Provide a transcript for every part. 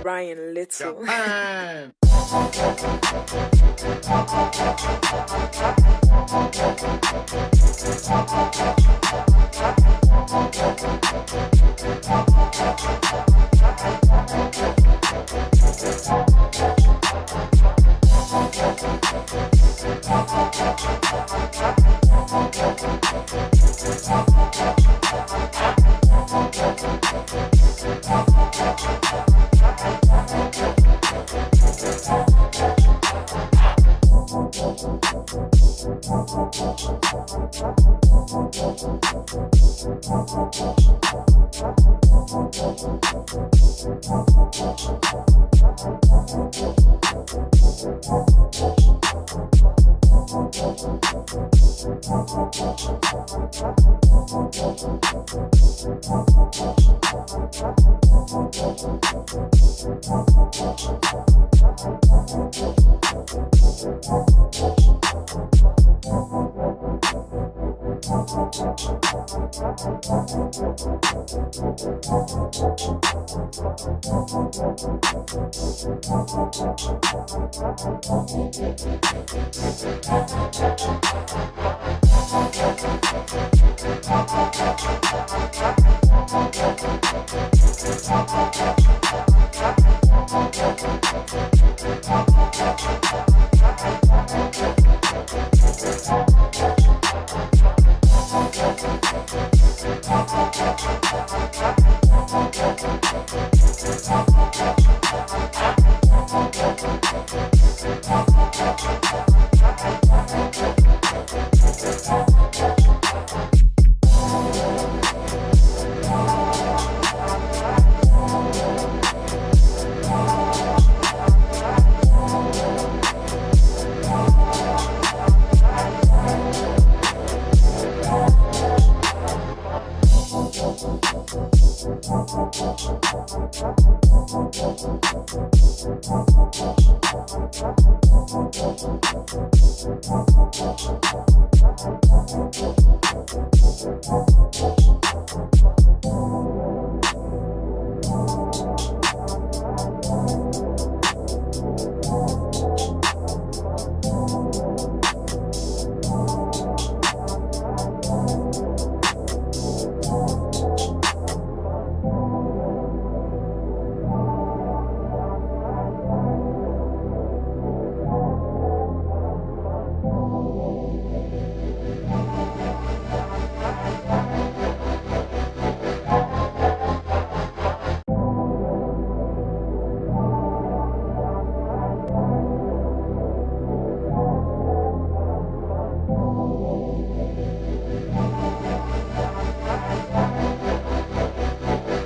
Ryan Little.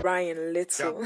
Ryan Little.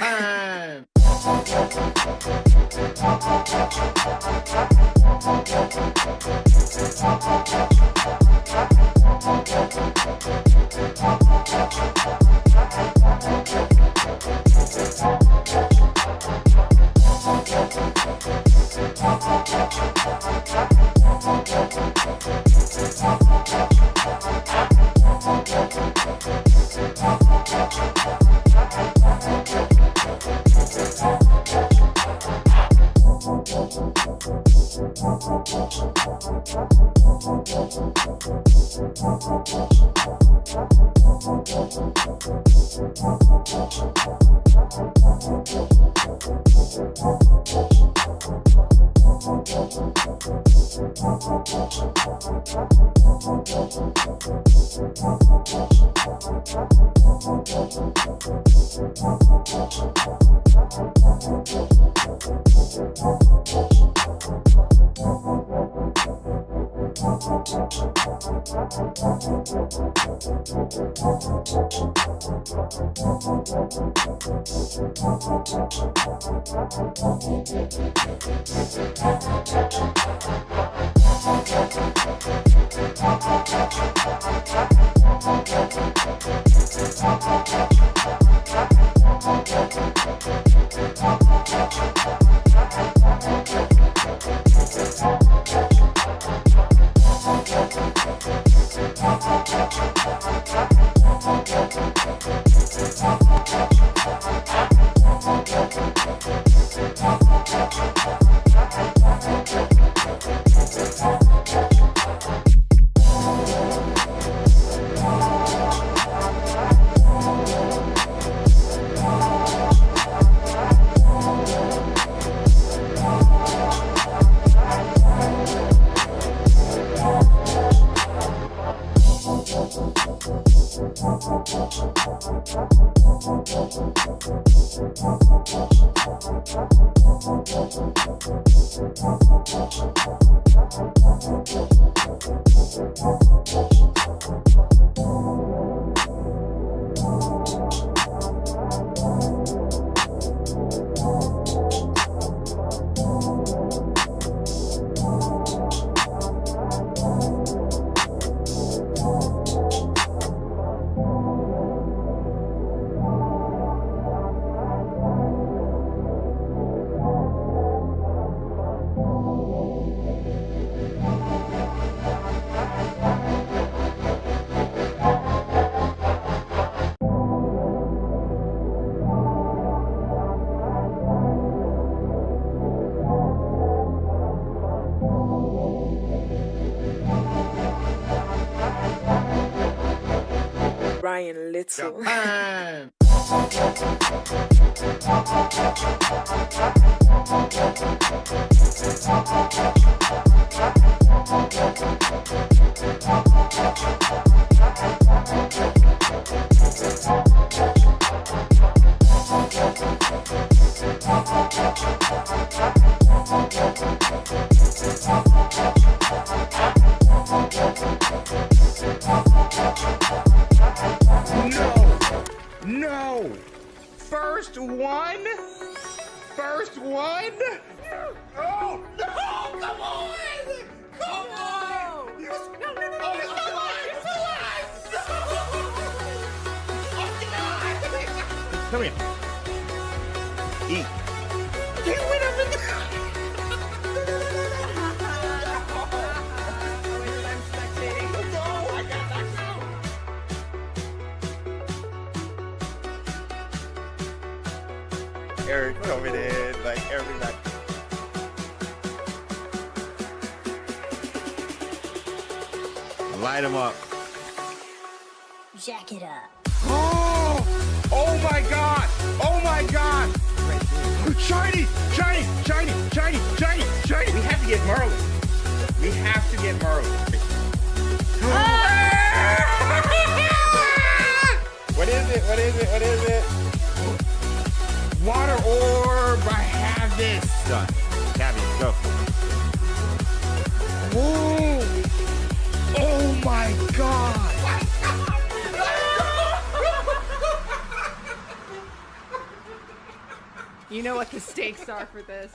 Ryan Little. No! First one? First one? Oh, no! Come on! Come on! You're still alive! You're still alive! No! Oh, come here. Eat. You went up in Eric coming in, like everybody. Light him up. Jack it up. Oh my God! Oh my God! Shiny! Shiny! Shiny! Shiny! Shiny! Shiny! We have to get Merlin. We have to get Merlin. What is it? What is it? What is it? Water orb, I have this. Done. Tabby, go. Whoa! Oh my God! You know what the stakes are for this.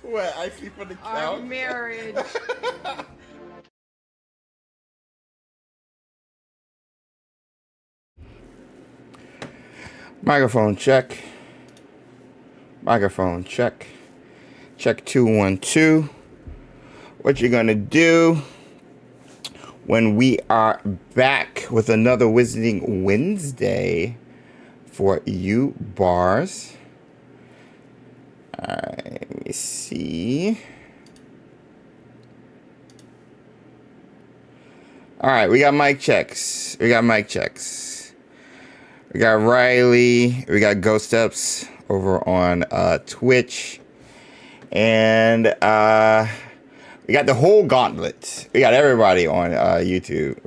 What? I sleep on the couch? Our marriage. Microphone check. Microphone check. Check 212. What you're gonna do when we are back with another Wizarding Wednesday for you bars. Alright, let me see. Alright, we got mic checks. We got Riley. We got Ghost Steps over on Twitch. And we got the whole gauntlet. We got everybody on YouTube.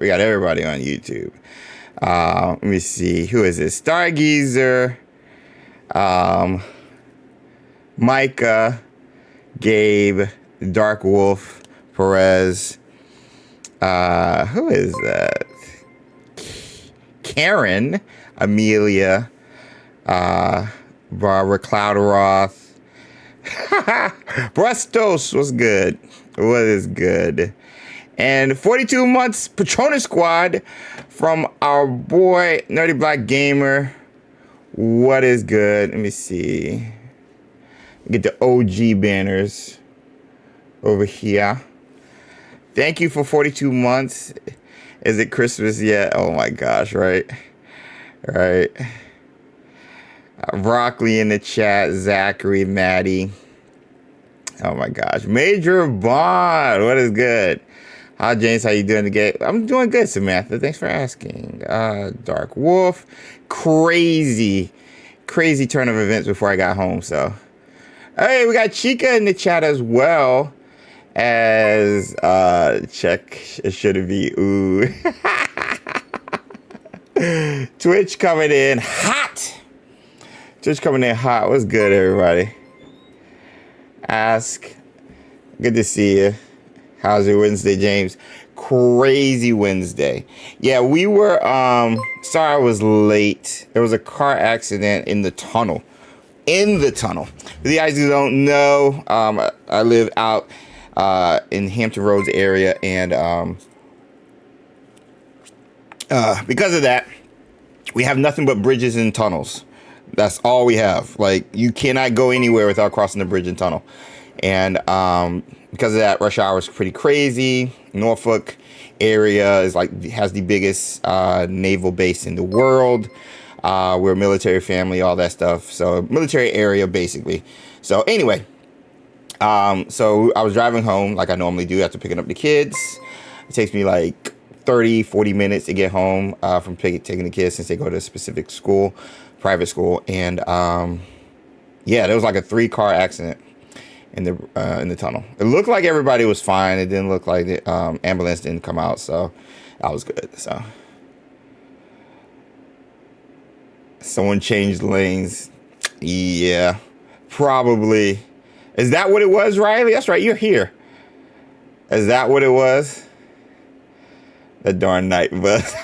Let me see. Who is this? Stargazer. Micah. Gabe. Dark Wolf. Perez. Who is that? Karen. Amelia. Barbara Cloudroth. Brestos was good. What is good? And 42 months Patronus Squad from our boy Nerdy Black Gamer. What is good? Let me see. Get the OG banners over here. Thank you for 42 months. Is it Christmas yet? Oh my gosh, right? Right. Broccoli in the chat. Zachary, Maddie. Oh my gosh. Major Bond. What is good? Hi, James. How you doing today? I'm doing good, Samantha. Thanks for asking. Dark Wolf. Crazy turn of events before I got home. So, hey, we got Chica in the chat as well as check. Should it be? Ooh. Twitch coming in hot. What's good, everybody? Ask. Good to see you. How's your Wednesday, James? Crazy Wednesday. Yeah, we were sorry I was late. There was a car accident in the tunnel. For you guys who don't know, I live out in Hampton Roads area, and because of that, we have nothing but bridges and tunnels. That's all we have. Like, you cannot go anywhere without crossing the bridge and tunnel. And because of that, rush hour is pretty crazy. Norfolk area has the biggest naval base in the world. We're a military family, all that stuff. So military area, basically. So anyway, so I was driving home like I normally do after picking up the kids. It takes me like 30-40 minutes to get home from taking the kids since they go to a specific school, private school. And yeah, there was like a 3-car accident in the tunnel. It looked like everybody was fine. It didn't look like the ambulance didn't come out, so that was good. So someone changed lanes. Yeah, probably. Is that what it was, Riley? That's right, you're here. Is that what it was? That darn night bus.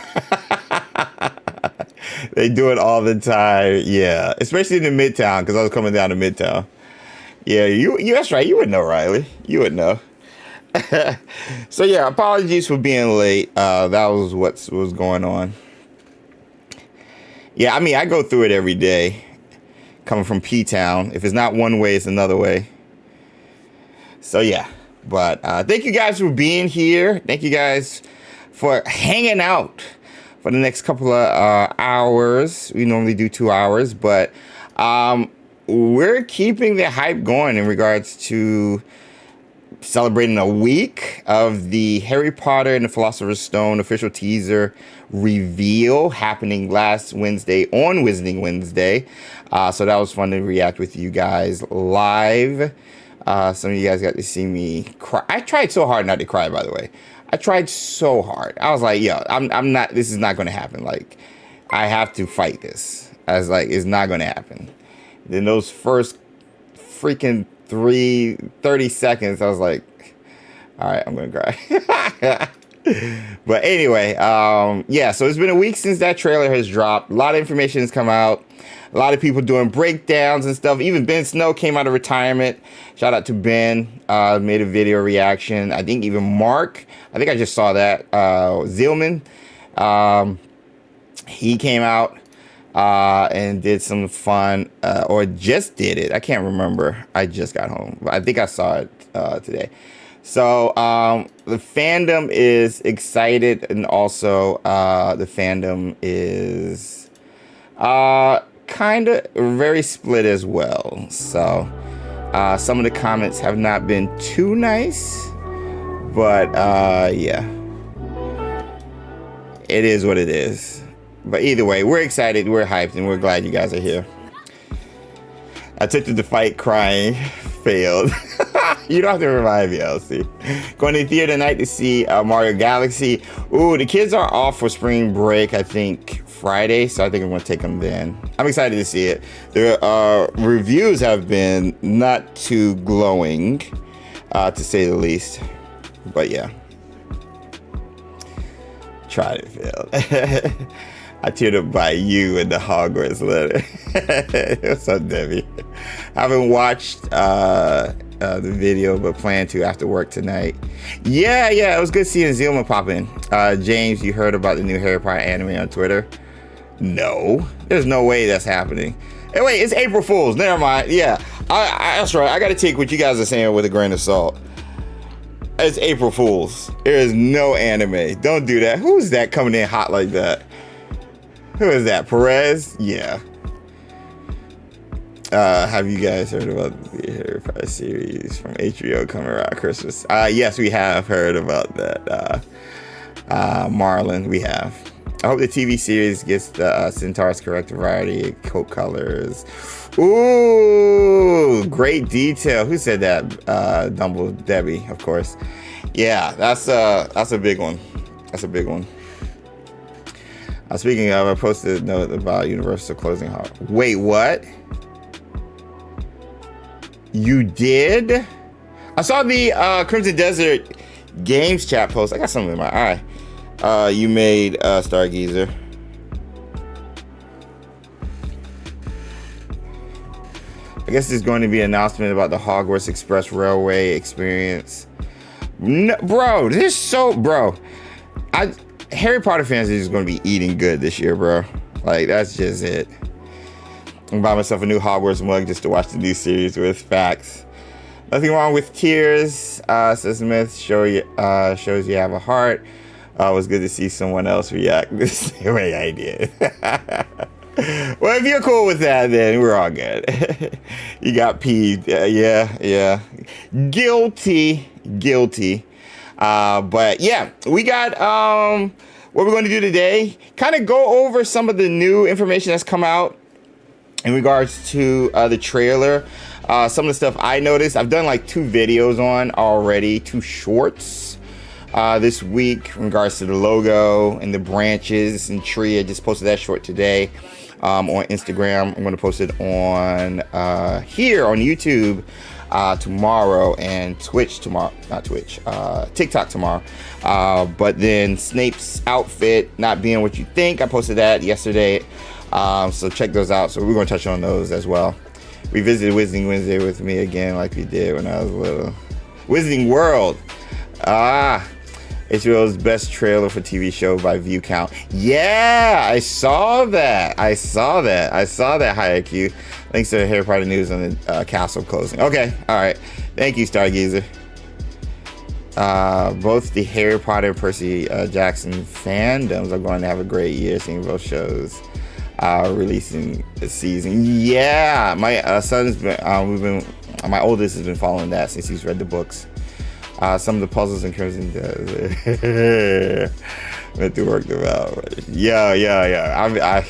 They do it all the time. Yeah, especially in the Midtown, because I was coming down to Midtown. Yeah, you that's right. You would know, Riley. You would know. So yeah, apologies for being late. That was what was going on. Yeah, I mean, I go through it every day, coming from P-Town. If it's not one way, it's another way. So yeah, but thank you guys for being here. Thank you guys for hanging out for the next couple of hours. We normally do 2 hours, but we're keeping the hype going in regards to celebrating a week of the Harry Potter and the Philosopher's Stone official teaser reveal happening last Wednesday on Wizarding Wednesday. So that was fun to react with you guys live. Some of you guys got to see me cry. I tried so hard not to cry, by the way. I tried so hard. I was like, yo, I'm not, this is not going to happen. Like, I have to fight this. I was like, it's not going to happen. Then those first freaking 30 seconds, I was like, all right, I'm going to cry. But anyway, yeah, so it's been a week since that trailer has dropped. A lot of information has come out. A lot of people doing breakdowns and stuff. Even Ben Snow came out of retirement. Shout out to Ben. Made a video reaction. I think even Mark. I think I just saw that. Zillman. He came out and did some fun, or just did it. I can't remember. I just got home. But I think I saw it today. So the fandom is excited, and also the fandom is kind of very split as well. So some of the comments have not been too nice, but yeah, it is what it is. But either way, we're excited, we're hyped, and we're glad you guys are here. I took to the fight crying, failed. You don't have to remind me, Elsie. Going to the theater tonight to see Mario Galaxy. Ooh, the kids are off for spring break, I think Friday, so I think I'm going to take them then. I'm excited to see it. The reviews have been not too glowing, to say the least. But yeah. Tried it, failed. I teared up by you in the Hogwarts letter. What's up, Debbie? I haven't watched the video, but plan to after work tonight. Yeah, it was good seeing Zilma pop in. James, you heard about the new Harry Potter anime on Twitter? No, there's no way that's happening. Hey, wait, it's April Fool's. Never mind. Yeah, that's right. I got to take what you guys are saying with a grain of salt. It's April Fool's. There is no anime. Don't do that. Who's that coming in hot like that? Who is that? Perez? Yeah. Have you guys heard about the Harry Potter series from HBO coming around Christmas? Yes, we have heard about that. Marlon, we have. I hope the TV series gets the Centaur's correct variety, coat colors. Ooh, great detail. Who said that? Dumble Debbie, of course. Yeah, that's a big one. That's a big one. Speaking of, I posted a note about Universal closing Hogwarts. Wait, what? You did? I saw the Crimson Desert Games chat post. I got something in my eye. You made Stargazer. I guess there's going to be an announcement about the Hogwarts Express Railway experience. No, bro, Harry Potter fans are just going to be eating good this year, bro. Like, that's just it. I'm buying myself a new Hogwarts mug just to watch the new series with. Facts. Nothing wrong with tears, says Smith. Shows you have a heart. It was good to see someone else react the same way I did. Well, if you're cool with that, then we're all good. You got peeved. Yeah. Guilty. But yeah, we got what we're going to do today. Kind of go over some of the new information that's come out in regards to the trailer. Some of the stuff I noticed. I've done like 2 videos on already, 2 shorts this week in regards to the logo and the branches and tree. I just posted that short today on Instagram. I'm going to post it on here on YouTube tomorrow, and Twitch tomorrow. Not Twitch, TikTok tomorrow. But then Snape's outfit not being what you think, I posted that yesterday. So check those out. So we're going to touch on those as well. We visited Wizarding Wednesday with me again, like we did when I was little. Wizarding World. HBO's best trailer for TV show by view count. Yeah, I saw that. Hayek. Thanks to the Harry Potter news on the castle closing. Okay, all right. Thank you, Stargazer. Both the Harry Potter and Percy Jackson fandoms are going to have a great year, seeing both shows releasing this season. Yeah, my son's been, my oldest has been following that since he's read the books. Some of the puzzles in Crimson Desert. Meant to work them out. Yeah.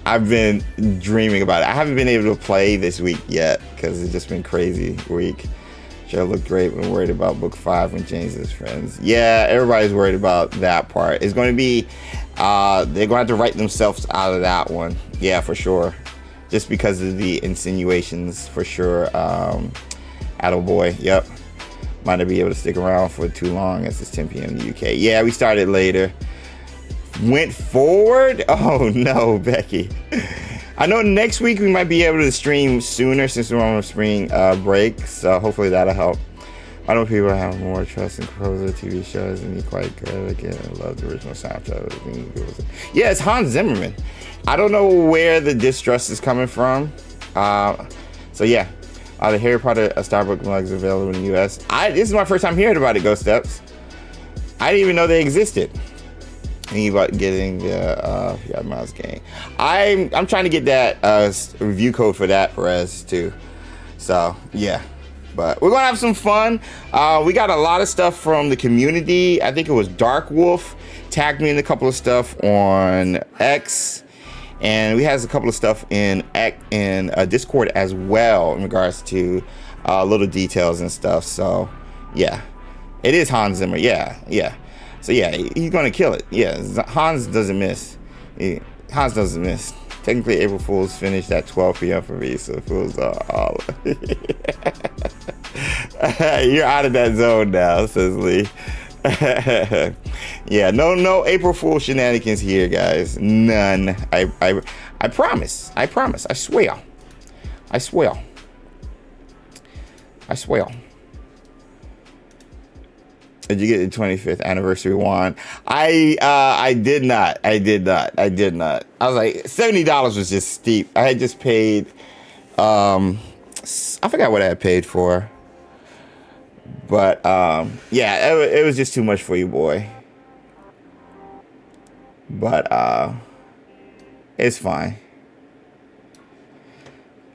I've been dreaming about it. I haven't been able to play this week yet because it's just been crazy week. Sure looked great when worried about book 5 when James's friends. Yeah, everybody's worried about that part. It's going to be, they're going to have to write themselves out of that one. Yeah, for sure. Just because of the insinuations, for sure. Attaboy, yep. Might not be able to stick around for too long as it's 10 p.m. in the UK. Yeah, we started later. Went forward? Oh no, Becky. I know next week we might be able to stream sooner since we're on a spring break, so hopefully that'll help. I know people have more trust in composer TV shows and he's quite good. Again, I love the original soundtrack. Yeah, it's Hans Zimmerman. I don't know where the distrust is coming from. So yeah, the Harry Potter Starbook mug is available in the US. This is my first time hearing about it, Ghost Steps. I didn't even know they existed. Thinking about getting the Miles game. I'm trying to get that review code for that, Perez, too. So yeah. But we're gonna have some fun. We got a lot of stuff from the community. I think it was Dark Wolf tagged me in a couple of stuff on X, and we has a couple of stuff in Discord as well in regards to little details and stuff. So yeah, it is Hans Zimmer. Yeah. So yeah, he's gonna kill it. Yeah, Hans doesn't miss. Hans doesn't miss. Technically, April Fool's finished at 12 p.m. for me, so Fools are all. You're out of that zone now, says Lee. Yeah, no April Fool shenanigans here, guys. None. I promise. I swear. Did you get the 25th anniversary wand? I did not. I was like, $70 was just steep. I had just paid, I forgot what I had paid for. But, yeah, it was just too much for you, boy. But, it's fine.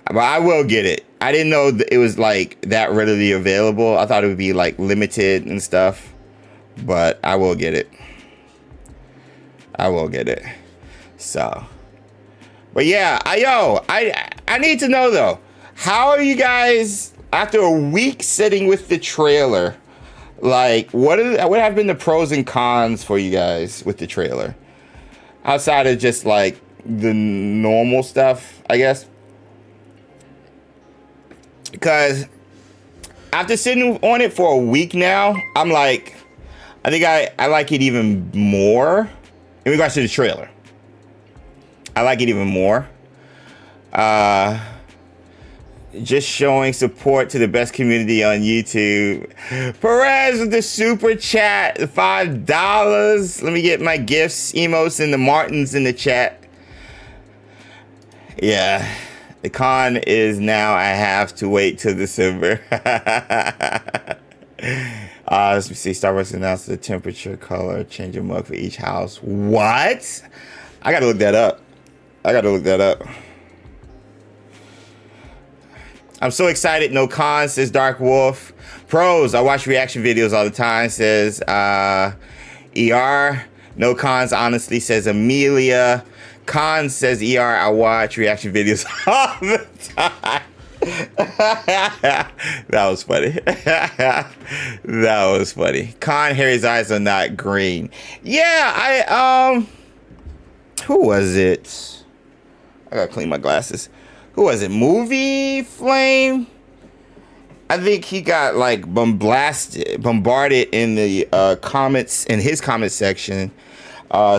But I will get it. I didn't know it was like that readily available. I thought it would be like limited and stuff. But I will get it. So. But yeah, I need to know though. How are you guys after a week sitting with the trailer? Like, what have been the pros and cons for you guys with the trailer? Outside of just like the normal stuff, I guess. Because after sitting on it for a week now, I'm like, I think I like it even more in regards to the trailer. I like it even more. Just showing support to the best community on YouTube. Perez with the super chat, $5. Let me get my gifts, emotes, and the Martins in the chat. Yeah. The con is now I have to wait till December. Let's see. Starbucks announced the temperature, color, change of mug for each house. What? I gotta look that up. I'm so excited. No cons, says Dark Wolf. Pros, I watch reaction videos all the time, says ER. No cons, honestly, says Amelia. Khan says ER, I watch reaction videos all the time. That was funny. Khan, Harry's eyes are not green. Yeah, who was it? I gotta clean my glasses. Who was it? Movie Flame? I think he got like bombarded in the comments, in his comment section,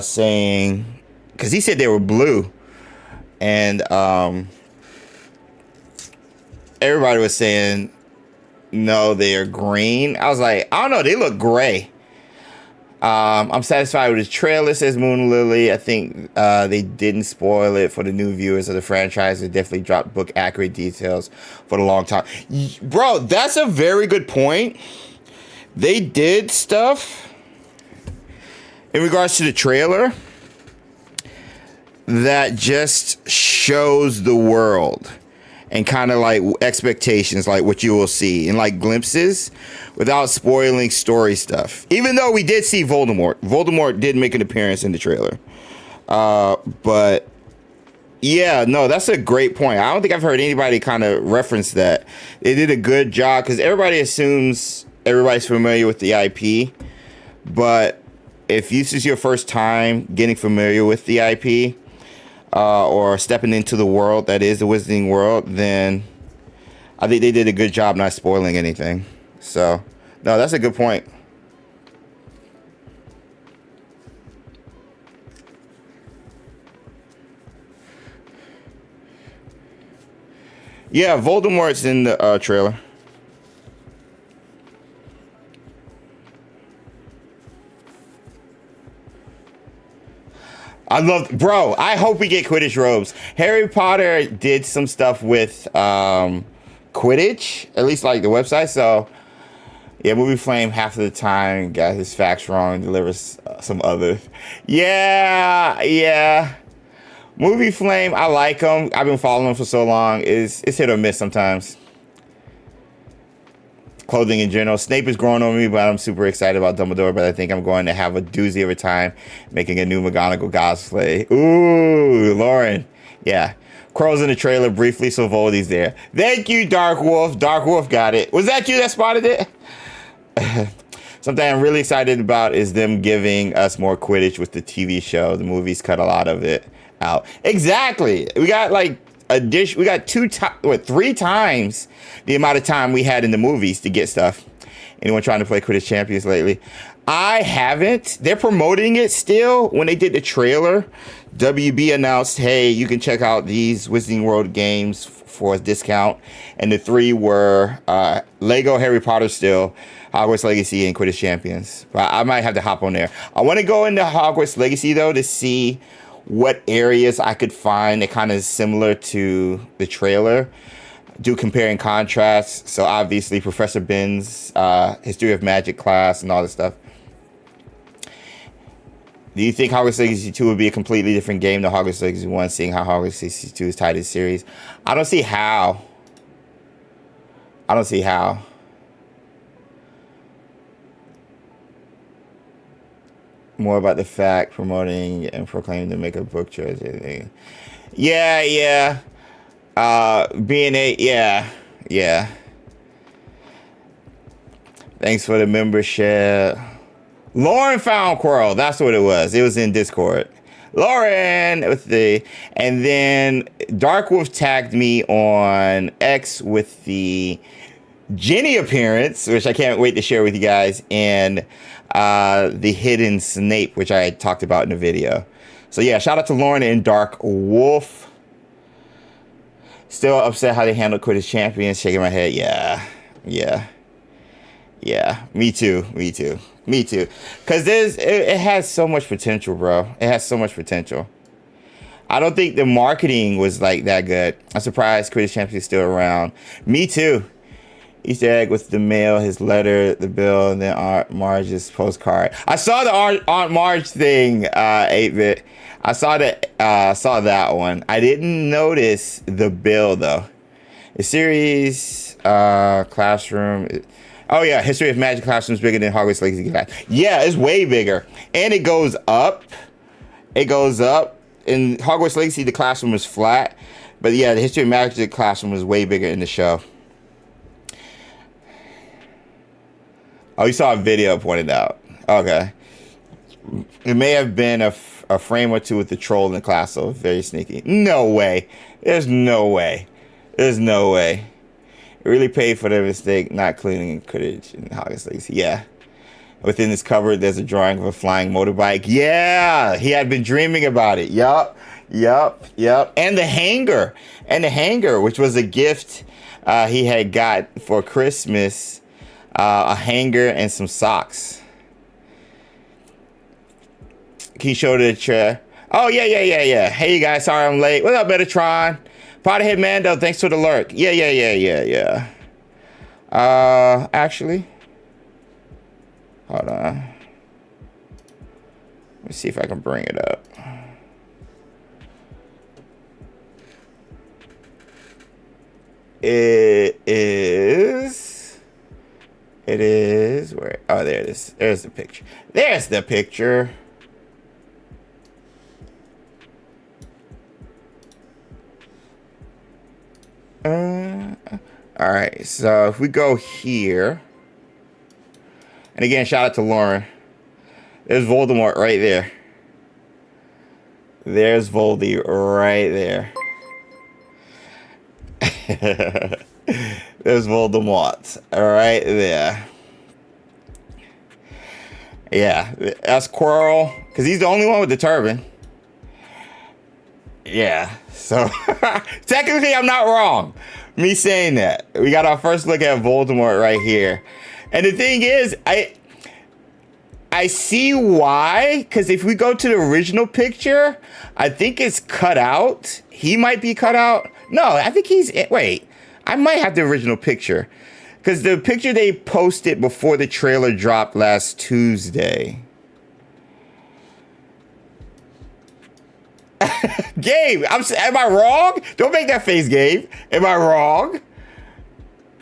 saying, because he said they were blue, and everybody was saying no, they are green. I was like, I don't know, they look gray. I'm satisfied with the trailer, says Moon Lily. I think they didn't spoil it for the new viewers of the franchise. They definitely dropped book accurate details for the long time. Bro, that's a very good point. They did stuff in regards to the trailer that just shows the world and kind of like expectations, like what you will see, and like glimpses without spoiling story stuff. Even though we did see Voldemort did make an appearance in the trailer. But yeah, no, that's a great point. I don't think I've heard anybody kind of reference that. They did a good job because everybody assumes everybody's familiar with the IP. But if this is your first time getting familiar with the IP, or stepping into the world that is the Wizarding World, then I think they did a good job not spoiling anything. So No, that's a good point. Yeah, Voldemort's in the trailer. Bro, I hope we get Quidditch robes. Harry Potter did some stuff with Quidditch, at least like the website. So, yeah, Movie Flame half of the time got his facts wrong and delivers some others. Yeah. Movie Flame, I like him. I've been following him for so long. It's hit or miss sometimes. Clothing in general. Snape is growing on me, but I'm super excited about Dumbledore. But I think I'm going to have a doozy of a time making a new McGonagall cosplay. Ooh, Lauren. Yeah. Quirrell's in the trailer briefly, so Voldy's there. Thank you, Dark Wolf. Dark Wolf got it. Was that you that spotted it? Something I'm really excited about is them giving us more Quidditch with the TV show. The movies cut a lot of it out. Exactly. We got like we got 3 times the amount of time we had in the movies to get stuff. Anyone trying to play Quidditch Champions lately? I haven't. They're promoting it still. When they did the trailer, WB announced, hey, you can check out these Wizarding World games for a discount. And the 3 were Lego Harry Potter still, Hogwarts Legacy, and Quidditch Champions. But I might have to hop on there. I want to go into Hogwarts Legacy, though, to see what areas I could find that kind of similar to the trailer. Do compare and contrast. So obviously Professor Ben's History of Magic class and all this stuff. Do you think Hogwarts Legacy 2 would be a completely different game than Hogwarts Legacy 1, seeing how Hogwarts Legacy 2 is tied to the series? I don't see how. More about the fact, promoting and proclaiming to make a book choice. Yeah. Yeah. Thanks for the membership. Lauren found Quirrell. That's what it was. It was in Discord. Lauren and then Dark Wolf tagged me on X with the Ginny appearance, which I can't wait to share with you guys, and the hidden Snape, which I talked about in the video. So yeah, shout out to Lauren and Dark Wolf. Still upset how they handled Quidditch Champions. Shaking my head. Yeah. Me too. Because it has so much potential, bro. It has so much potential. I don't think the marketing was like that good. I'm surprised Quidditch Champions is still around. Me too. Easter egg with the mail, his letter, the bill, and then Aunt Marge's postcard. I saw the Aunt Marge thing, 8-bit. I saw that one. I didn't notice the bill though. The series classroom. Oh yeah, History of Magic classroom is bigger than Hogwarts Legacy class. Yeah, it's way bigger, and it goes up. In Hogwarts Legacy, the classroom was flat, but yeah, the History of Magic classroom was way bigger in the show. Oh, you saw a video pointed out. Okay. It may have been a frame or two with the troll in the class, so very sneaky. No way. There's no way. It really paid for the mistake not cleaning Quidditch in Hogwarts Legacy. Yeah. Within this cover, there's a drawing of a flying motorbike. Yeah. He had been dreaming about it. Yup. And the hanger, which was a gift he had got for Christmas. A hanger and some socks. Can you show the chair? Oh, yeah. Hey, you guys. Sorry I'm late. What up, Metatron? Potterhead Mando, thanks for the lurk. Yeah. Actually. Hold on. Let me see if I can bring it up. It is where? Oh, there it is. There's the picture. All right. So if we go here, and again, shout out to Lauren. There's Voldemort right there. There's Voldy right there. There's Voldemort right there. Yeah, that's Quirrell, because he's the only one with the turban. Yeah, so technically I'm not wrong. Me saying that. We got our first look at Voldemort right here. And the thing is, I see why, because if we go to the original picture, I think it's cut out. He might be cut out. No, I think wait, I might have the original picture. Because the picture they posted before the trailer dropped last Tuesday. Gabe, am I wrong? Don't make that face, Gabe. Am I wrong?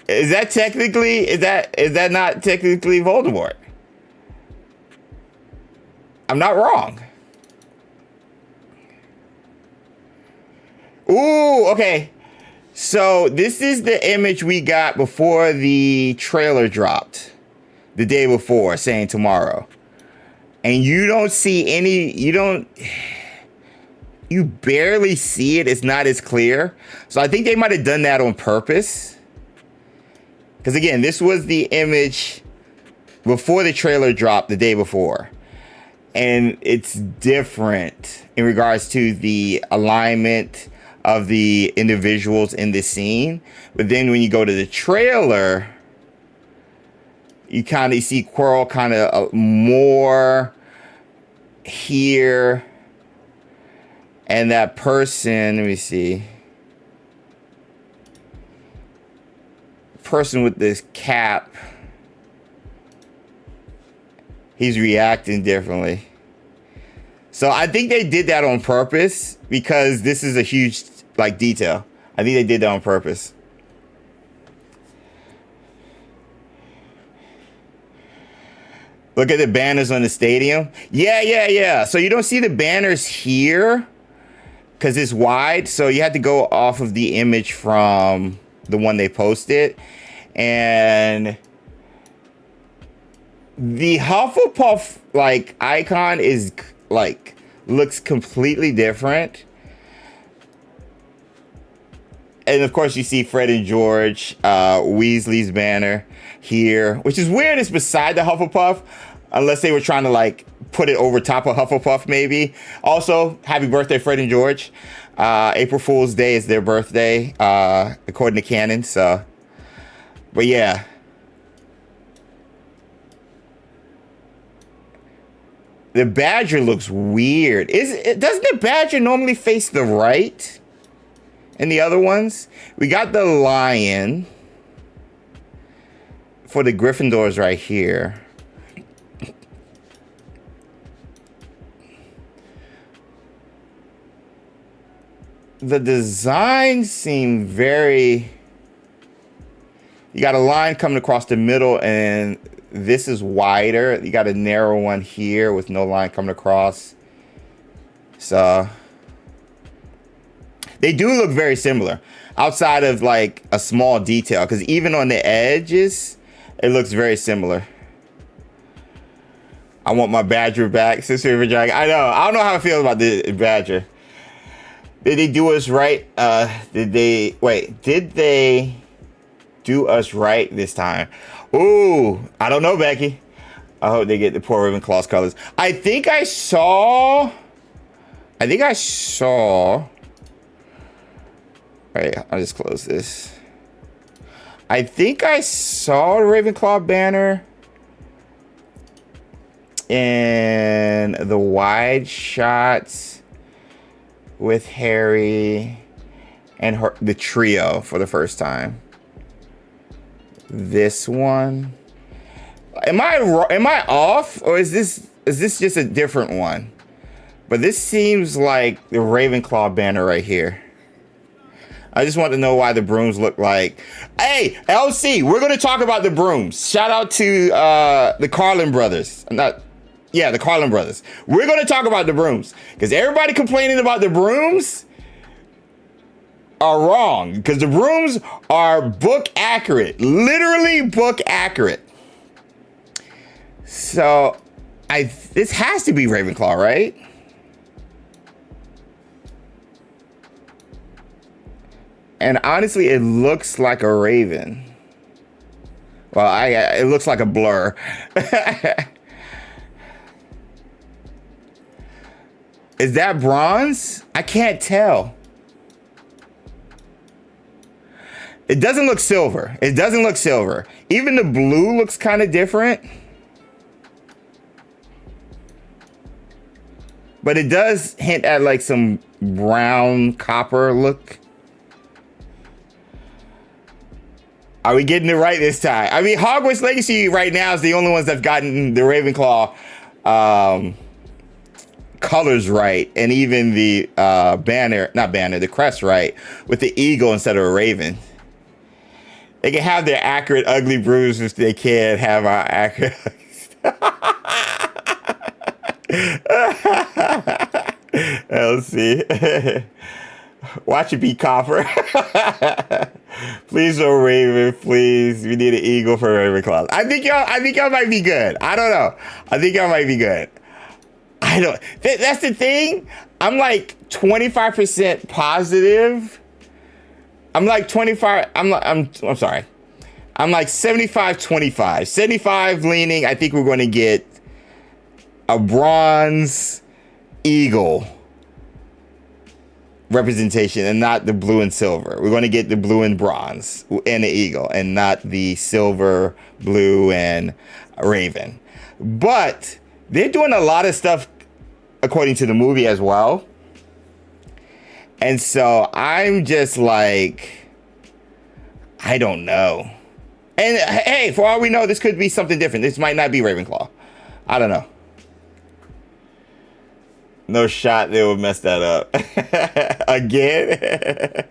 Is that not technically Voldemort? I'm not wrong. Ooh, okay. So this is the image we got before the trailer dropped the day before, saying tomorrow. And you don't see you barely see it. It's not as clear. So I think they might have done that on purpose. Because again, this was the image before the trailer dropped the day before. And it's different in regards to the alignment of the individuals in the scene. But then when you go to the trailer, you kind of see Quirrell kind of more here. And that person, let me see. Person with this cap, he's reacting differently. So I think they did that on purpose because this is a huge detail. I think they did that on purpose. Look at the banners on the stadium. Yeah. So you don't see the banners here because it's wide. So you have to go off of the image from the one they posted. And the Hufflepuff icon is looks completely different. And of course you see Fred and George Weasley's banner here, which is weird. It's beside the Hufflepuff, unless they were trying to put it over top of Hufflepuff maybe. Also, happy birthday, Fred and George. April Fool's Day is their birthday, according to canon. So, but yeah. The badger looks weird. Doesn't the badger normally face the right in the other ones? We got the lion for the Gryffindors right here. The designs seem very... You got a line coming across the middle, and this is wider. You got a narrow one here with no line coming across. So they do look very similar outside of a small detail, because even on the edges, it looks very similar. I want my badger back, Sister River Dragon. I don't know how I feel about the badger. Did they do us right? Did they do us right this time? Ooh, I don't know, Becky. I hope they get the poor Ravenclaw's colors. I think I saw. All right, I'll just close this. I think I saw the Ravenclaw banner in the wide shots with Harry and the trio for the first time. This one. Am I off, or is this just a different one? But this seems like the Ravenclaw banner right here. I just want to know why the brooms look like. Hey, LC, we're going to talk about the brooms. Shout out to the Carlin brothers. The Carlin brothers. We're going to talk about the brooms, because everybody complaining about the brooms are wrong, because the brooms are book accurate, literally book accurate. So this has to be Ravenclaw, right? And honestly, it looks like a raven. Well, it looks like a blur. Is that bronze? I can't tell. It doesn't look silver. It doesn't look silver. Even the blue looks kind of different. But it does hint at like some brown copper look. Are we getting it right this time? I mean, Hogwarts Legacy right now is the only ones that've gotten the Ravenclaw colors right, and even the the crest right, with the eagle instead of a raven. They can have their accurate ugly bruises. They can't have our accurate. Let's see. Watch it be copper. Please no raven, please. We need an eagle for Ravenclaw. I think y'all might be good. I don't know. I think y'all might be good. I don't. That's the thing. I'm like 25% positive. I'm like 25. I'm sorry. I'm like 75-25. 75 leaning. I think we're going to get a bronze eagle representation and not the blue and silver. We're going to get the blue and bronze and the eagle and not the silver, blue, and raven. But they're doing a lot of stuff according to the movie as well. And so I'm just like, I don't know. And hey, for all we know, this could be something different. This might not be Ravenclaw. I don't know. No shot they would mess that up. Again.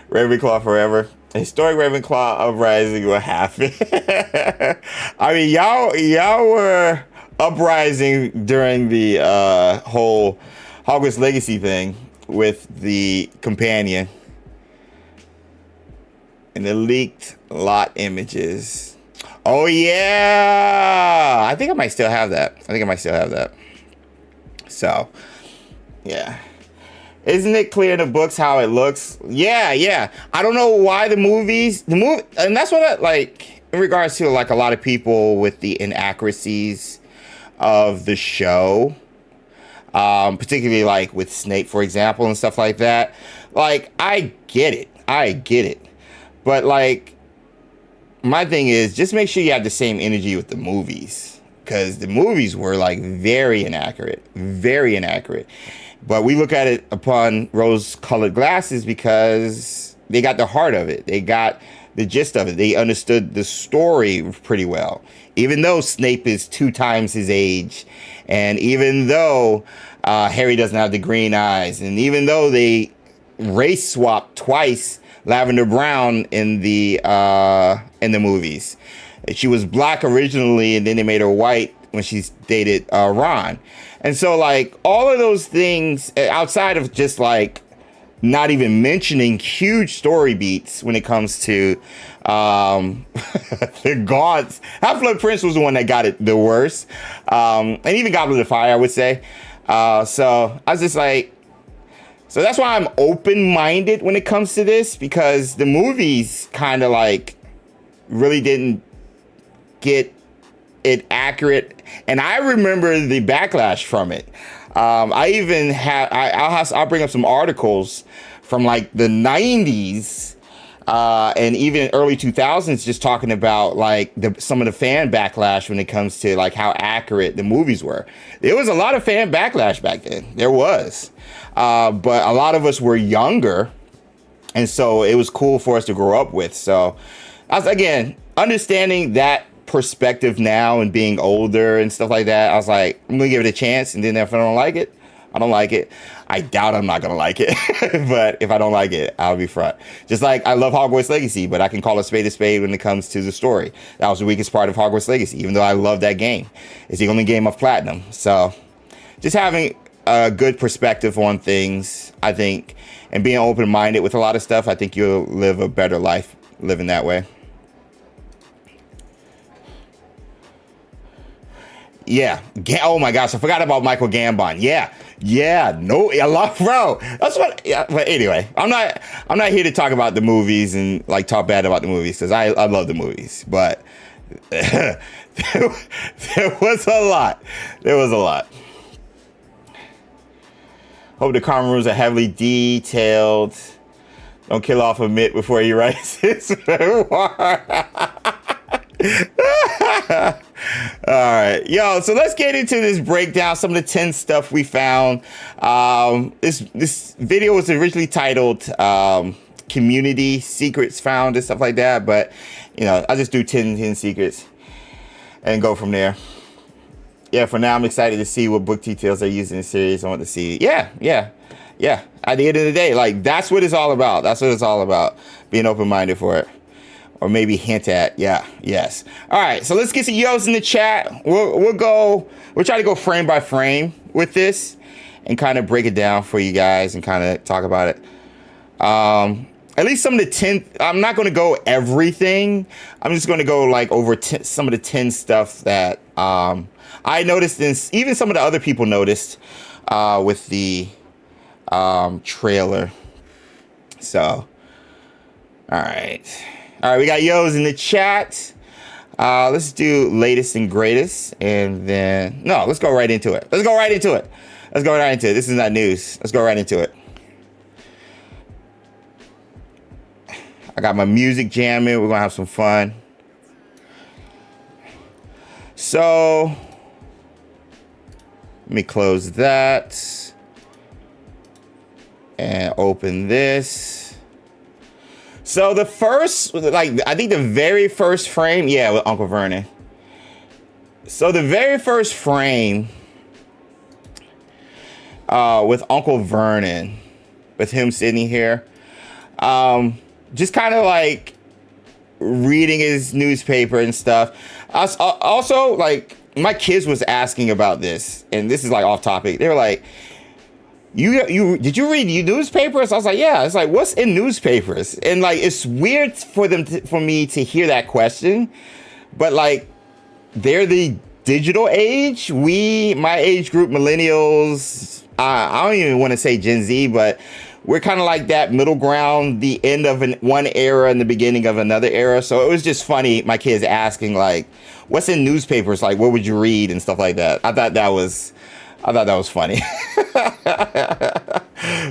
Ravenclaw forever. Historic Ravenclaw uprising will happen. I mean, y'all were uprising during the whole Hogwarts Legacy thing with the companion and the leaked lot images. Oh yeah, I think I might still have that. So yeah, isn't it clear in the books how it looks? Yeah. I don't know why the movie, and that's what I like in regards to like a lot of people with the inaccuracies of the show. Particularly like with Snape, for example, and stuff like that. Like, I get it. But like, my thing is just make sure you have the same energy with the movies, because the movies were like very inaccurate. But we look at it upon rose-colored glasses because they got the heart of it. They got the gist of it. They understood the story pretty well. Even though Snape is 2 times his age, and even though Harry doesn't have the green eyes, and even though they race swapped twice Lavender Brown in the movies, she was black originally, and then they made her white when she dated Ron. And so like all of those things outside of just like not even mentioning huge story beats when it comes to the gods. Half-Blood Prince was the one that got it the worst. And even Goblet of Fire, I would say. So I was just like, so that's why I'm open-minded when it comes to this, because the movies kind of like really didn't get it accurate. And I remember the backlash from it. I even have, I'll bring up some articles from like the 90s and even early 2000s, just talking about like some of the fan backlash when it comes to like how accurate the movies were. There was a lot of fan backlash back then. There was. But a lot of us were younger, and so it was cool for us to grow up with. So I was, again, understanding that perspective now and being older and stuff like that, I was like, I'm gonna give it a chance, and then if I don't like it, I don't like it. I doubt I'm not gonna like it. But if I don't like it, I'll be front. Just like I love Hogwarts Legacy, but I can call a spade when it comes to the story. That was the weakest part of Hogwarts Legacy, even though I love that game. It's the only game of platinum. So just having a good perspective on things, I think, and being open-minded with a lot of stuff, I think you'll live a better life living that way. Yeah. Oh my gosh, I forgot about Michael Gambon. Yeah. No, a lot, bro. That's what. Yeah. But anyway, I'm not here to talk about the movies and like talk bad about the movies, because I love the movies. But there was a lot. Hope the common rules are heavily detailed. Don't kill off a Mitt before he writes his memoir. All right, yo, so let's get into this breakdown, some of the 10 stuff we found. This video was originally titled Community Secrets Found and stuff like that, but, you know, I'll just do 10 secrets and go from there. Yeah, for now, I'm excited to see what book details they use in the series. I want to see, yeah. At the end of the day, like, that's what it's all about. That's what it's all about, being open-minded for it. Or maybe hint at, yes. All right, so let's get some yos in the chat. We'll try to go frame by frame with this and kind of break it down for you guys and kind of talk about it. At least some of the 10, I'm not going to go everything. I'm just going to go like over some of the 10 stuff that I noticed, and even some of the other people noticed with the trailer. So, all right, we got yos in the chat. Let's do latest and greatest, and then let's go right into it. This is not news. Let's go right into it. I got my music jamming. We're gonna have some fun. So let me close that and open this. So the first, I think the very first frame, with Uncle Vernon. So the very first frame with Uncle Vernon, with him sitting here, just kind of like reading his newspaper and stuff. Also, like, my kids was asking about this, and this is like off topic. They were like, did you read your newspapers? I was like, yeah. It's like, what's in newspapers? And like, it's weird for me to hear that question, but like, they're the digital age. My age group, millennials, I don't even want to say Gen Z, but we're kind of like that middle ground, the end of one era and the beginning of another era. So it was just funny, my kids asking, like, what's in newspapers? Like, what would you read and stuff like that? I thought that was funny.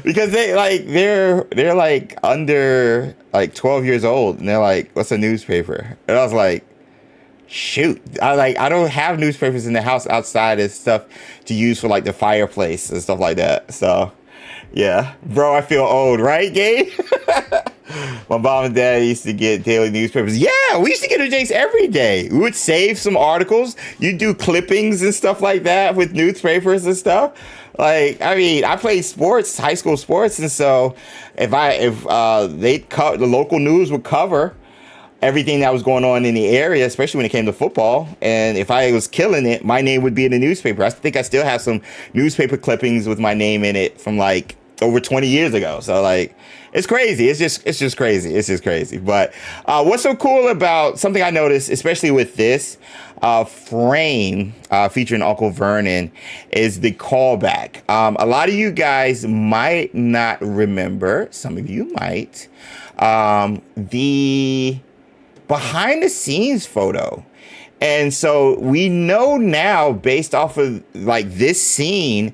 Because they're like under like 12 years old, and they're like, what's a newspaper? And I was like, shoot, I don't have newspapers in the house outside of stuff to use for like the fireplace and stuff like that. So yeah, bro, I feel old, right, Gabe? My mom and dad used to get daily newspapers. Yeah, we used to get the Jakes every day. We would save some articles. You'd do clippings and stuff like that with newspapers and stuff. Like, I mean, I played sports, high school sports, and so if the local news would cover everything that was going on in the area, especially when it came to football, and if I was killing it, my name would be in the newspaper. I think I still have some newspaper clippings with my name in it from like over 20 years ago. So like, it's crazy. It's just crazy. But what's so cool about something I noticed, especially with this frame featuring Uncle Vernon, is the callback. A lot of you guys might not remember, some of you might, the behind the scenes photo. And so we know now, based off of like this scene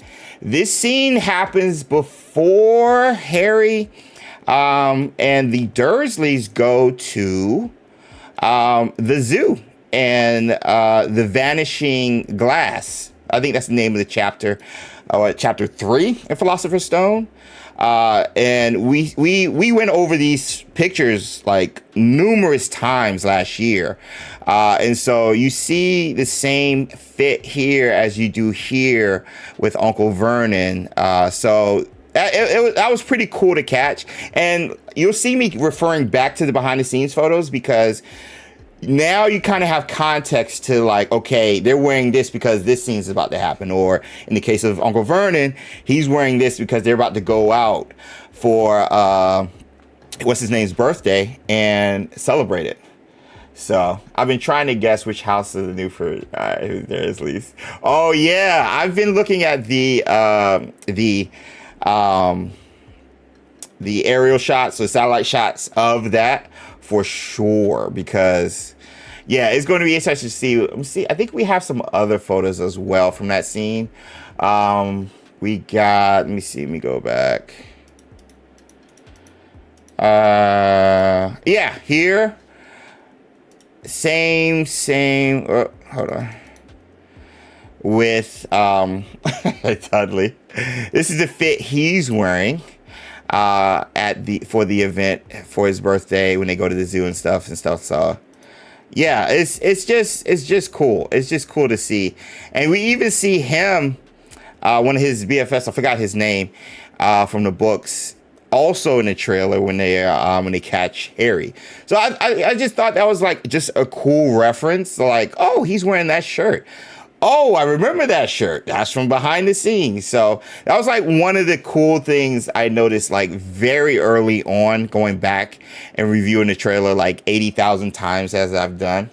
happens before Harry and the Dursleys go to the zoo and the Vanishing Glass. I think that's the name of the chapter, chapter 3 in Philosopher's Stone. And we went over these pictures like numerous times last year. And so you see the same fit here as you do here with Uncle Vernon. So that was pretty cool to catch. And you'll see me referring back to the behind the scenes photos, because now you kind of have context to like, okay, they're wearing this because this scene's about to happen. Or in the case of Uncle Vernon, he's wearing this because they're about to go out for, what's his name's birthday and celebrate it. So I've been trying to guess which house is the new for there's least. Oh yeah, I've been looking at the aerial shots, so satellite shots of that for sure, because yeah, it's going to be interesting to see. I think we have some other photos as well from that scene. We we got, let me see, let me go back. Yeah, here. Same, hold on. With Dudley. This is the fit he's wearing for the event for his birthday when they go to the zoo and stuff. So yeah, it's just cool. It's just cool to see. And we even see him, one of his BFFs, I forgot his name, from the books, also in the trailer when they catch Harry. So I just thought that was like just a cool reference. Like, oh, he's wearing that shirt. Oh, I remember that shirt. That's from behind the scenes. So that was like one of the cool things I noticed like very early on, going back and reviewing the trailer like 80,000 times as I've done.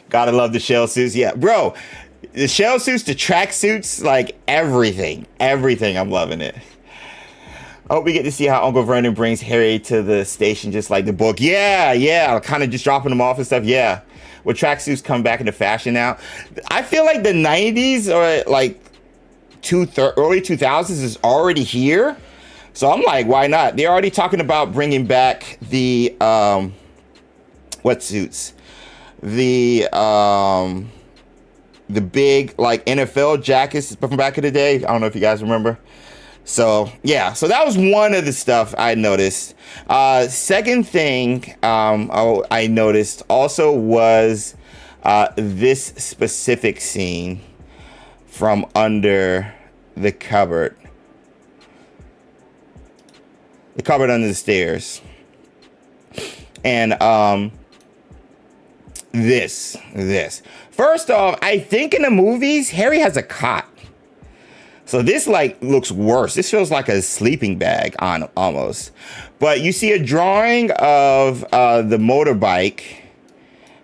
Gotta love the shell suits. Yeah, bro, the shell suits, the track suits, like everything. I'm loving it. I hope we get to see how Uncle Vernon brings Harry to the station just like the book. Yeah, kind of just dropping him off and stuff. Yeah. With tracksuits come back into fashion now. I feel like the 90s or like early 2000s is already here. So I'm like, why not? They're already talking about bringing back the wetsuits. The big like NFL jackets from back in the day. I don't know if you guys remember. So yeah, so that was one of the stuff I noticed. Second thing I noticed also was this specific scene from under the cupboard. The cupboard under the stairs. And this. First off, I think in the movies, Harry has a cot. So this like looks worse. This feels like a sleeping bag on almost. But you see a drawing of the motorbike,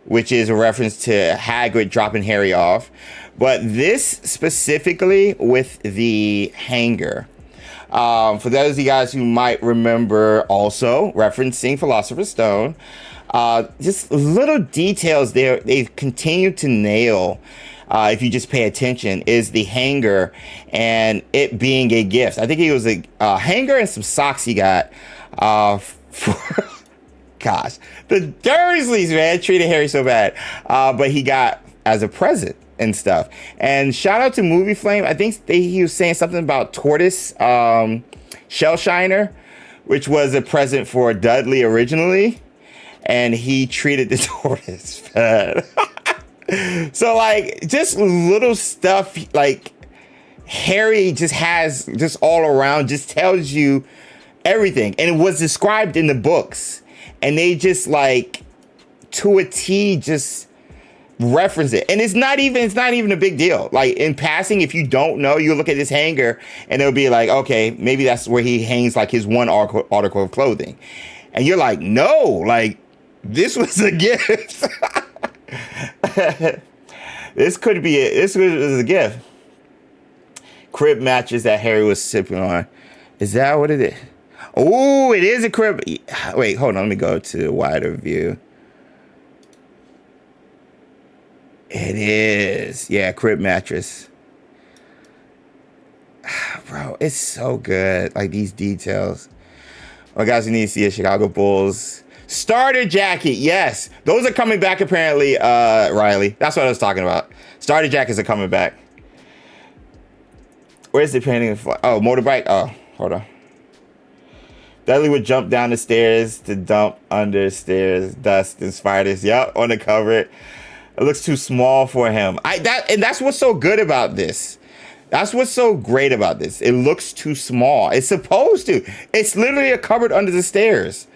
which is a reference to Hagrid dropping Harry off. But this specifically with the hanger. For those of you guys who might remember, also referencing Philosopher's Stone, just little details there they've continued to nail. If you just pay attention, is the hanger and it being a gift. I think it was a hanger and some socks he got for, gosh, the Dursleys, man, treated Harry so bad. But he got as a present and stuff. And shout out to Movie Flame. I think he was saying something about tortoise shell shiner, which was a present for Dudley originally. And he treated the tortoise bad. So like just little stuff like Harry just has just all around, just tells you everything. And it was described in the books and they just like to a T just reference it. And it's not even a big deal. Like in passing, if you don't know, you look at this hanger and it'll be like, okay, maybe that's where he hangs like his one article of clothing. And you're like, no, like this was a gift. This was a gift. Crib mattress that Harry was sipping on. Is that what it is? Oh, it is a crib. Wait, hold on. Let me go to a wider view. It is. Yeah, crib mattress. Bro, it's so good. Like these details. Well, guys, you need to see a Chicago Bulls starter jacket. Yes, those are coming back apparently, Riley. That's what I was talking about. Starter jackets are coming back. Where's the painting? Oh, motorbike. Oh, hold on. Dudley would jump down the stairs to dump under stairs dust and spiders. Yep, on the cover. It looks too small for him. And that's what's so good about this. That's what's so great about this. It looks too small. It's supposed to. It's literally a cupboard under the stairs.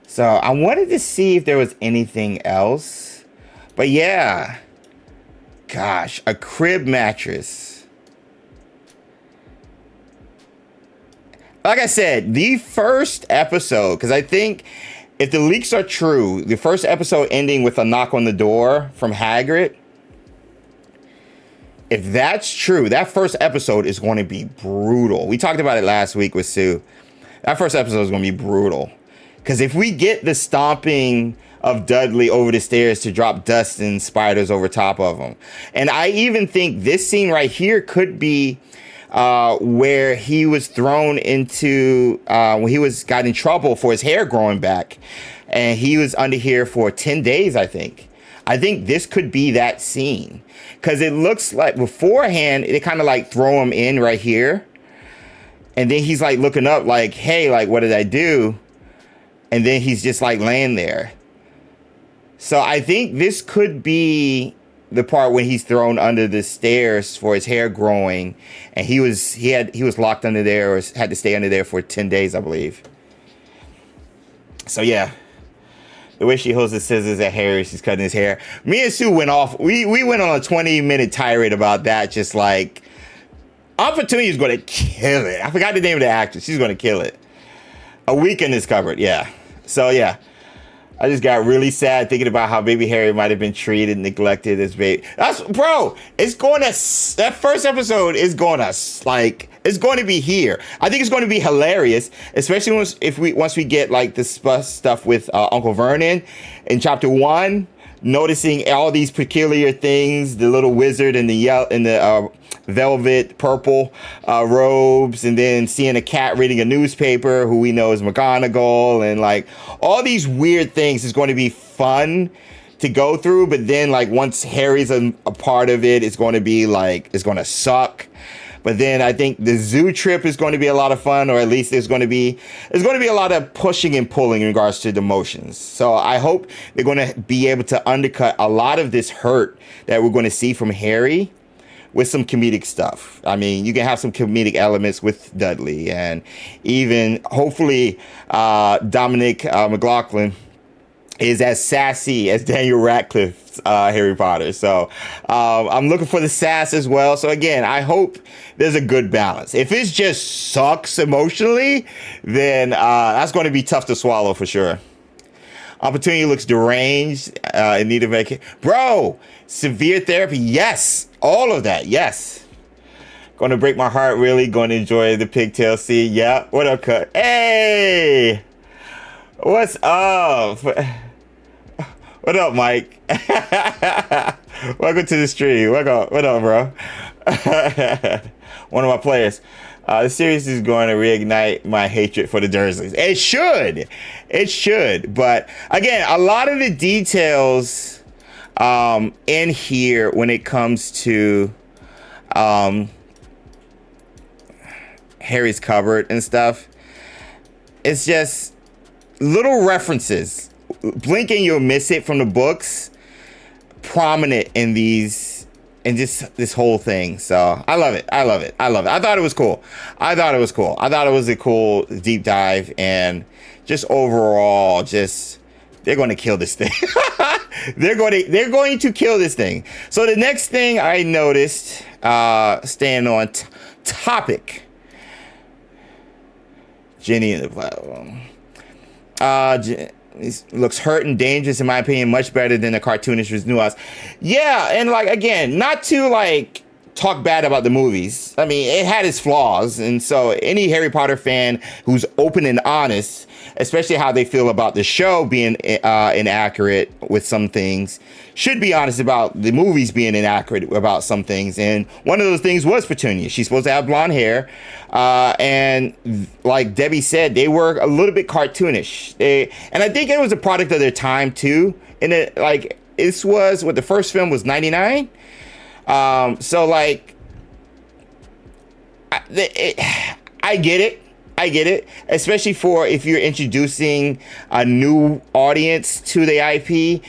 So I wanted to see if there was anything else. But yeah. Gosh, a crib mattress. Like I said, the first episode, because I think if the leaks are true, the first episode ending with a knock on the door from Hagrid, if that's true, that first episode is going to be brutal. We talked about it last week with Sue. That first episode is going to be brutal. Because if we get the stomping of Dudley over the stairs to drop dust and spiders over top of him, and I even think this scene right here could be where he was thrown into when he got in trouble for his hair growing back, and he was under here for 10 days, I think. I think this could be that scene, because it looks like beforehand they kind of like throw him in right here, and then he's like looking up like, hey, like, what did I do? And then he's just like laying there. So I think this could be the part when he's thrown under the stairs for his hair growing, and he was locked under there, or had to stay under there for 10 days, I believe. So yeah, the way she holds the scissors at Harry, she's cutting his hair. Me and Sue went off. We went on a 20-minute tirade about that. Just like, Opportunity is going to kill it. I forgot the name of the actress. She's going to kill it. A Weekend is covered. Yeah. So yeah. I just got really sad thinking about how baby Harry might have been treated, neglected as baby. It's going to, that first episode is going to, like, it's going to be here. I think it's going to be hilarious, especially once we get, like, the stuff with Uncle Vernon in chapter 1, noticing all these peculiar things, the little wizard in the velvet purple robes, and then seeing a cat reading a newspaper who we know is McGonagall, and like all these weird things is going to be fun to go through. But then like once Harry's a part of it, it's going to be like, it's going to suck. But then I think the zoo trip is going to be a lot of fun, or at least there's going to be a lot of pushing and pulling in regards to the emotions. So I hope they're going to be able to undercut a lot of this hurt that we're going to see from Harry with some comedic stuff. I mean, you can have some comedic elements with Dudley, and even hopefully Dominic McLaughlin is as sassy as Daniel Radcliffe's Harry Potter. So I'm looking for the sass as well. So again, I hope there's a good balance. If it just sucks emotionally, then that's going to be tough to swallow for sure. Opportunity looks deranged, in need of vacation. Bro, severe therapy. Yes. All of that. Yes. Going to break my heart, really. Going to enjoy the pigtail scene. Yeah. What up, Cut? Hey. What's up? What up, Mike? Welcome to the stream. What up, bro? One of my players. The series is going to reignite my hatred for the Dursleys. It should. But again, a lot of the details in here when it comes to Harry's cupboard and stuff, it's just little references. Blink and you'll miss it from the books, prominent in just this whole thing. So I love it. I thought it was cool. I thought it was a cool deep dive, and just overall, they're going to kill this thing. They're going to kill this thing. So the next thing I noticed, staying on topic, Ginny in the platform. He looks hurt and dangerous, in my opinion, much better than the cartoonish nuance. Yeah, and like, again, not to like talk bad about the movies. I mean, it had its flaws, and so any Harry Potter fan who's open and honest, especially how they feel about the show being inaccurate with some things, should be honest about the movies being inaccurate about some things. And one of those things was Petunia. She's supposed to have blonde hair. And like Debbie said, they were a little bit cartoonish. And I think it was a product of their time too. And this was what the first film was 99. So like, I get it, especially for if you're introducing a new audience to the IP.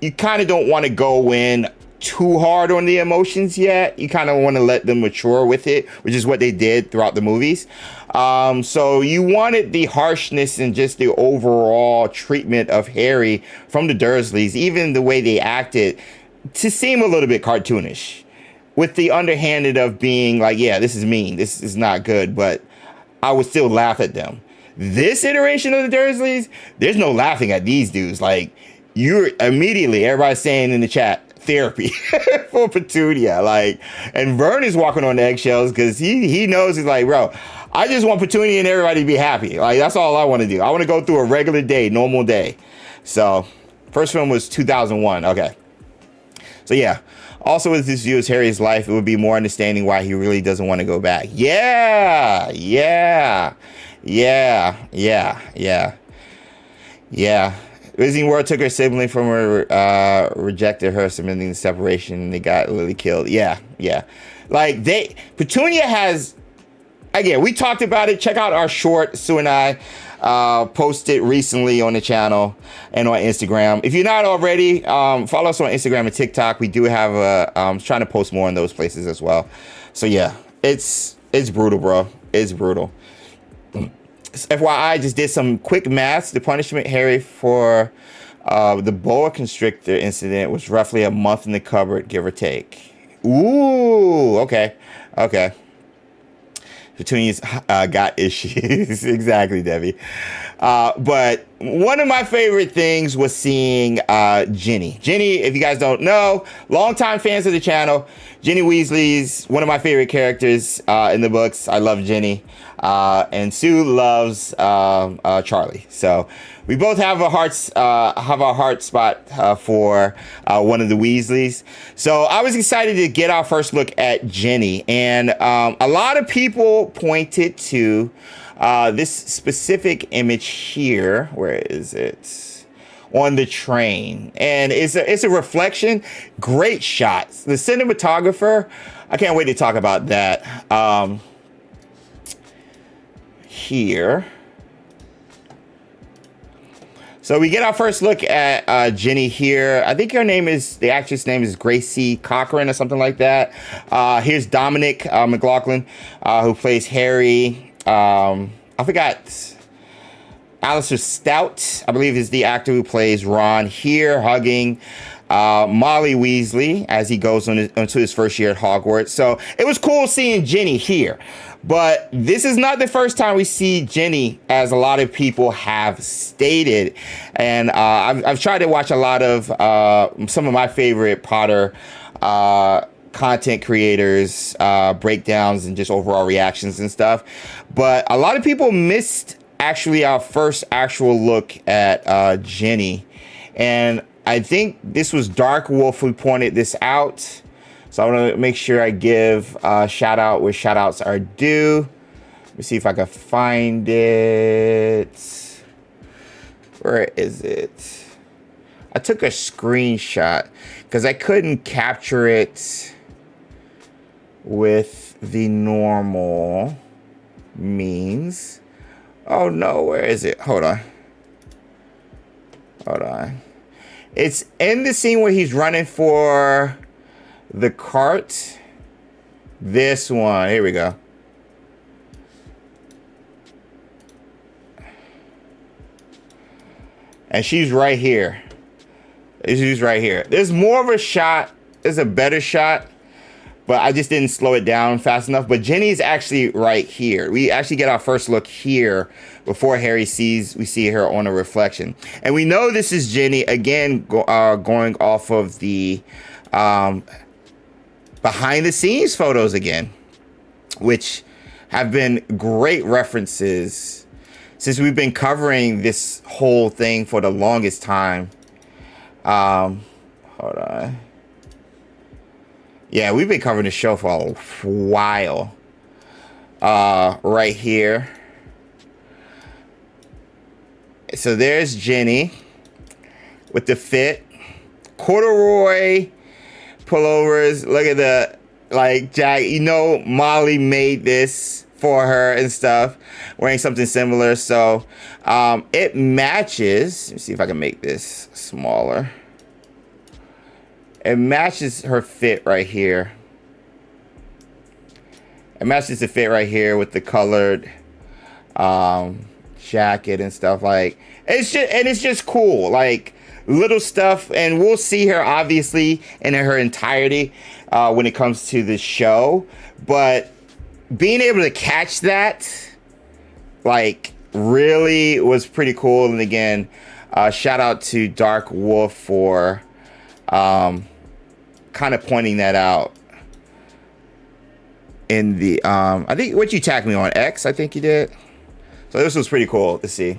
You kind of don't want to go in too hard on the emotions yet. You kind of want to let them mature with it, which is what they did throughout the movies. So you wanted the harshness and just the overall treatment of Harry from the Dursleys, even the way they acted, to seem a little bit cartoonish, with the underhanded of being like, yeah, this is mean, this is not good, but I would still laugh at them. This iteration of the Dursleys, there's no laughing at these dudes. Like, you're immediately, everybody's saying in the chat, therapy for Petunia. Like, and Vern is walking on eggshells because he knows, he's like, bro, I just want Petunia and everybody to be happy. Like, that's all I want to do. I want to go through a regular day, normal day. So, first film was 2001. Okay. So, yeah. Also, with this view as Harry's life, it would be more understanding why he really doesn't want to go back. Yeah. Wizarding World took her sibling from her, rejected her, submitting the separation, and they got Lily killed. Yeah. Like, Petunia has, again, we talked about it. Check out our short, Sue and I posted recently on the channel and on Instagram. If you're not already, follow us on Instagram and TikTok. We do have trying to post more on those places as well. So yeah, it's brutal, bro. It's brutal. FYI, just did some quick maths. The punishment, Harry, for the boa constrictor incident was roughly a month in the cupboard, give or take. Ooh, okay. Petunia's got issues. Exactly, Debbie. But one of my favorite things was seeing Ginny. Ginny, if you guys don't know, longtime fans of the channel, Ginny Weasley's one of my favorite characters in the books. I love Ginny. And Sue loves Charlie. So we both have a heart spot for one of the Weasleys. So I was excited to get our first look at Ginny, and a lot of people pointed to this specific image here. Where is it? On the train, and it's a reflection. Great shots. The cinematographer. I can't wait to talk about that. Here. So we get our first look at Ginny here. I think the actress name is Gracie Cochran or something like that. Here's Dominic McLaughlin, who plays Harry. I forgot. Alastair Stout, I believe, is the actor who plays Ron here, hugging Molly Weasley as he goes into his first year at Hogwarts. So it was cool seeing Ginny here. But this is not the first time we see Ginny, as a lot of people have stated. And I've tried to watch a lot of some of my favorite Potter content creators, breakdowns, and just overall reactions and stuff. But a lot of people missed actually our first actual look at Ginny. And I think this was Dark Wolf who pointed this out. So I want to make sure I give a shout out where shout outs are due. Let me see if I can find it. Where is it? I took a screenshot because I couldn't capture it with the normal means. Oh no, where is it? Hold on. It's in the scene where he's running for the cart. This one. Here we go. And she's right here. She's right here. There's more of a shot. There's a better shot. But I just didn't slow it down fast enough. But Ginny's actually right here. We actually get our first look here before we see her on a reflection. And we know this is Ginny, again, going off of the behind the scenes photos again, which have been great references since we've been covering this whole thing for the longest time. Hold on. Yeah, we've been covering the show for a while. Right here. So there's Ginny with the fit. Corduroy pullovers. Look at the, like, Jack. You know, Molly made this for her and stuff. Wearing something similar. So it matches. Let me see if I can make this smaller. It matches her fit right here. It matches the fit right here with the colored jacket and stuff. Like, it's just cool. Like, little stuff, and we'll see her obviously in her entirety when it comes to the show. But being able to catch that, like, really was pretty cool. And again, shout out to Dark Wolf for kind of pointing that out. in the I think what you tagged me on X, I think you did. So this was pretty cool to see.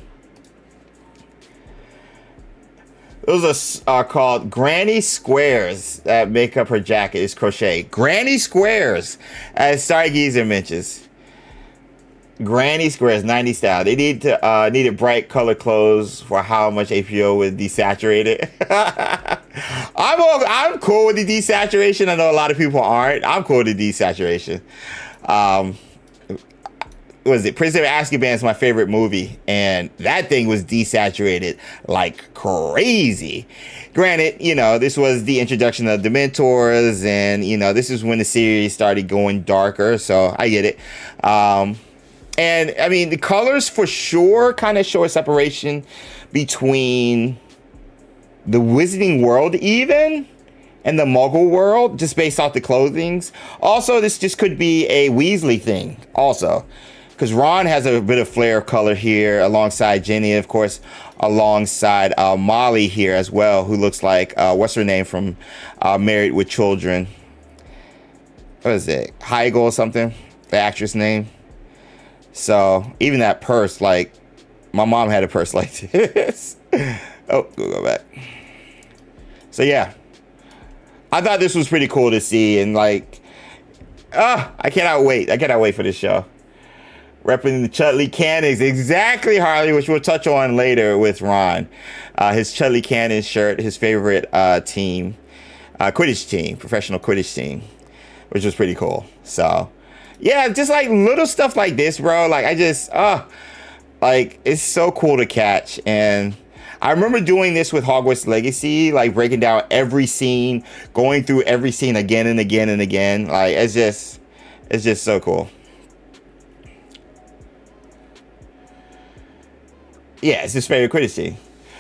Those are called granny squares that make up her jacket. It's crochet. Granny squares, as Stargazer mentions. Granny squares, 90 style. They needed bright color clothes for how much HBO would desaturate it. I'm cool with the desaturation. I know a lot of people aren't. I'm cool with the desaturation. Was it Prisoner of Azkaban is my favorite movie, and that thing was desaturated like crazy. Granted, you know, this was the introduction of Dementors, and you know, this is when the series started going darker, so I get it. And I mean, the colors for sure kind of show a separation between the Wizarding World even and the Muggle world, just based off the clothings. Also, this just could be a Weasley thing also, because Ron has a bit of flare of color here alongside Ginny, of course, alongside Molly here as well, who looks like, what's her name from Married with Children? What is it? Heigl or something? The actress name? So even that purse, like my mom had a purse like this. Oh, go back. So yeah, I thought this was pretty cool to see, and like, I cannot wait. I cannot wait for this show. Repping the Chudley Cannons, exactly, Harley, which we'll touch on later with Ron. His Chudley Cannons shirt, his favorite team, Quidditch team, professional Quidditch team, which was pretty cool. So. Yeah, just like little stuff like this, bro. Like I just, like it's so cool to catch. And I remember doing this with Hogwarts Legacy, like breaking down every scene, going through every scene again and again and again. Like it's just so cool. Yeah, it's his favorite Quidditch team.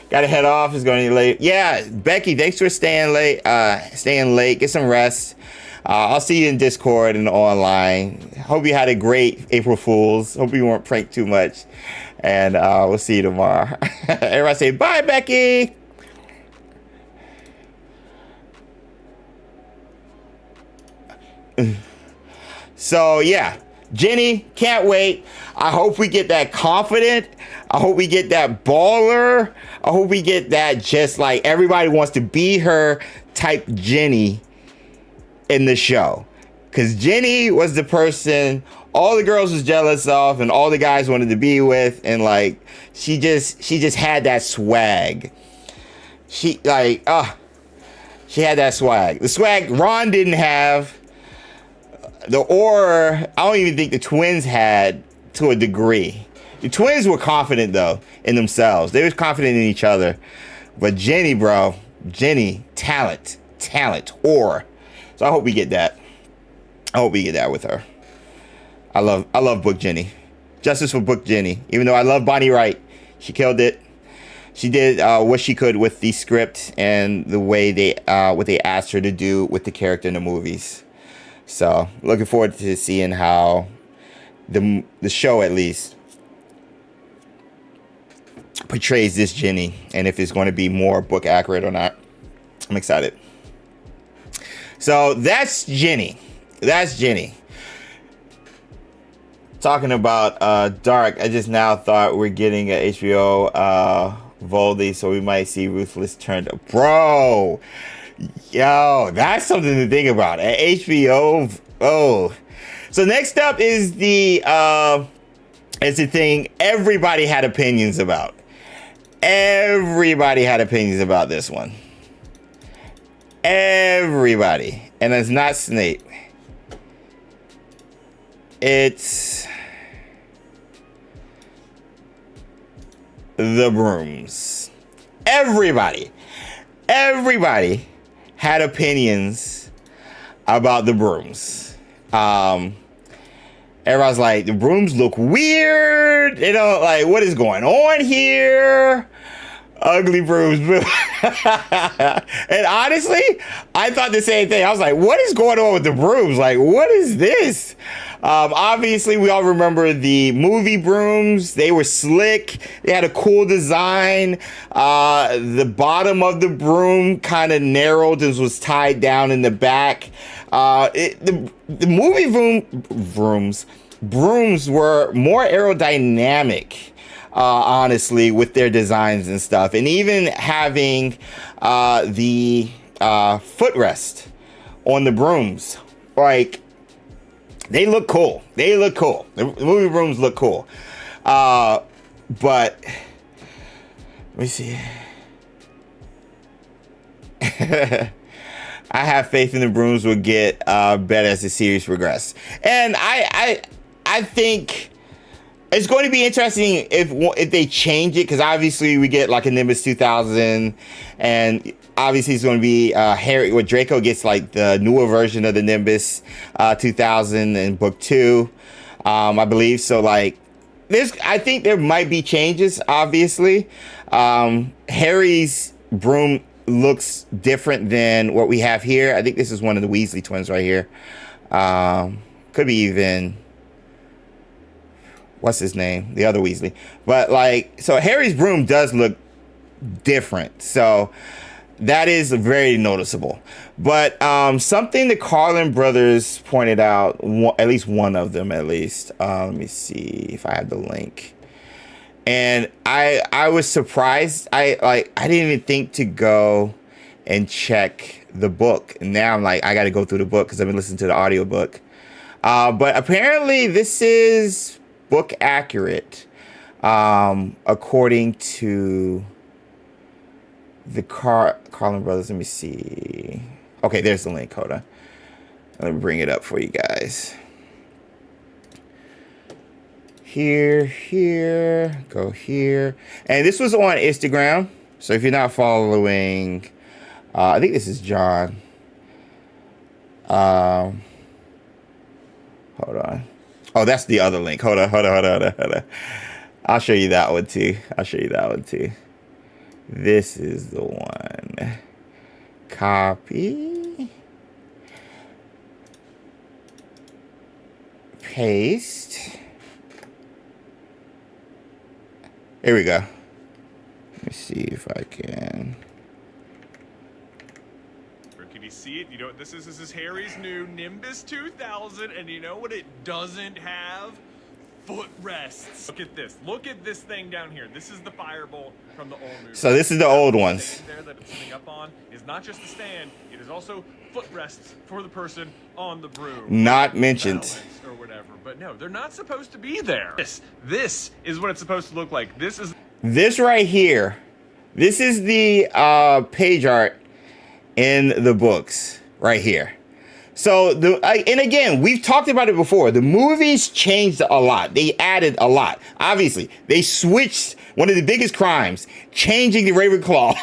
Got to head off. It's going to be late. Yeah, Becky, thanks for staying late. Get some rest. I'll see you in Discord and online. Hope you had a great April Fools. Hope you weren't pranked too much. And we'll see you tomorrow. Everybody say bye, Becky. So, yeah. Jenny, can't wait. I hope we get that confident. I hope we get that baller. I hope we get that just like everybody wants to be her type Jenny in the show, because Jenny was the person all the girls was jealous of and all the guys wanted to be with, and like she just had that swag. She had that swag. The swag Ron didn't have. I don't even think the twins had to a degree. The twins were confident though in themselves. They were confident in each other. But Jenny, bro, talent, or. So I hope we get that. I hope we get that with her. I love Book Jenny. Justice for Book Jenny. Even though I love Bonnie Wright, she killed it. She did what she could with the script and the way what they asked her to do with the character in the movies. So looking forward to seeing how the show at least portrays this Jenny, and if it's going to be more book accurate or not. I'm excited. So that's Jenny. Talking about Dark, I just now thought we're getting a HBO Voldy, so we might see Ruthless turned. Bro, yo, that's something to think about. At HBO, oh. So next up is the thing everybody had opinions about. Everybody had opinions about this one. Everybody. And it's not Snape. It's the brooms. Everybody had opinions about the brooms. Everybody's like, the brooms look weird. They don't like, what is going on here? Ugly brooms. And honestly, I thought the same thing. I was like, what is going on with the brooms? Like, what is this? Obviously, we all remember the movie brooms. They were slick. They had a cool design. The bottom of the broom kind of narrowed and was tied down in the back. The movie brooms were more aerodynamic, honestly, with their designs and stuff. And even having the footrest on the brooms, like, they look cool. They look cool. The movie brooms look cool. But let me see. I have faith in the brooms will get better as the series progresses. And I think it's going to be interesting if they change it, because obviously we get like a Nimbus 2000, and obviously it's going to be Harry, where Draco gets like the newer version of the Nimbus 2000 in book 2, I believe. So like, I think there might be changes. Obviously, Harry's broom looks different than what we have here. I think this is one of the Weasley twins right here. Could be even, what's his name? The other Weasley. But like, so Harry's broom does look different. So that is very noticeable. But something the Carlin brothers pointed out, at least one of them at least. Let me see if I have the link. And I was surprised. I didn't even think to go and check the book. And now I'm like, I got to go through the book because I've been listening to the audiobook. But apparently this is book accurate, according to the Carlin brothers. Let me see. Okay, there's the link. Hold on. Let me bring it up for you guys. Here, go here. And this was on Instagram. So if you're not following, I think this is John. Hold on. Oh, that's the other link. Hold on. I'll show you that one too. This is the one. Copy. Paste. Here we go. Let me see if I can. Or can you see it? You know what this is? This is Harry's new Nimbus 2000, and you know what it doesn't have? Footrests. Look at this. Look at this thing down here. This is the firebolt from the old movie. So this is the old ones. There that it's sitting up on is not just a stand. It is also footrests for the person on the broom. Not mentioned. Or whatever. But no, they're not supposed to be there. This is what it's supposed to look like. This right here. This is the page art in the books right here. So and again, we've talked about it before. The movies changed a lot. They added a lot. Obviously, they switched one of the biggest crimes, changing the Ravenclaw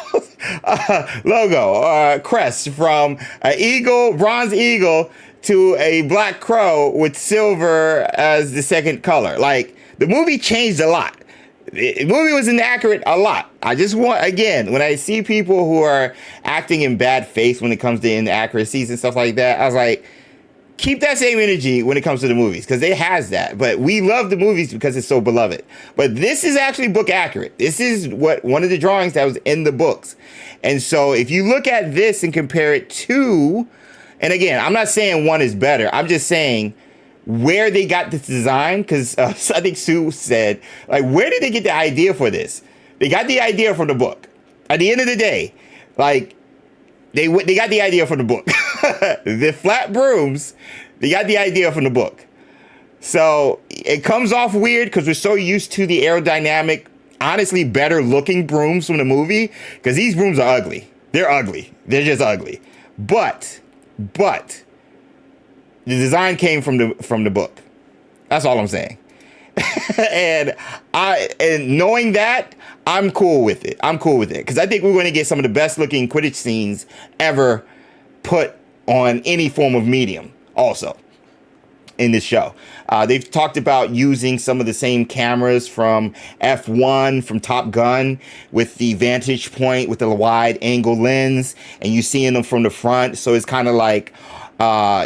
logo, crest from an eagle, bronze eagle, to a black crow with silver as the second color. Like, the movie changed a lot. The movie was inaccurate a lot. I just want, again, when I see people who are acting in bad faith when it comes to inaccuracies and stuff like that, I was like, keep that same energy when it comes to the movies, because it has that. But we love the movies because it's so beloved. But this is actually book accurate. This is one of the drawings that was in the books. And so if you look at this and compare it to, and again, I'm not saying one is better. I'm just saying where they got this design, because I think Sue said, like, where did they get the idea for this? They got the idea from the book. At the end of the day, like, they got the idea from the book. The flat brooms, they got the idea from the book. So it comes off weird because we're so used to the aerodynamic, honestly better looking brooms from the movie, because these brooms are ugly. They're ugly. They're just ugly. But the design came from the book. That's all I'm saying. and knowing that, I'm cool with it. Because I think we're going to get some of the best looking Quidditch scenes ever put on any form of medium also. in this show. They've talked about using some of the same cameras from F1, from Top Gun, with the vantage point with the wide angle lens, and you seeing them from the front. So it's kind of like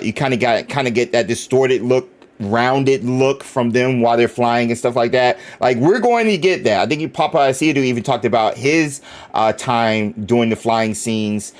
you kind of get that distorted look, rounded look from them while they're flying and stuff like that. Like, we're going to get that. I think Papa Asidu even talked about his time doing the flying scenes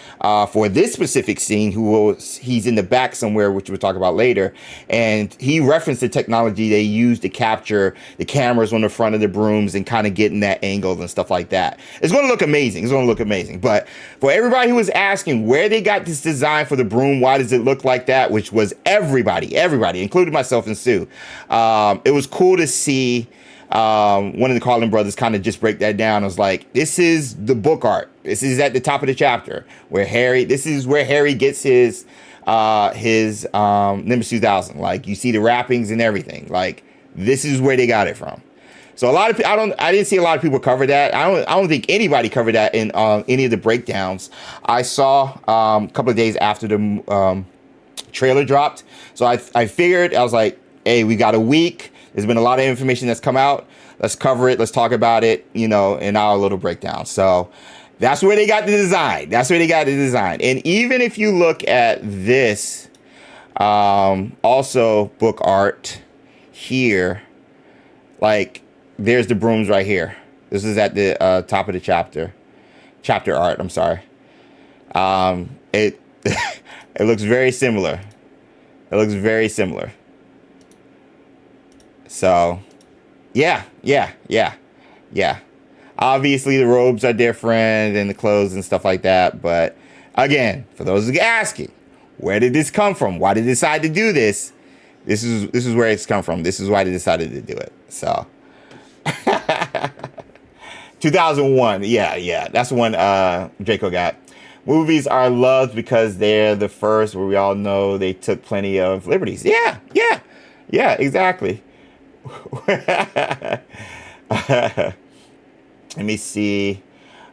for this specific scene. He's in the back somewhere, which we'll talk about later, and he referenced the technology they used to capture the cameras on the front of the brooms and kind of getting that angle and stuff like that. It's going to look amazing. But for everybody who was asking where they got this design for the broom, why does it look like that, which was everybody, including myself and Sue. It was cool to see one of the Carlin brothers kind of just break that down. I was like, this is the book art. This is at the top of the chapter this is where Harry gets his Nimbus 2000. Like, you see the wrappings and everything. Like, this is where they got it from. So a lot of I didn't see a lot of people cover that. I don't think anybody covered that in any of the breakdowns. I saw a couple of days after the trailer dropped. So I figured, I was like, hey, we got a week. There's been a lot of information that's come out. Let's cover it. Let's talk about it, in our little breakdown. So that's where they got the design. And even if you look at this, also book art here, like, there's the brooms right here. This is at the top of the chapter art. I'm sorry. It it looks very similar. So, yeah. Obviously, the robes are different and the clothes and stuff like that. But again, for those who are asking, where did this come from? Why did they decide to do this? This is where it's come from. This is why they decided to do it. So, 2001. Yeah. That's the one Draco got. Movies are loved because they're the first where we all know they took plenty of liberties. Yeah, exactly. Let me see.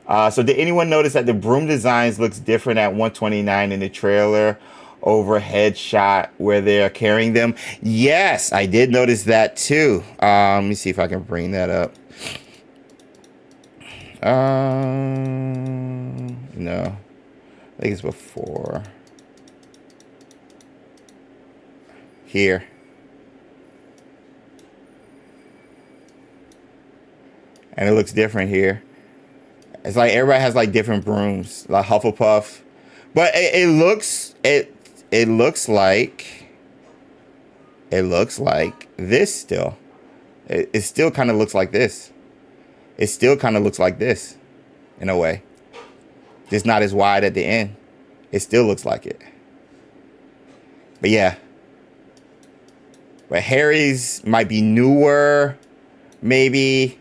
So did anyone notice that the broom designs looks different at 129 in the trailer overhead shot where they're carrying them? Yes, I did notice that too. Let me see if I can bring that up. No. I think it's before. Here. And it looks different here. It's like everybody has like different brooms, like Hufflepuff. But it looks like this still. It still kind of looks like this. It still kind of looks like this in a way. Just not as wide at the end. It still looks like it. But yeah. But Harry's might be newer, maybe.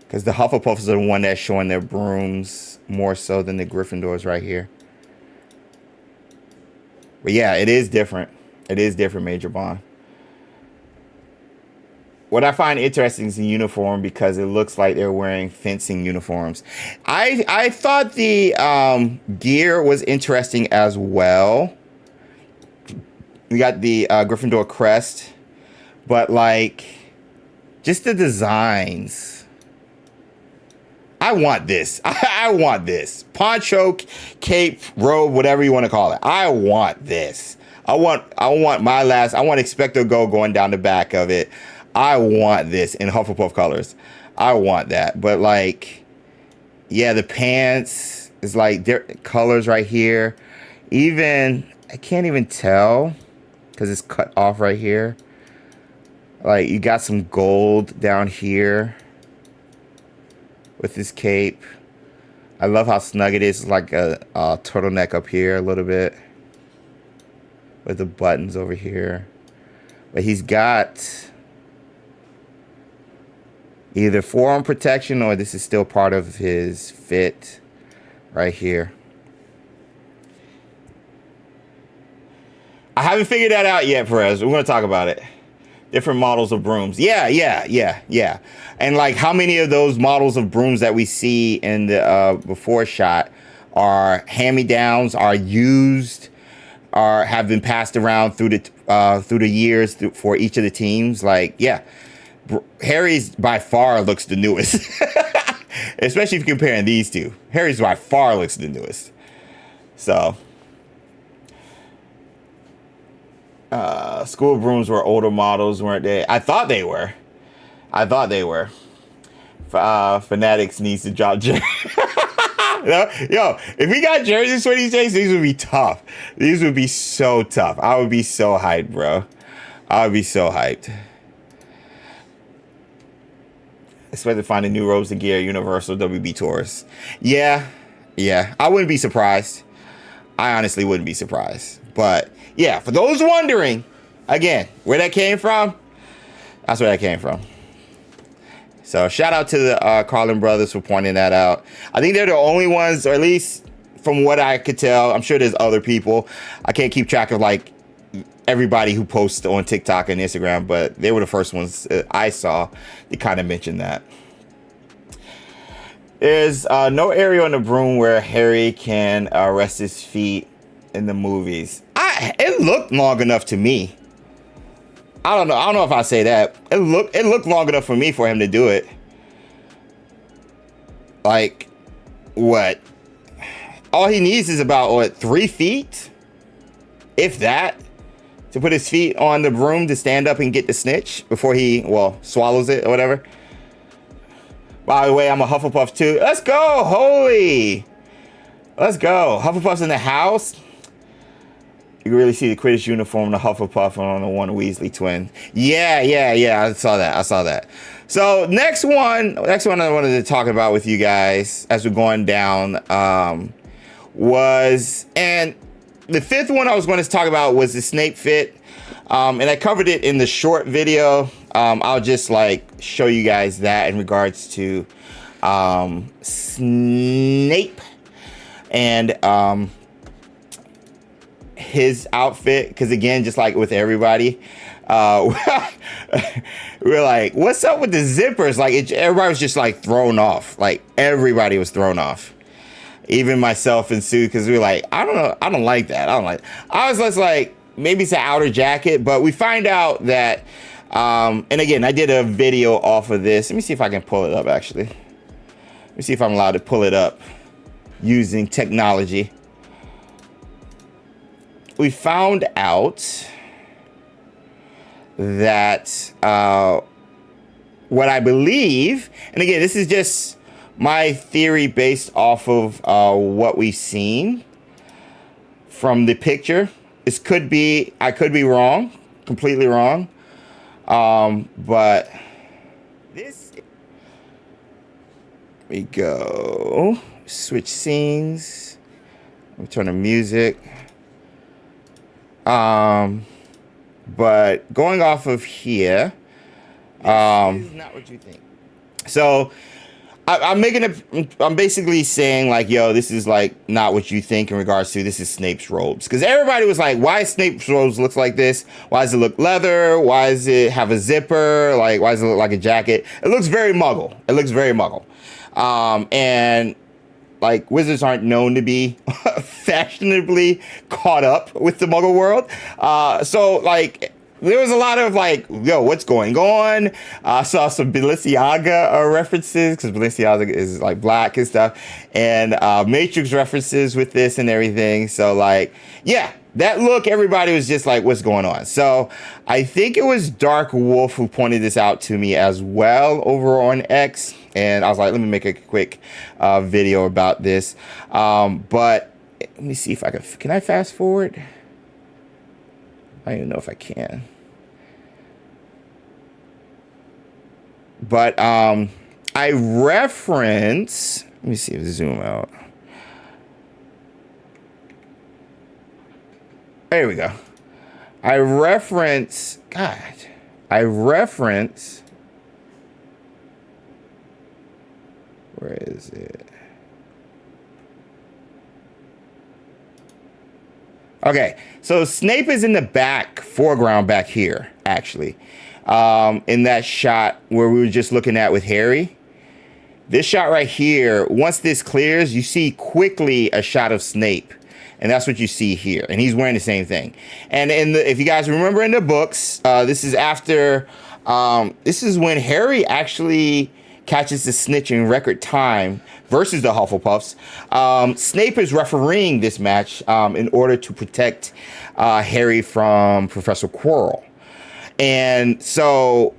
Because the Hufflepuffs are the one that's showing their brooms more so than the Gryffindors right here. But yeah, it is different. It is different, Major Bond. What I find interesting is the uniform because it looks like they're wearing fencing uniforms. I thought the gear was interesting as well. We got the Gryffindor crest, but like just the designs. I want this. I want this. Poncho, cape, robe, whatever you want to call it. I want this. I want XpectoGO going down the back of it. I want this in Hufflepuff colors. I want that. But like, yeah, the pants is like colors right here. Even, I can't even tell because it's cut off right here. Like, you got some gold down here with this cape. I love how snug it is. It's like a turtleneck up here a little bit with the buttons over here. But he's got either forearm protection or this is still part of his fit right here. I haven't figured that out yet, Perez. We're going to talk about it. Different models of brooms. Yeah. And like how many of those models of brooms that we see in the before shot are hand-me-downs, are used, or have been passed around through the through the years for each of the teams. Like, yeah, Harry's by far looks the newest, especially if you're comparing these two. Harry's by far looks the newest. So, school brooms were older models, weren't they? I thought they were. Fanatics needs to drop jerseys. Yo, if we got jerseys for these days, these would be tough. These would be so tough. I would be so hyped, bro. I would be so hyped. Expect to find a new robes and gear Universal WB tours. Yeah. I wouldn't be surprised. I honestly wouldn't be surprised. But yeah, for those wondering, again, where that came from, that's where that came from. So shout out to the Carlin brothers for pointing that out. I think they're the only ones, or at least from what I could tell. I'm sure there's other people. I can't keep track of like everybody who posts on TikTok and Instagram, but they were the first ones I saw to kind of mention that. There's no area on the broom where Harry can rest his feet in the movies. It looked long enough to me. I don't know if I say that. It looked long enough for me for him to do it. Like, what? All he needs is about 3 feet, if that, to put his feet on the broom to stand up and get the snitch before he swallows it or whatever. By the way, I'm a Hufflepuff too. Let's go, holy! Let's go. Hufflepuff's in the house. You can really see the Quidditch uniform, the Hufflepuff on the one Weasley twin. Yeah. I saw that. So next one I wanted to talk about with you guys as we're going down was, and the fifth one I was going to talk about was the Snape fit. And I covered it in the short video. I'll just like show you guys that in regards to Snape and his outfit, because again, just like with everybody, we're like, what's up with the zippers? Like everybody was just like thrown off. Like everybody was thrown off, even myself and Sue, because we were like, I don't like that. I was just like, maybe it's an outer jacket, but we find out that and again, I did a video off of this. Let me see if I can pull it up actually. Let me see if I'm allowed to pull it up using technology. We found out that what I believe, and again, this is just my theory based off of what we've seen from the picture. I could be wrong, completely wrong. But this, we go, switch scenes, we turn the music. But going off of here, this is not what you think. So I'm basically saying like, yo, this is like not what you think in regards to this is Snape's robes. Because everybody was like, why Snape's robes looks like this? Why does it look leather? Why does it have a zipper? Like, why does it look like a jacket? It looks very muggle. And like wizards aren't known to be fashionably caught up with the muggle world. So like there was a lot of like, yo, what's going on? I saw some Balenciaga references because Balenciaga is like black and stuff, and Matrix references with this and everything. So like, yeah, that look, everybody was just like, what's going on? So I think it was Dark Wolf who pointed this out to me as well over on X. And I was like, let me make a quick video about this. But let me see if I can I fast forward? I don't even know if I can. But I reference, let me see if I zoom out. There we go. I reference, where is it? Okay, so Snape is in the back, foreground back here, actually. In that shot where we were just looking at with Harry. This shot right here, once this clears, you see quickly a shot of Snape. And that's what you see here. And he's wearing the same thing. And if you guys remember in the books, this is after, this is when Harry actually catches the snitch in record time versus the Hufflepuffs. Snape is refereeing this match in order to protect Harry from Professor Quirrell. And so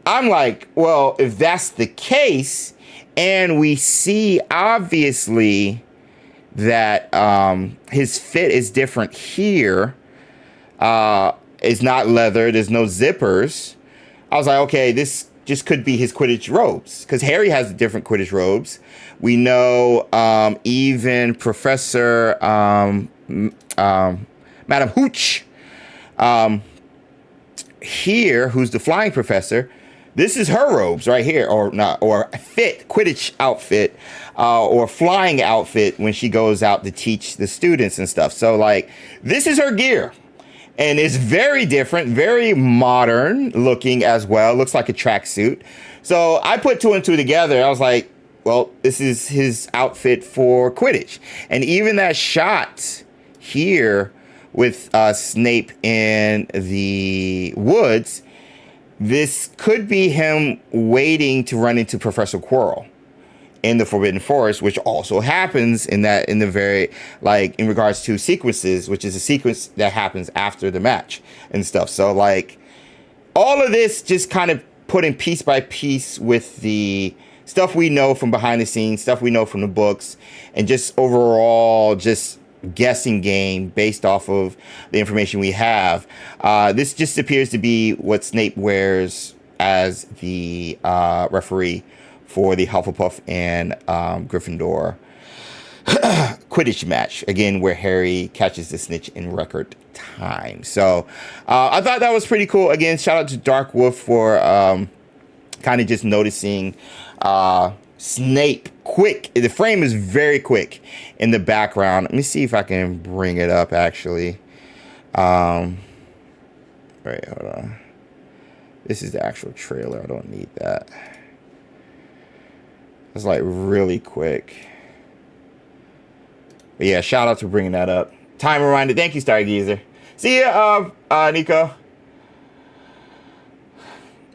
I'm like, well, if that's the case, and we see obviously that his fit is different here, it's not leather, there's no zippers. I was like, okay, this just could be his Quidditch robes, because Harry has different Quidditch robes. We know even Professor Madam Hooch here, who's the flying professor, this is her robes right here, or not, or fit, Quidditch outfit, or flying outfit when she goes out to teach the students and stuff. So like, this is her gear. And it's very different, very modern looking as well. Looks like a tracksuit. So I put two and two together. I was like, well, this is his outfit for Quidditch. And even that shot here with Snape in the woods, this could be him waiting to run into Professor Quirrell in the Forbidden Forest, which also happens in the very, like, in regards to sequences, which is a sequence that happens after the match and stuff. So like, all of this just kind of putting piece by piece with the stuff we know from behind the scenes, stuff we know from the books, and just overall just guessing game based off of the information we have. This just appears to be what Snape wears as the referee for the Hufflepuff and Gryffindor Quidditch match, again, where Harry catches the snitch in record time. So I thought that was pretty cool. Again, shout out to Dark Wolf for kind of just noticing Snape quick. The frame is very quick in the background. Let me see if I can bring it up, actually. Wait, hold on. This is the actual trailer. I don't need that. It's like really quick. But yeah, shout out to bringing that up. Time reminder. Thank you, Stargazer. See ya, Nico.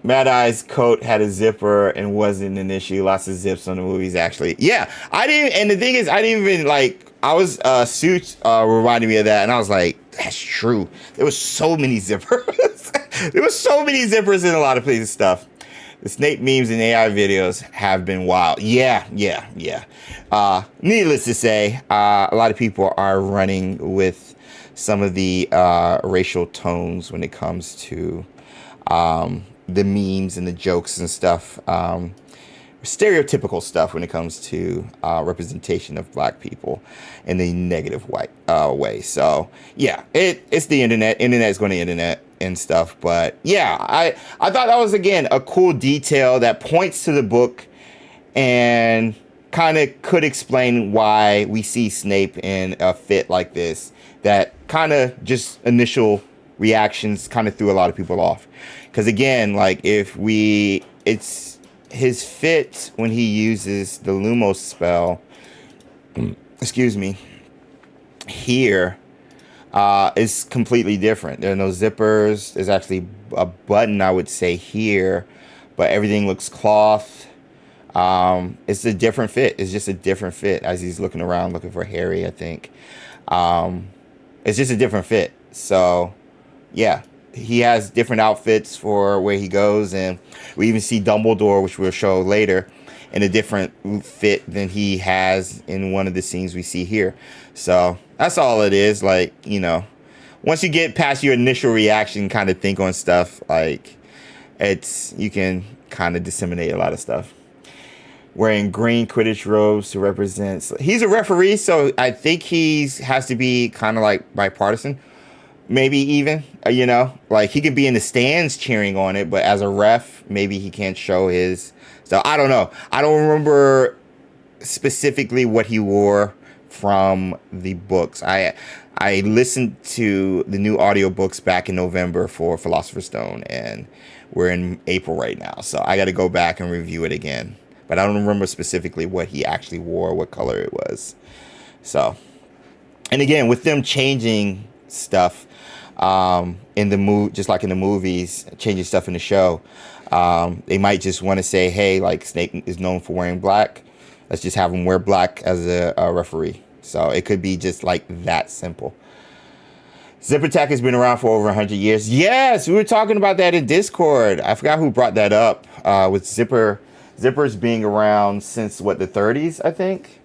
Mad Eye's coat had a zipper and wasn't an issue. Lots of zips on the movies, actually. Yeah, I didn't. And the thing is, I didn't even like. I was Suits reminded me of that, and I was like, that's true. There was so many zippers. There was so many zippers in a lot of places stuff. The Snape memes and AI videos have been wild. Yeah. Needless to say, a lot of people are running with some of the racial tones when it comes to the memes and the jokes and stuff. Stereotypical stuff when it comes to representation of black people in the negative way. So yeah, it's the internet. Internet is going to internet and stuff. But yeah, I thought that was, again, a cool detail that points to the book and kind of could explain why we see Snape in a fit like this. That kind of just initial reactions kind of threw a lot of people off. Because again, like, it's his fit when he uses the Lumos spell, excuse me, here is completely different. There are no zippers. There's actually a button, I would say, here, but everything looks cloth. It's a different fit. It's just a different fit as he's looking around looking for Harry, I think. It's just a different fit. So, yeah. He has different outfits for where he goes, and we even see Dumbledore, which we'll show later, in a different fit than he has in one of the scenes we see here. So that's all it is. Like, you know, once you get past your initial reaction, kind of think on stuff, like, you can kind of disseminate a lot of stuff. Wearing green Quidditch robes to represent. He's a referee, so I think has to be kind of like bipartisan. Maybe even, you know, like, he could be in the stands cheering on it, but as a ref, maybe he can't show his. So I don't know. I don't remember specifically what he wore from the books. I listened to the new audiobooks back in November for Philosopher's Stone, and we're in April right now. So I got to go back and review it again. But I don't remember specifically what he actually wore, what color it was. So And again, with them changing stuff in the just like in the movies, changing stuff in the show, they might just want to say, hey, like Snape is known for wearing black. Let's just have him wear black as a referee. So it could be just like that simple. Zipper Tech has been around for over 100 years. Yes, we were talking about that in Discord. I forgot who brought that up with zippers being around since, what, the 30s, I think?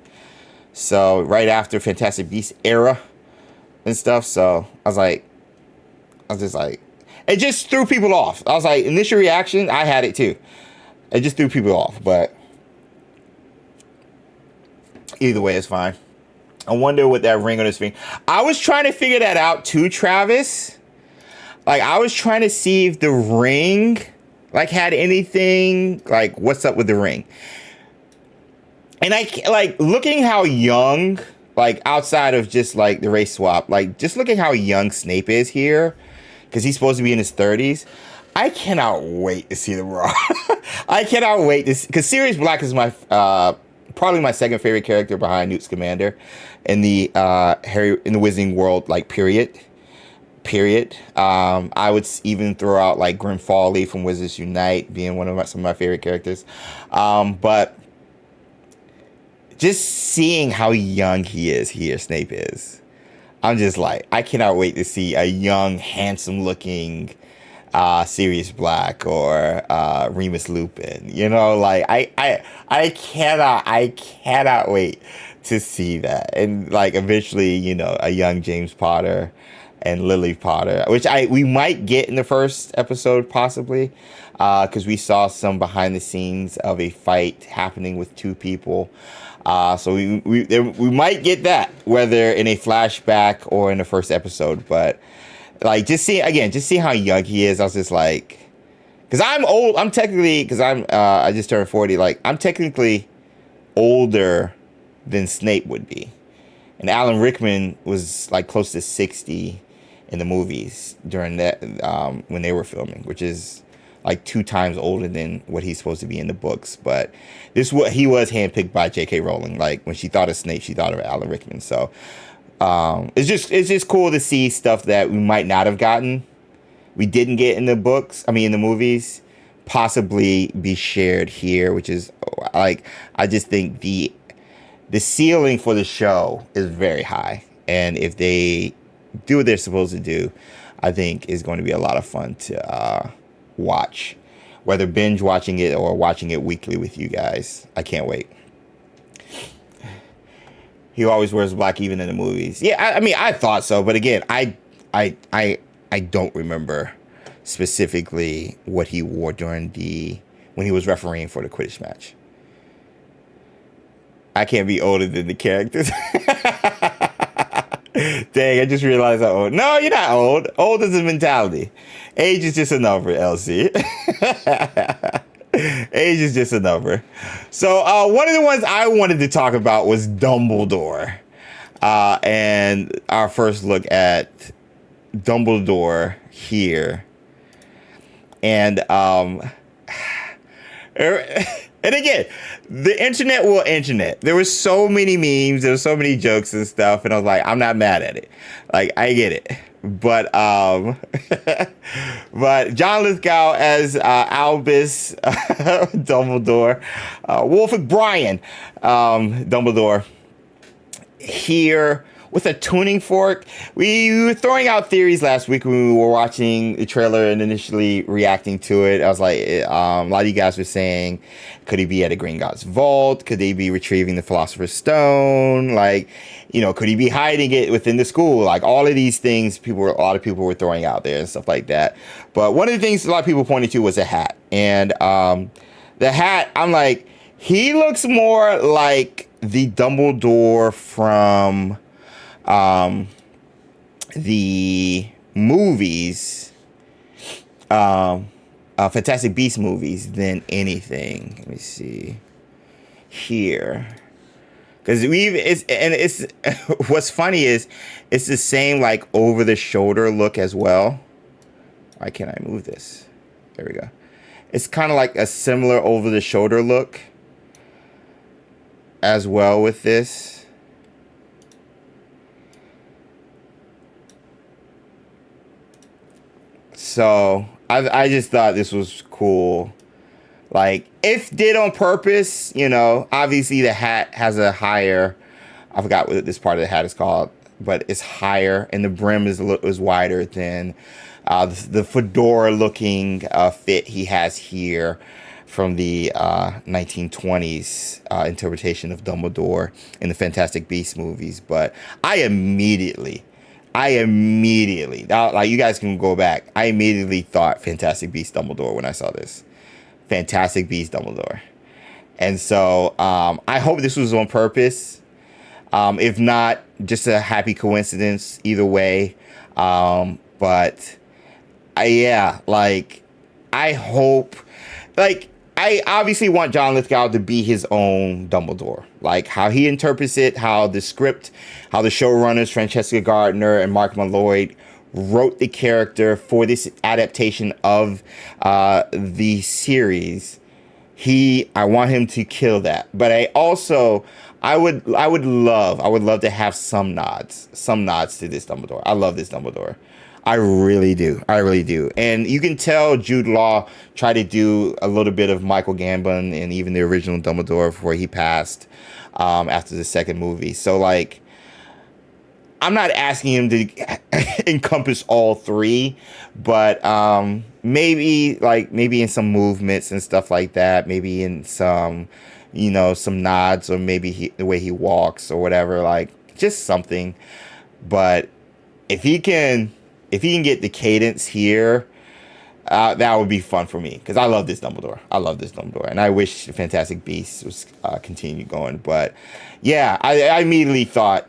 So right after Fantastic Beasts era and stuff. So I was just like, it just threw people off. I was like, initial reaction, I had it too. It just threw people off, but either way, it's fine. I wonder what that ring on his finger. I was trying to figure that out too, Travis. Like, I was trying to see if the ring, like, had anything, like, what's up with the ring. And I, like, looking how young, like, outside of just, like, the race swap, like, just looking how young Snape is here, because he's supposed to be in his 30s. I cannot wait to see the Raw. I cannot wait to see, because Sirius Black is my, probably my second favorite character behind Newt Scamander in the in the Wizarding world, like, period. I would even throw out, like, Grim Folly from Wizards Unite being one of some of my favorite characters. But just seeing how young he is here, Snape is, I'm just like, I cannot wait to see a young, handsome-looking Sirius Black or Remus Lupin. You know, like, I cannot wait to see that. And, like, eventually, you know, a young James Potter and Lily Potter, which we might get in the first episode, possibly, because we saw some behind the scenes of a fight happening with two people. So we might get that, whether in a flashback or in the first episode. But, like, just see how young he is. I was just like, because I'm old. I'm technically, because I just turned 40. Like, I'm technically older than Snape would be. And Alan Rickman was, like, close to 60 in the movies during that, when they were filming, which is like 2 times older than what he's supposed to be in the books. But he was handpicked by J.K. Rowling. Like, when she thought of Snape, she thought of Alan Rickman. So it's just cool to see stuff that we might not have gotten, we didn't get in the books, in the movies, possibly be shared here, which is, like, I just think the ceiling for the show is very high. And if they do what they're supposed to do, I think is going to be a lot of fun to watch, whether binge watching it or watching it weekly with you guys. I can't wait. He always wears black even in the movies. Yeah, I thought so, but again, I don't remember specifically what he wore when he was refereeing for the Quidditch match. I can't be older than the characters. Dang, I just realized I'm old. No, you're not old. Old is a mentality. Age is just a number, LC. Age is just a number. So one of the ones I wanted to talk about was Dumbledore. And our first look at Dumbledore here. And and again, the internet will internet. There were so many memes, there were so many jokes and stuff, and I was like, I'm not mad at it. Like, I get it. But but John Lithgow as Albus Dumbledore, Wolfgang Brian Dumbledore here with a tuning fork. We were throwing out theories last week when we were watching the trailer and initially reacting to it. I was like, a lot of you guys were saying, could he be at a Gringotts vault? Could they be retrieving the Philosopher's Stone? Like, you know, could he be hiding it within the school? Like, all of these things a lot of people were throwing out there and stuff like that. But one of the things a lot of people pointed to was a hat. And the hat, I'm like, he looks more like the Dumbledore from the movies, Fantastic Beasts movies than anything. Let me see here, because it's what's funny is it's the same, like, over the shoulder look as well. Why can't I move this? There we go. It's kind of like a similar over the shoulder look as well with this. So I just thought this was cool. Like, if did on purpose, you know, obviously the hat has a higher, I forgot what this part of the hat is called, but it's higher, and the brim is wider than the fedora-looking fit he has here from the 1920s interpretation of Dumbledore in the Fantastic Beasts movies. But I immediately, like, you guys can go back, I immediately thought Fantastic Beasts Dumbledore when I saw this. Fantastic Beasts Dumbledore. And so I hope this was on purpose. If not, just a happy coincidence either way. But I hope, like, I obviously want John Lithgow to be his own Dumbledore. Like, how he interprets it, how the script, how the showrunners, Francesca Gardner and Mark Malloy, wrote the character for this adaptation of the series. I want him to kill that. But I would love to have some nods to this Dumbledore. I love this Dumbledore. I really do. And you can tell Jude Law tried to do a little bit of Michael Gambon and even the original Dumbledore before he passed after the second movie. So, like, I'm not asking him to encompass all three, but maybe in some movements and stuff like that, maybe in some, you know, some nods, or maybe the way he walks or whatever, like, just something. But if he can get the cadence here, that would be fun for me, because I love this Dumbledore. And I wish Fantastic Beasts was continued going. But yeah, I immediately thought,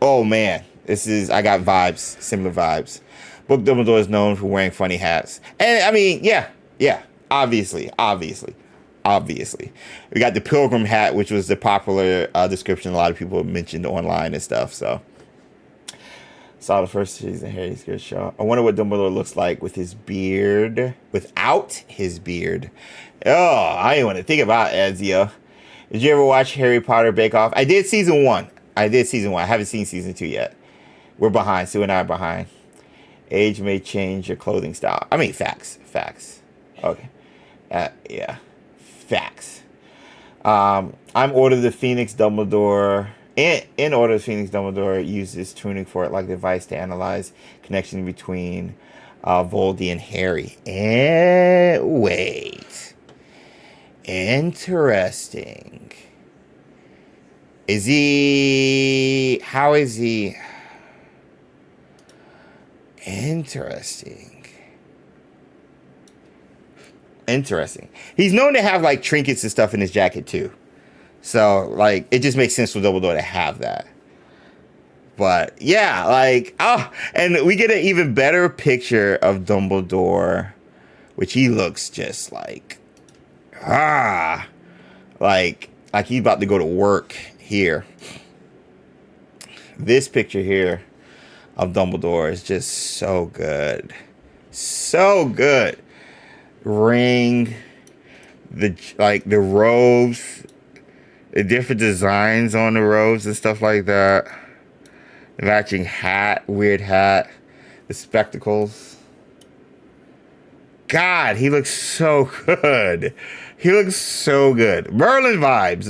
oh man, I got vibes, similar vibes. Book Dumbledore is known for wearing funny hats. And I mean, yeah, obviously. We got the Pilgrim hat, which was the popular description a lot of people mentioned online and stuff, so. Saw the first season of Harry's good show. I wonder what Dumbledore looks like with his beard. Without his beard. Oh, I didn't want to think about Ezio. Did you ever watch Harry Potter Bake Off? I did season 1. I haven't seen season 2 yet. We're behind. Sue and I are behind. Age may change your clothing style. I mean, facts. Okay. Yeah. Facts. I'm Order the Phoenix Dumbledore. In Order of the Phoenix, Dumbledore uses tuning for it like a device to analyze connection between Voldy and Harry. Wait. Interesting. How is he? Interesting. He's known to have, like, trinkets and stuff in his jacket too. So, like, it just makes sense for Dumbledore to have that. But yeah, like, and we get an even better picture of Dumbledore, which he looks just like he's about to go to work here. This picture here of Dumbledore is just so good. Ring, the robes, the different designs on the robes and stuff like that. The matching hat, weird hat, the spectacles. God, he looks so good. Merlin vibes.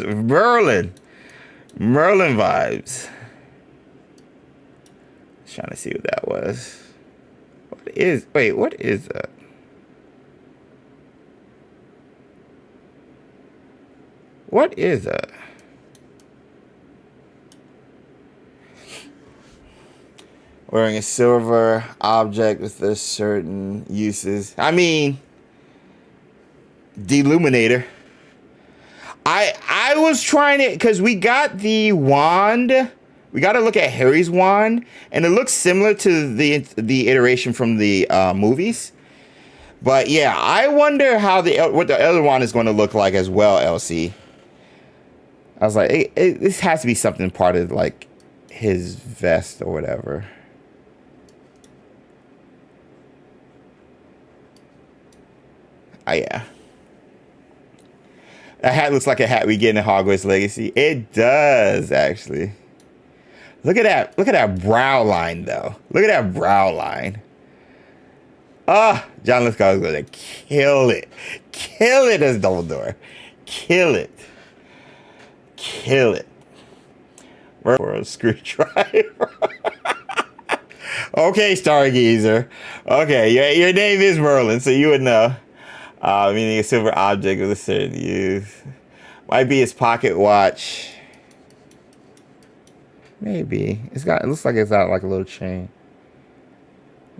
Trying to see what that was. What is that? What is that? Wearing a silver object with a certain uses. I mean, the Illuminator. I was trying to, because we got the wand. We got to look at Harry's wand, and it looks similar to the iteration from the movies. But yeah, I wonder what the other wand is going to look like as well, LC. I was like, this has to be something part of, like, his vest or whatever. Yeah. That hat looks like a hat we get in Hogwarts Legacy. It does, actually. Look at that brow line, though. John Lithgow is going to kill it. Kill it as Dumbledore. Kill it. Kill it. For a screwdriver. Okay, Stargazer. Okay, your name is Merlin, so you would know. Meaning a silver object of a certain use. Might be his pocket watch. Maybe. It looks like it's got like a little chain.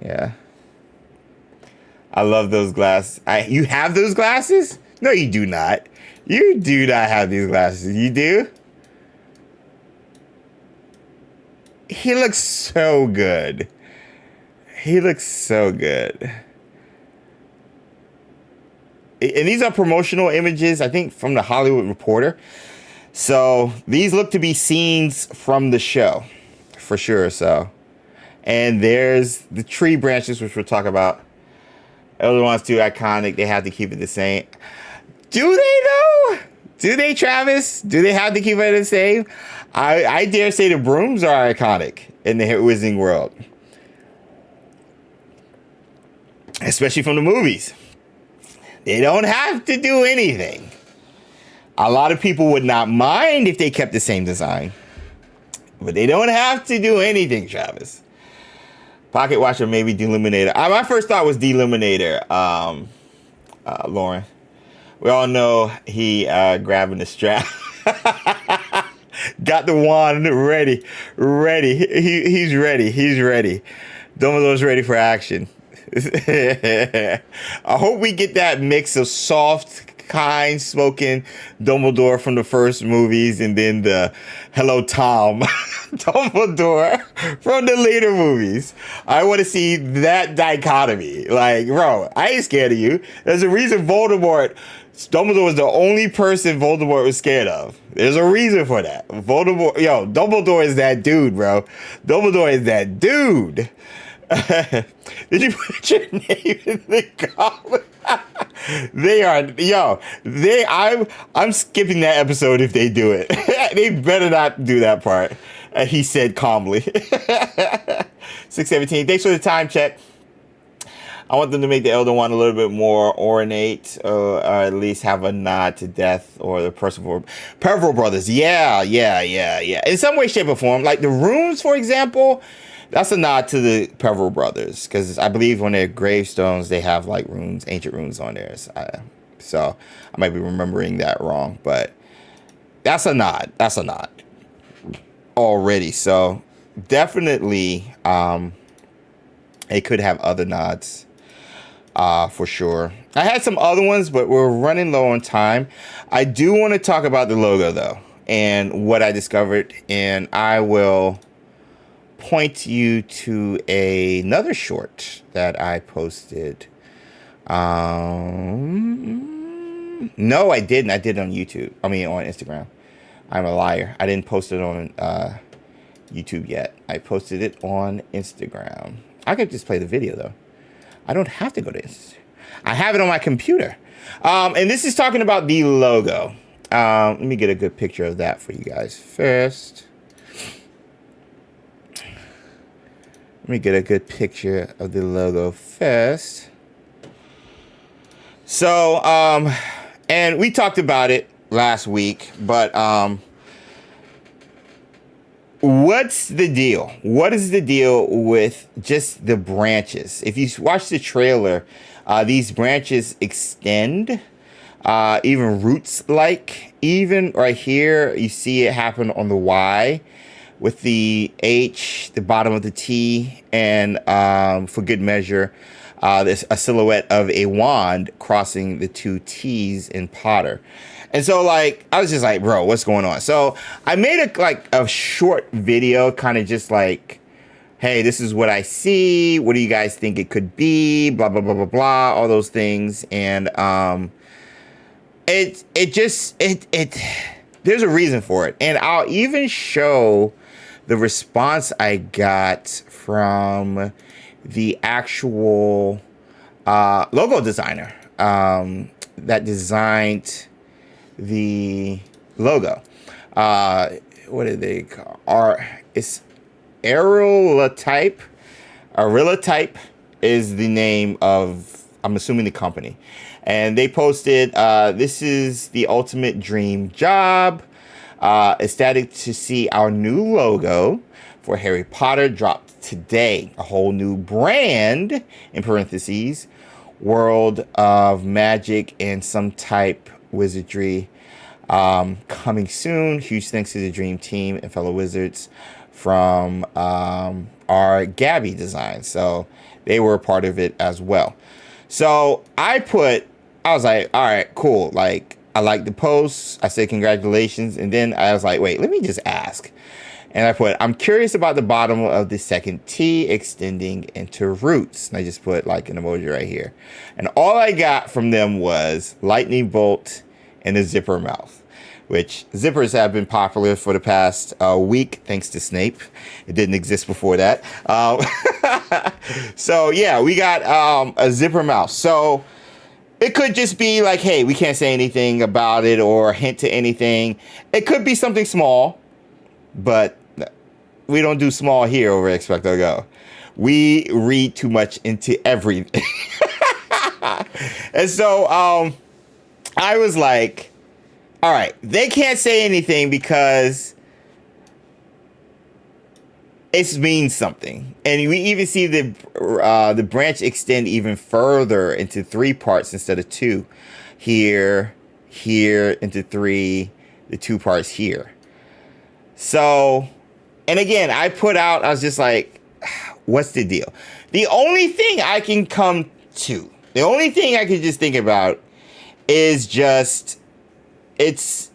Yeah. I love those glasses. You have those glasses? No, you do not. You do not have these glasses. You do? He looks so good. He looks so good. And these are promotional images, I think, from the Hollywood Reporter. So these look to be scenes from the show, for sure. So, and there's the tree branches, which we'll talk about. Elder Wand's too iconic. They have to keep it the same. Do they though? Do they, Travis? Do they have to keep it the same? I dare say the brooms are iconic in the Wizarding world, especially from the movies. They don't have to do anything. A lot of people would not mind if they kept the same design, but they don't have to do anything, Travis. Pocket watch or maybe Deluminator. My first thought was Deluminator, Lauren. We all know he grabbing the strap. Got the wand ready. He's ready. Dumbledore's ready for action. I hope we get that mix of soft, kind spoken Dumbledore from the first movies and then the Hello Tom Dumbledore from the later movies. I want to see that dichotomy. Like, bro, I ain't scared of you. There's a reason Dumbledore was the only person Voldemort was scared of. There's a reason for that. Dumbledore is that dude, bro. Dumbledore is that dude. Did you put your name in the comment? I'm skipping that episode if they do it. They better not do that part. He said calmly. 6:17. Thanks for the time check. I want them to make the Elder Wand a little bit more ornate, or at least have a nod to Death or the Percival brothers. Yeah. In some way, shape, or form. Like the runes, for example, that's a nod to the Percival brothers. Because I believe on their gravestones, they have like runes, ancient runes on theirs. So I might be remembering that wrong. But that's a nod. Already. So definitely, it could have other nods. For sure. I had some other ones, but we're running low on time. I do want to talk about the logo, though, and what I discovered, and I will point you to another short that I posted. No, I didn't. I did it on YouTube. On Instagram. I'm a liar. I didn't post it on YouTube yet. I posted it on Instagram. I could just play the video, though. I don't have to go to Instagram. I have it on my computer. And this is talking about the logo. Let me get a good picture of that for you guys first. So, and we talked about it last week, but what's the deal? What is the deal with just the branches? If you watch the trailer, these branches extend, even roots-like. Even right here, you see it happen on the Y with the H, the bottom of the T, and for good measure, there's a silhouette of a wand crossing the two T's in Potter. And so, like, I was just like, bro, what's going on? So I made a short video, kind of just like, hey, this is what I see. What do you guys think it could be? Blah, blah, blah, blah, blah, all those things. And there's a reason for it. And I'll even show the response I got from the actual logo designer that designed the logo. What do they call? It's Arilla Type, is the name of, I'm assuming, the company. And they posted, this is the ultimate dream job. Ecstatic to see our new logo for Harry Potter dropped today. A whole new brand, in parentheses, world of magic and some type wizardry. Coming soon. Huge thanks to the Dream Team and fellow wizards from our Gabby design. So they were a part of it as well. So I was like, all right, cool. Like, I liked the post. I said congratulations. And then I was like, wait, let me just ask. And I put, I'm curious about the bottom of the second T extending into roots. And I just put like an emoji right here. And all I got from them was lightning bolt and a zipper mouth, which zippers have been popular for the past week, thanks to Snape. It didn't exist before that. So yeah, we got a zipper mouth. So it could just be like, hey, we can't say anything about it or hint to anything. It could be something small, but we don't do small here over at XpectoGO. We read too much into everything. And so I was like, all right, they can't say anything because it means something. And we even see the branch extend even further into 3 parts instead of 2. Here into 3, the 2 parts here. So, and again, I was just like, what's the deal? The only thing I can come to, the only thing I can just think about is just, it's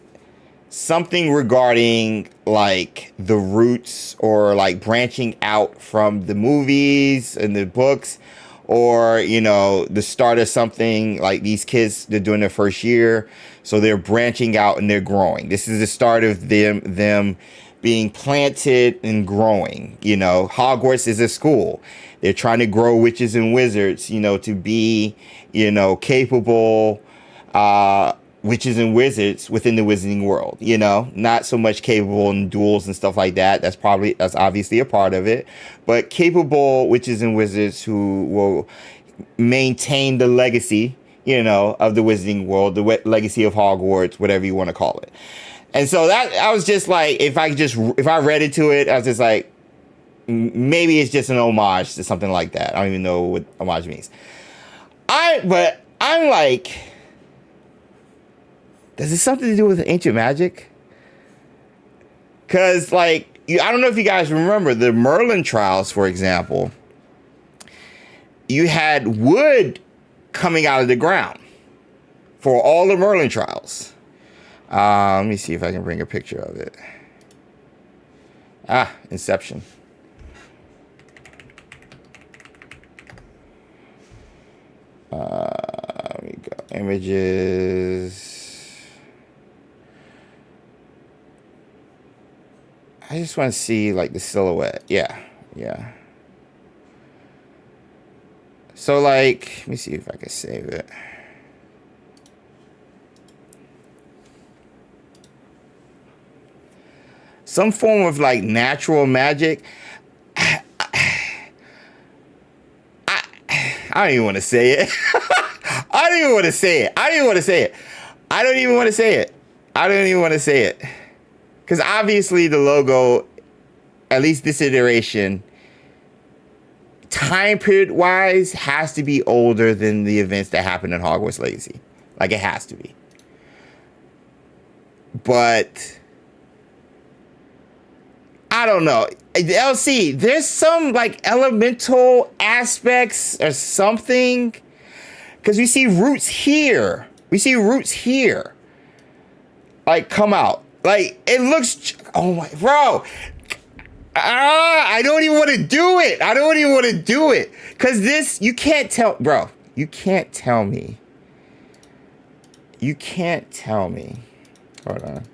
something regarding like the roots or like branching out from the movies and the books, or, you know, the start of something. Like these kids, they're doing their first year, so they're branching out and they're growing. This is the start of them being planted and growing. You know, Hogwarts is a school. They're trying to grow witches and wizards, you know, to be, you know, capable witches and wizards within the wizarding world, you know, not so much capable in duels and stuff like that. That's obviously a part of it, but capable witches and wizards who will maintain the legacy, you know, of the wizarding world, the legacy of Hogwarts, whatever you want to call it. And so that, I was just like, if I read into it, I was just like, maybe it's just an homage to something like that. I don't even know what homage means. But I'm like, does it something to do with ancient magic? Because, like, I don't know if you guys remember the Merlin trials, for example. You had wood coming out of the ground for all the Merlin trials. Let me see if I can bring a picture of it. Inception. Let me go. Images. I just want to see like the silhouette. Yeah. So like, let me see if I can save it. Some form of like natural magic. I don't even want to say it. I don't even want to say it. Because obviously the logo, at least this iteration, time period wise, has to be older than the events that happened in Hogwarts Legacy. Like, it has to be. But I don't know. LC, there's some like elemental aspects or something. Because we see roots here. Like, come out. Like, it looks, oh my, bro. I don't even want to do it. Because this, you can't tell, bro. You can't tell me. Hold on.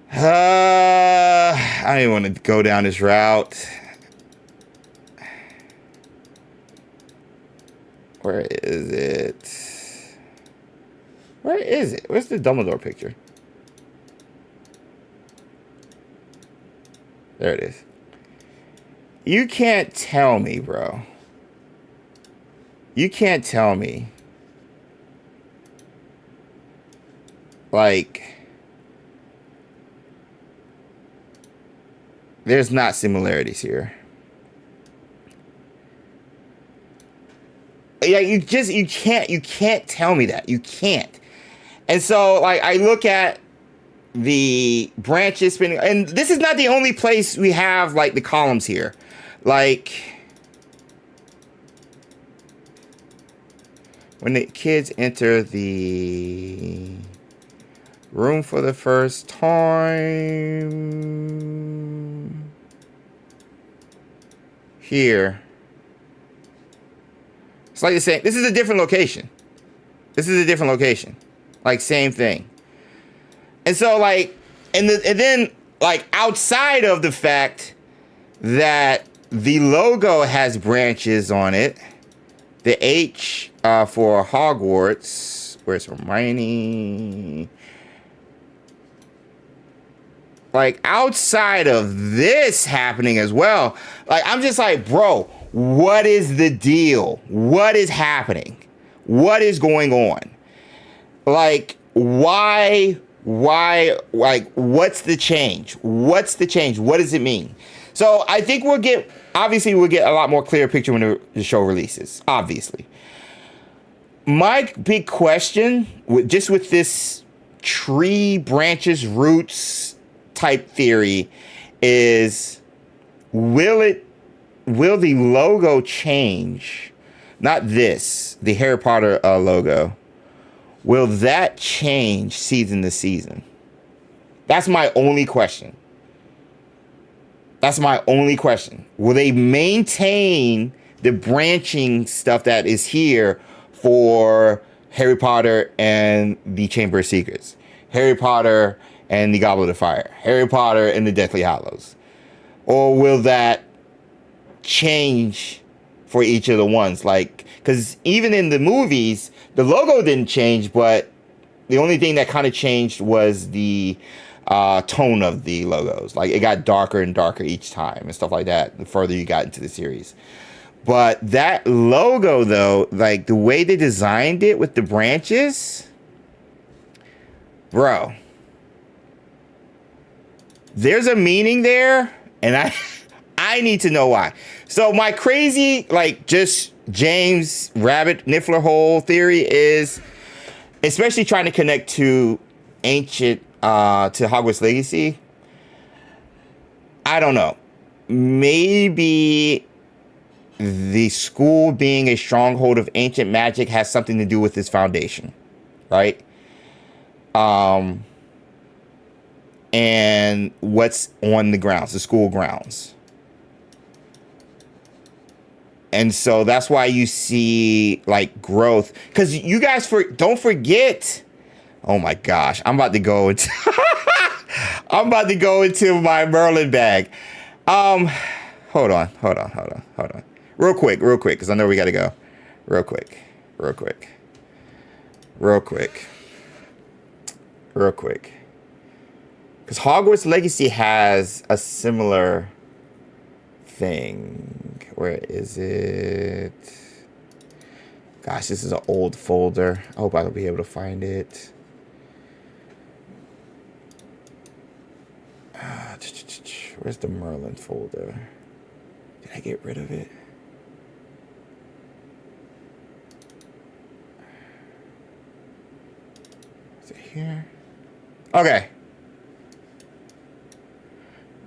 I don't even want to go down this route. Where is it? Where's the Dumbledore picture? There it is. You can't tell me, bro. You can't tell me. Like, there's not similarities here. Yeah, you can't tell me that. You can't. And so, like, I look at the branches spinning, and this is not the only place we have, like, the columns here. Like, when the kids enter the room for the first time here, it's like the same. This is a different location. Like, same thing. And so, like, and then, like, outside of the fact that the logo has branches on it, the H for Hogwarts, where's Hermione? Like, outside of this happening as well, like, I'm just like, bro, what is the deal? What is happening? What is going on? Like, why, like, what's the change? What does it mean? So I think we'll get a lot more clear picture when the show releases, obviously. My big question, with this tree branches, roots type theory, is will the logo change? Not this, the Harry Potter logo. Will that change season to season? That's my only question. Will they maintain the branching stuff that is here for Harry Potter and the Chamber of Secrets, Harry Potter and the Goblet of Fire, Harry Potter and the Deathly Hallows? Or will that change for each of the ones? Like, because even in the movies, the logo didn't change, but the only thing that kind of changed was the tone of the logos. Like, it got darker and darker each time and stuff like that the further you got into the series. But that logo, though, like, the way they designed it with the branches, bro, there's a meaning there, and I need to know why. So my crazy, like, just James Rabbit Niffler hole theory is, especially trying to connect to ancient, to Hogwarts Legacy. I don't know. Maybe the school being a stronghold of ancient magic has something to do with this foundation, right? And what's on the grounds, the school grounds. And so that's why you see, like, growth. Because you guys don't forget. Oh my gosh, I'm about to go into my Merlin bag. Hold on. Real quick, because I know we gotta go. Real quick. Because Hogwarts Legacy has a similar thing. Where is it? Gosh, this is an old folder. I hope I'll be able to find it. Where's the Merlin folder? Did I get rid of it? Is it here? Okay.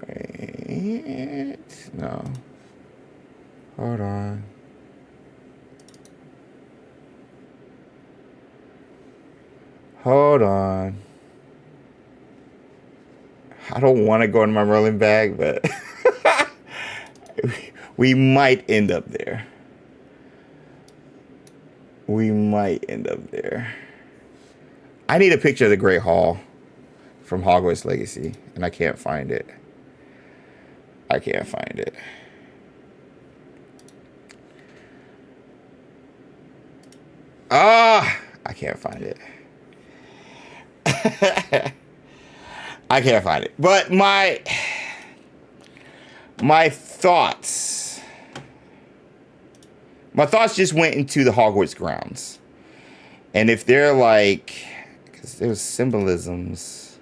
Wait. No. Hold on. I don't want to go in my Merlin bag, but we might end up there. I need a picture of the Great Hall from Hogwarts Legacy, and I can't find it. I can't find it. But my My thoughts just went into the Hogwarts grounds. And if they're like, because there was symbolisms.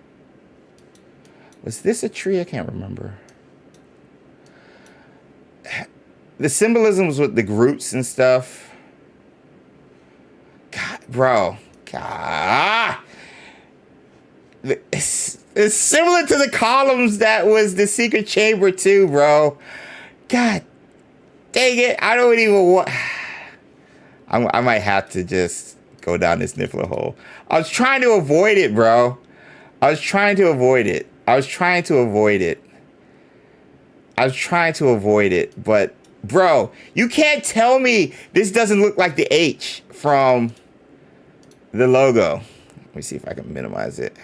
Was this a tree? I can't remember. The symbolisms with the roots and stuff. God, bro. God. It's similar to the columns that was the secret chamber too, bro. God dang it. I don't even want... I might have to just go down this Niffler hole. I was trying to avoid it, bro. I was trying to avoid it. But, bro, you can't tell me this doesn't look like the H from the logo. Let me see if I can minimize it.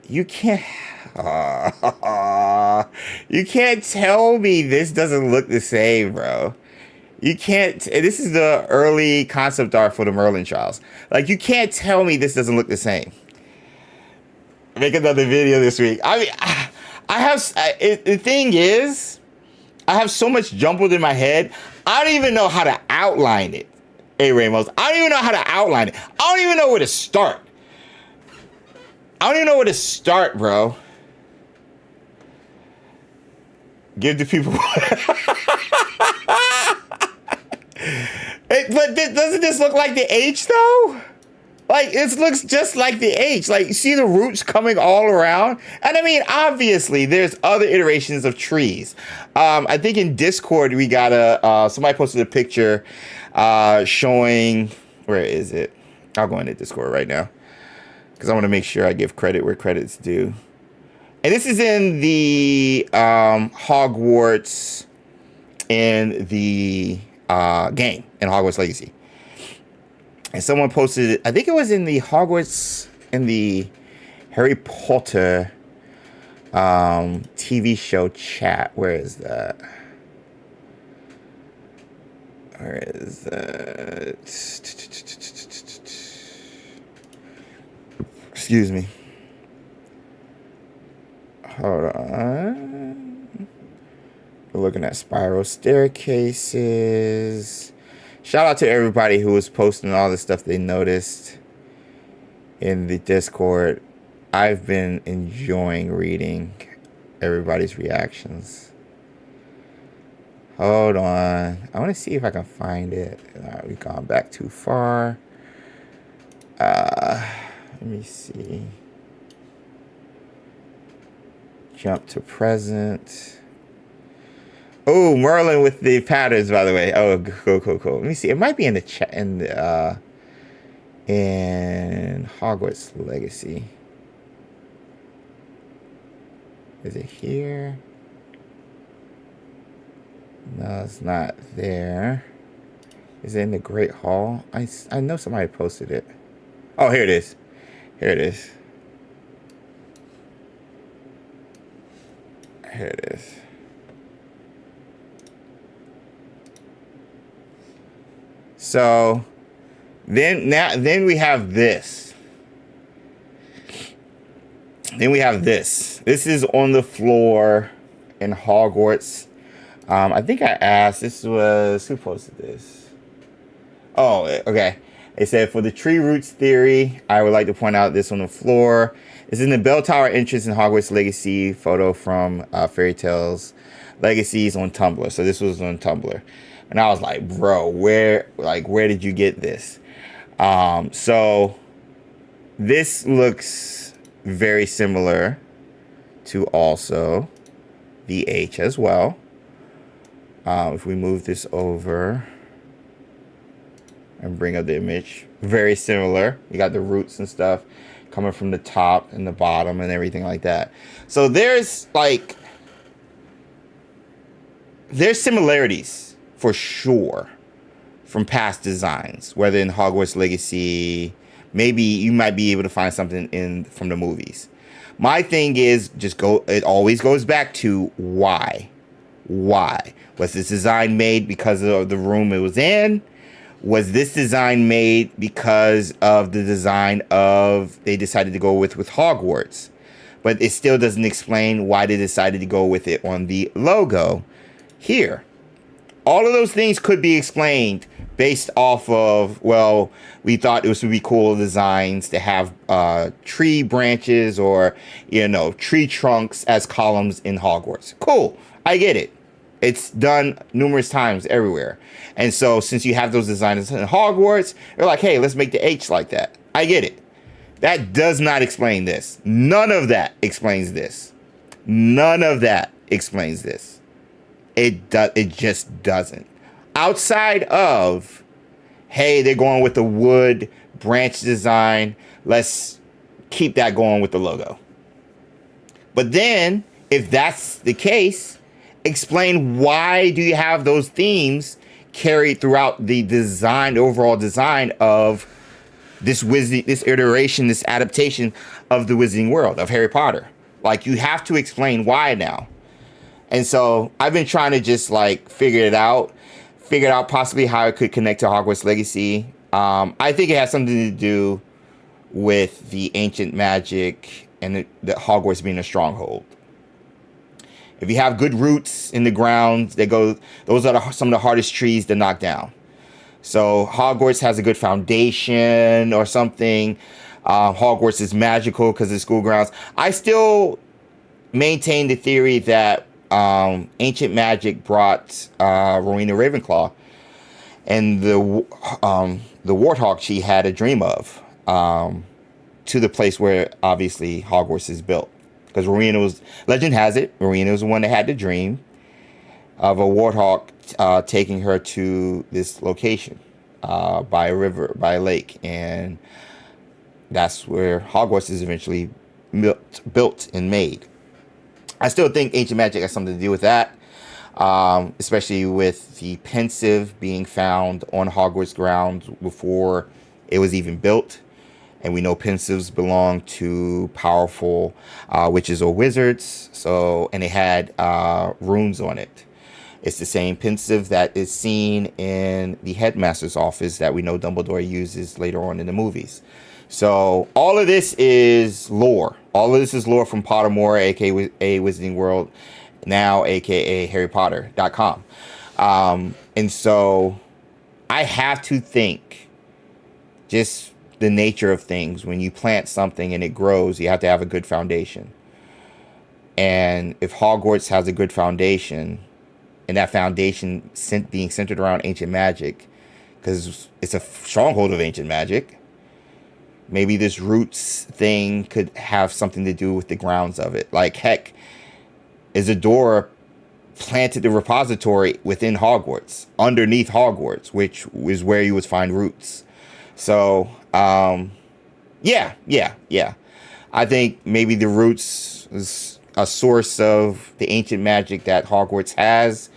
You can't... you can't tell me this doesn't look the same, bro. You can't... This is the early concept art for the Merlin trials. Like, you can't tell me this doesn't look the same. Make another video this week. I mean, the thing is, I have so much jumbled in my head. I don't even know how to outline it. Hey, Ramos. I don't even know how to outline it. I don't even know where to start. Bro. Give the people... But doesn't this look like the H, though? Like, it looks just like the H. Like, you see the roots coming all around? And I mean, obviously, there's other iterations of trees. I think in Discord, we got somebody posted a picture showing... Where is it? I'll go into Discord right now, because I want to make sure I give credit where credit's due. And this is in the Hogwarts in the game, in Hogwarts Legacy. And someone posted it, I think it was in the Hogwarts, in the Harry Potter TV show chat. Where is that? Excuse me. Hold on. We're looking at spiral staircases. Shout out to everybody who was posting all the stuff they noticed in the Discord. I've been enjoying reading everybody's reactions. Hold on. I want to see if I can find it. We've gone back too far. Let me see. Jump to present. Oh, Merlin with the patterns, by the way. Oh, cool. Let me see. It might be in the chat in Hogwarts Legacy. Is it here? No, it's not there. Is it in the Great Hall? I know somebody posted it. Oh, here it is. Here it is. So then we have this. This is on the floor in Hogwarts. I think I asked, who posted this? Oh, okay. It said, for the tree roots theory, I would like to point out this on the floor. It's in the bell tower entrance in Hogwarts Legacy photo from Fairy Tales Legacies on Tumblr. So this was on Tumblr. And I was like, bro, where did you get this? So this looks very similar to also the H as well. If we move this over and bring up the image, very similar. You got the roots and stuff coming from the top and the bottom and everything like that. So there's similarities for sure from past designs, whether in Hogwarts Legacy, maybe you might be able to find something from the movies. My thing is it always goes back to why. Was this design made because of the room it was in? Was this design made because of the design they decided to go with Hogwarts? but it still doesn't explain why they decided to go with it on the logo here. All of those things could be explained based off of, well, we thought this would be cool designs to have tree branches or, tree trunks as columns in Hogwarts. Cool. I get it. It's done numerous times everywhere. And so since you have those designs in Hogwarts, they're like, hey, let's make the H like that. I get it. That does not explain this. None of that explains this. None of that explains this. It just doesn't. Outside of, hey, they're going with the wood branch design. Let's keep that going with the logo. But then, if that's the case, explain why do you have those themes carried throughout the design, overall design of this iteration, this adaptation of the Wizarding World of Harry Potter. Like, you have to explain why now. And so I've been trying to just figure it out possibly how it could connect to Hogwarts Legacy. I think it has something to do with the ancient magic and the Hogwarts being a stronghold. If you have good roots in the ground, those are some of the hardest trees to knock down. So Hogwarts has a good foundation or something. Hogwarts is magical because of school grounds. I still maintain the theory that ancient magic brought Rowena Ravenclaw and the warthog she had a dream of to the place where obviously Hogwarts is built. Because legend has it, Rowena was the one that had the dream of a warthog taking her to this location by a river, by a lake. And that's where Hogwarts is eventually built and made. I still think ancient magic has something to do with that, especially with the pensive being found on Hogwarts grounds before it was even built. And we know pensives belong to powerful witches or wizards. And it had runes on it. It's the same pensive that is seen in the headmaster's office that we know Dumbledore uses later on in the movies. So all of this is lore. All of this is lore from Pottermore, aka Wizarding World, now aka HarryPotter.com. And so I have to think just the nature of things. When you plant something and it grows, you have to have a good foundation. And if Hogwarts has a good foundation, and that foundation being centered around ancient magic, because it's a stronghold of ancient magic, maybe this roots thing could have something to do with the grounds of it. Like, heck, Isidore planted the repository within Hogwarts, underneath Hogwarts, which is where you would find roots. So, yeah. I think maybe the roots is a source of the ancient magic that Hogwarts has.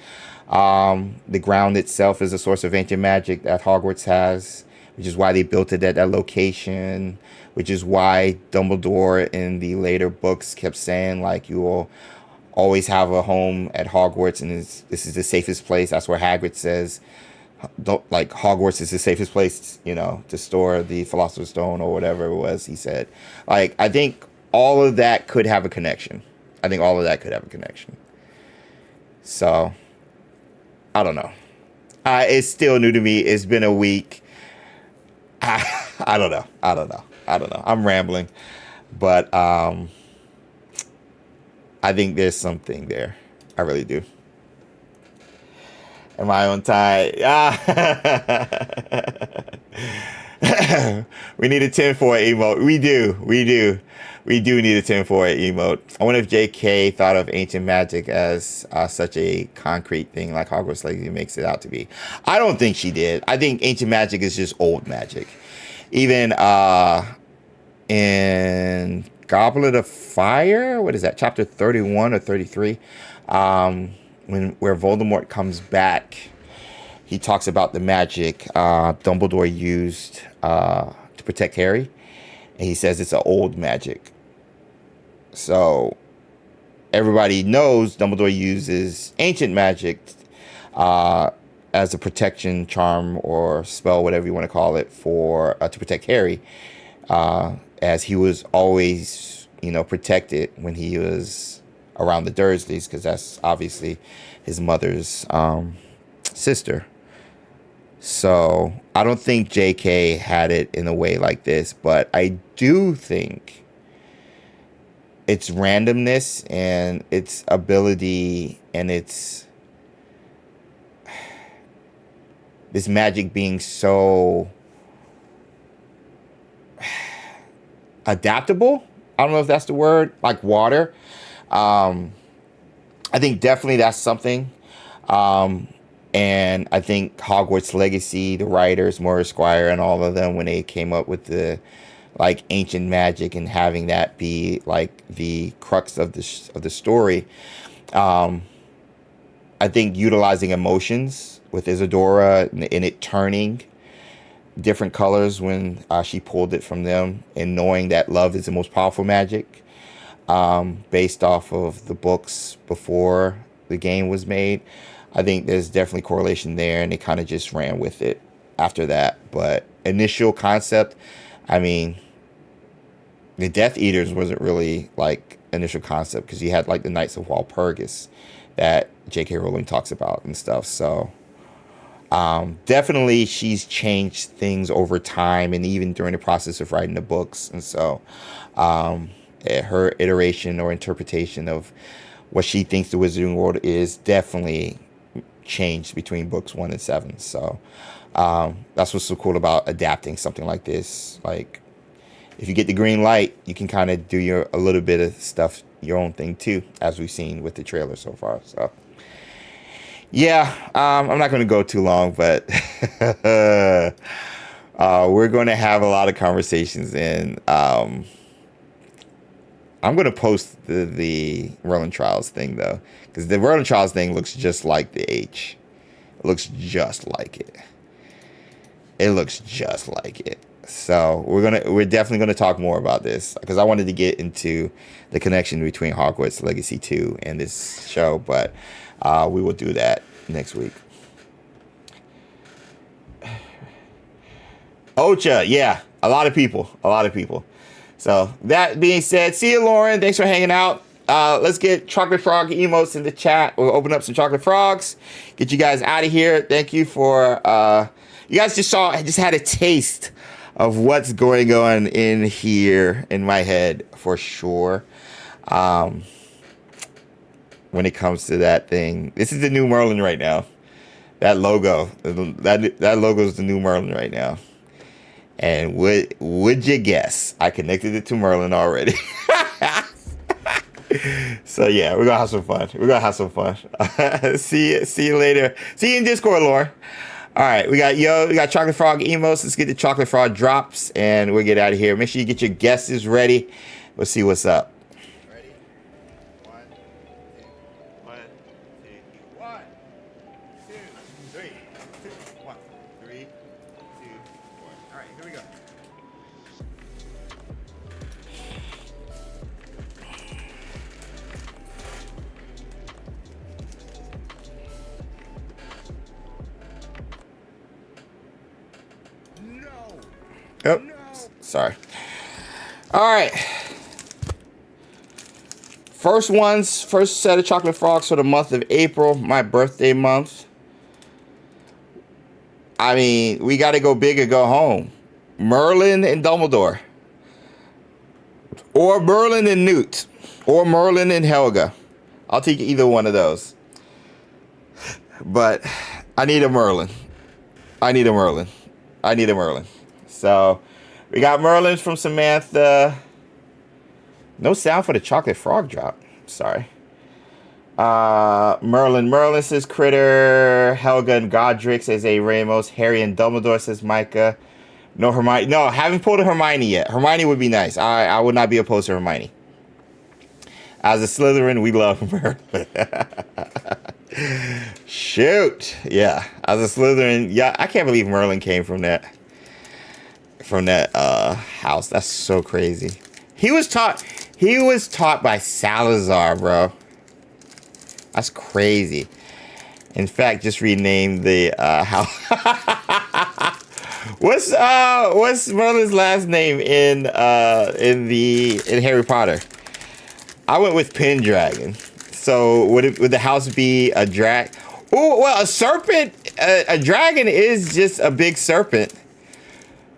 The ground itself is a source of ancient magic that Hogwarts has, which is why they built it at that location, which is why Dumbledore in the later books kept saying, you will always have a home at Hogwarts, and this is the safest place. That's where Hagrid says, Hogwarts is the safest place, to store the Philosopher's Stone or whatever it was he said. I think all of that could have a connection. So, I don't know. It's still new to me. It's been a week. I don't know. I'm rambling. But I think there's something there. I really do. Am I on time? We need a 10-4 emote. We do. We do need a 10-4 emote. I wonder if JK thought of ancient magic as such a concrete thing like Hogwarts Legacy makes it out to be. I don't think she did. I think ancient magic is just old magic. Even in Goblet of Fire, what is that, chapter 31 or 33, where Voldemort comes back, he talks about the magic Dumbledore used to protect Harry, and he says it's an old magic. So everybody knows Dumbledore uses ancient magic as a protection charm or spell, whatever you want to call it, for to protect Harry, as he was always protected when he was around the Dursleys, because that's obviously his mother's sister. So I don't think J.K. had it in a way like this, but I do think its randomness and its ability and its this magic being so adaptable. I don't know if that's the word, like water. I think definitely that's something. And I think Hogwarts Legacy, the writers, Morris Squire, and all of them, when they came up with the like ancient magic and having that be like the crux of the story, I think utilizing emotions with Isadora and it turning different colors when she pulled it from them, and knowing that love is the most powerful magic, based off of the books before the game was made. I think there's definitely correlation there, and they kind of just ran with it after that. But initial concept, I mean, the Death Eaters wasn't really like initial concept, because you had like the Knights of Walpurgis that J.K. Rowling talks about and stuff. So definitely she's changed things over time, and even during the process of writing the books. And so her iteration or interpretation of what she thinks the Wizarding World is definitely changed between books 1 and 7. So that's what's so cool about adapting something like this. Like, if you get the green light, you can kind of do a little bit of stuff, your own thing too, as we've seen with the trailer so far. So yeah, I'm not going to go too long, but we're going to have a lot of conversations, and I'm going to post the Rowling Trials thing, though, because the Rowling Trials thing looks just like the H. It looks just like it. It looks just like it. So we're definitely gonna talk more about this, because I wanted to get into the connection between Hogwarts Legacy 2 and this show, but we will do that next week. Ocha, yeah, a lot of people. So that being said, see you, Lauren. Thanks for hanging out. Let's get Chocolate Frog emotes in the chat. We'll open up some Chocolate Frogs, get you guys out of here. Thank you for you guys just had a taste of what's going on in here in my head, for sure. When it comes to that thing, this is the new Merlin right now. That logo, that logo is the new Merlin right now. And would you guess? I connected it to Merlin already. So yeah, we're gonna have some fun. See you later. See you in Discord, Lauren. All right, we got Chocolate Frog emotes. Let's get the Chocolate Frog drops, and we'll get out of here. Make sure you get your guesses ready. We'll see what's up. Ready? 1, 2, 3. 1, 3, 2, 4. All right, here we go. Oh, sorry. All right. First set of Chocolate Frogs for the month of April, my birthday month. I mean, we got to go big or go home. Merlin and Dumbledore. Or Merlin and Newt. Or Merlin and Helga. I'll take either one of those. But I need a Merlin. So we got Merlin from Samantha. No sound for the Chocolate Frog drop. Sorry. Merlin says Critter. Helga and Godric says A. Ramos. Harry and Dumbledore says Micah. No Hermione. No, haven't pulled a Hermione yet. Hermione would be nice. I would not be opposed to Hermione. As a Slytherin, we love Merlin. Shoot. Yeah. As a Slytherin, yeah, I can't believe Merlin came from that house. That's so crazy. He was taught by Salazar, bro. That's crazy. In fact, just renamed the house. What's Merlin's last name in Harry Potter? I went with Pendragon. So would the house be a drag? Oh, well, a serpent. A dragon is just a big serpent.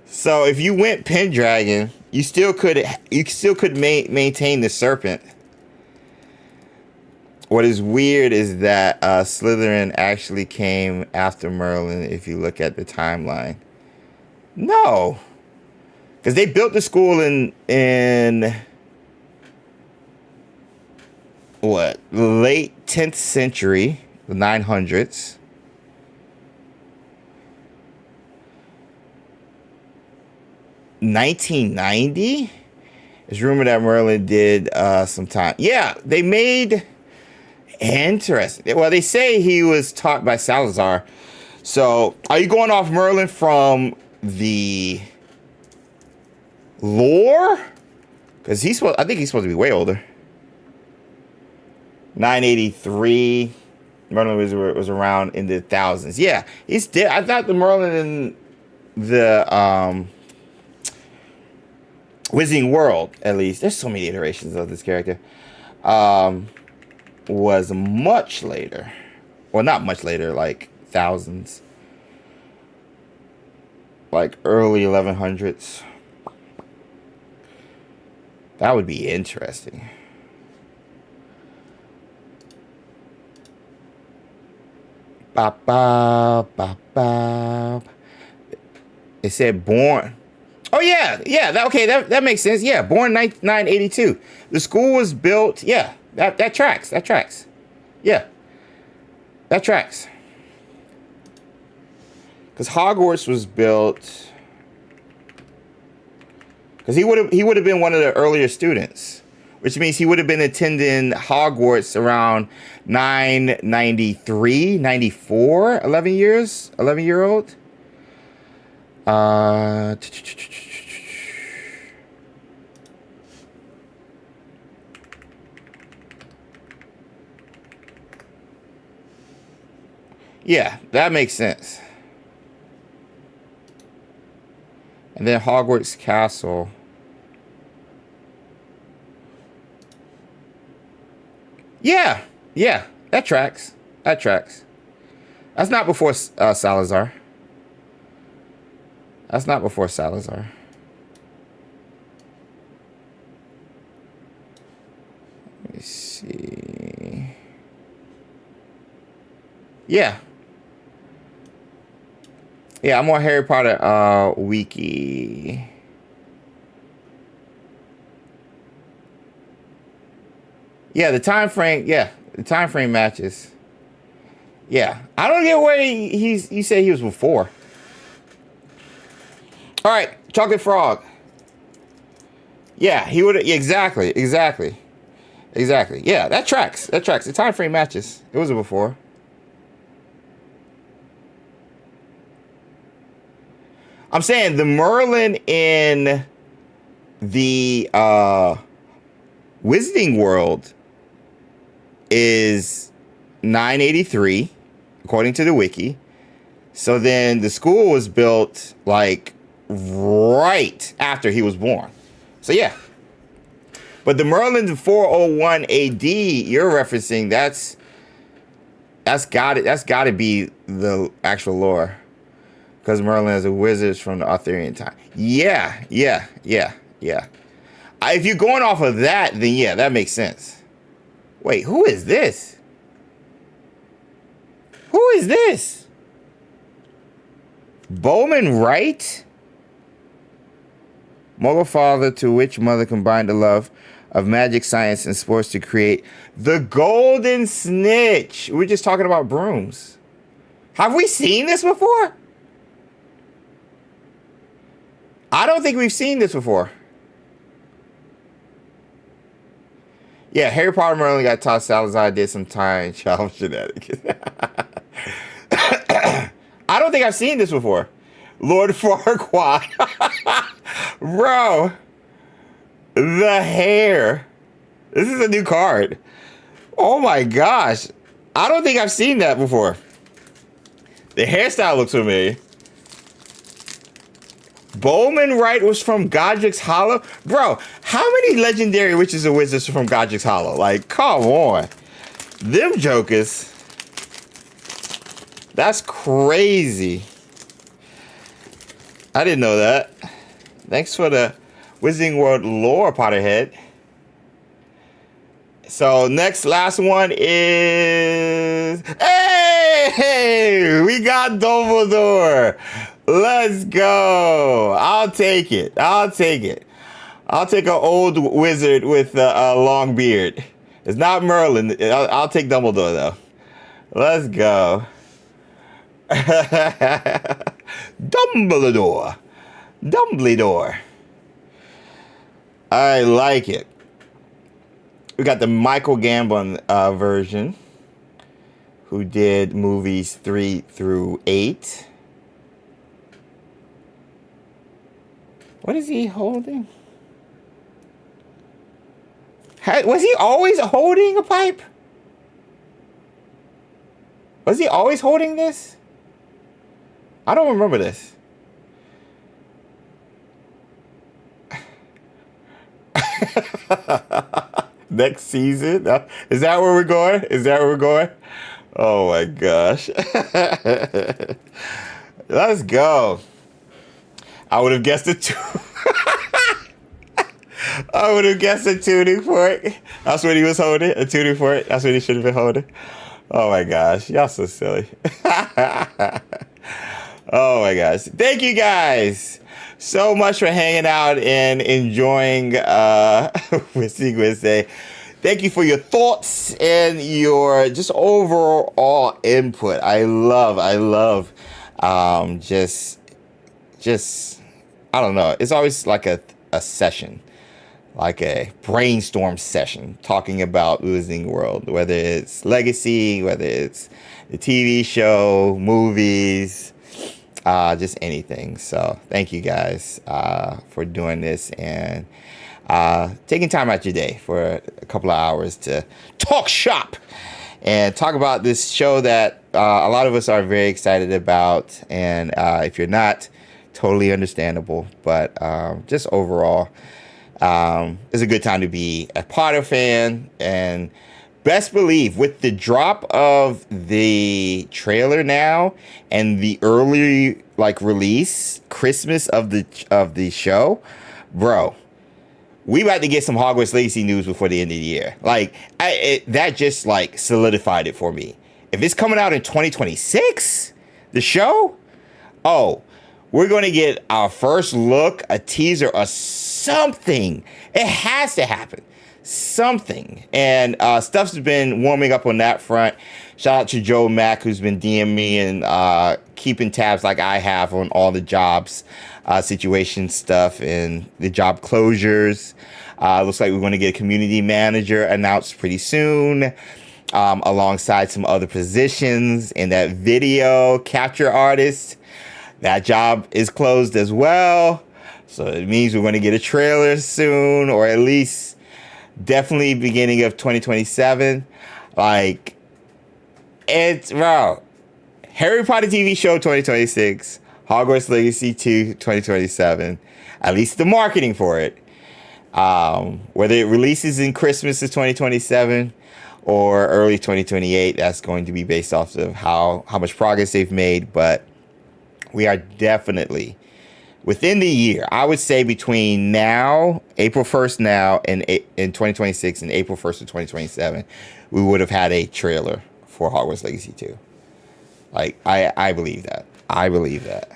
So if you went Pendragon, you still could maintain the serpent. What is weird is that Slytherin actually came after Merlin. If you look at the timeline, no, because they built the school in what, late 10th century, the 900s. $1990. It's rumored that Merlin did some time. Yeah, they made. Interesting. Well, they say he was taught by Salazar. So, are you going off Merlin from the lore? Because I think he's supposed to be way older. 983. Merlin was around in the thousands. Yeah, he's dead. I thought the Merlin in the Wizarding World, at least. There's so many iterations of this character. Was much later. Well, not much later, like thousands. Like early 1100s. That would be interesting. Ba ba ba ba. It said born. Oh yeah, that makes sense. Yeah, born 982. The school was built. Yeah, that tracks. Yeah, that tracks. Because Hogwarts was built. Because he would have been one of the earlier students, which means he would have been attending Hogwarts around 993, 94, 11-year-old. Yeah, that makes sense. And then Hogwarts Castle. Yeah, that tracks. That's not before Salazar. Let me see. Yeah, I'm on Harry Potter wiki. Yeah, the time frame matches. Yeah, I don't get where you said he was before. All right, Chocolate Frog. Yeah, he would exactly. Yeah, that tracks. The time frame matches. It was before. I'm saying the Merlin in the Wizarding World is 983, according to the wiki. So then the school was built like right after he was born. So yeah. But the Merlin 401 AD you're referencing, that's got to be the actual lore. Because Merlin is a wizard from the Arthurian time. Yeah. If you're going off of that, then yeah, that makes sense. Wait, who is this? Bowman Wright? Mogul father to which mother combined the love of magic, science, and sports to create the Golden Snitch. We're just talking about brooms. Have we seen this before? I don't think we've seen this before. Yeah, Harry Potter Merlin got taught Salazar did some time child shenanigans. I don't think I've seen this before. Lord Farquaad. Bro. The hair. This is a new card. Oh my gosh. I don't think I've seen that before. The hairstyle looks familiar. Bowman Wright was from Godric's Hollow? Bro, how many legendary witches and wizards are from Godric's Hollow? Like, come on. Them jokers. That's crazy. I didn't know that. Thanks for the Wizarding World lore, Potterhead. So last one is... Hey! We got Dumbledore. Let's go. I'll take it. I'll take an old wizard with a long beard. It's not Merlin. I'll take Dumbledore, though. Let's go. Dumbledore. I like it. We got the Michael Gambon version, who did movies 3 through 8. What is he holding? Was he always holding a pipe? Was he always holding this? I don't remember this. Next season? Is that where we're going? Oh my gosh. Let's go. I would have guessed a two. I would have guessed a tuning fork. That's what he was holding. A tuning fork. That's what he should have been holding. Oh my gosh. Y'all so silly. Oh my gosh. Thank you guys so much for hanging out and enjoying Wizzy Wednesday. Thank you for your thoughts and your just overall input. I love just I don't know. It's always like a session, like a brainstorm session, talking about Wizarding World, whether it's Legacy, whether it's the TV show, movies, just anything. So thank you guys for doing this and taking time out your day for a couple of hours to talk shop and talk about this show that a lot of us are very excited about. And if you're not, totally understandable. But just overall, it's a good time to be a Potter fan. And best believe with the drop of the trailer now and the early release Christmas of the show, bro, we about to get some Hogwarts Legacy news before the end of the year. That just solidified it for me. If it's coming out in 2026, the show, we're going to get our first look, a teaser, or something. It has to happen. Something. And stuff's been warming up on that front. Shout out to Joe Mack, who's been DMing me and keeping tabs like I have on all the jobs, situation stuff, and the job closures. Looks like we're going to get a community manager announced pretty soon, alongside some other positions. And that video capture artist, that job is closed as well. So it means we're going to get a trailer soon, or at least definitely beginning of 2027. It's, bro, Harry Potter TV show 2026, Hogwarts Legacy 2 2027, at least the marketing for it. Whether it releases in Christmas of 2027 or early 2028, that's going to be based off of how much progress they've made. But we are definitely within the year. I would say between now, April 1st now, and in 2026 and April 1st of 2027, we would have had a trailer for Hogwarts Legacy 2. I believe that. I believe that.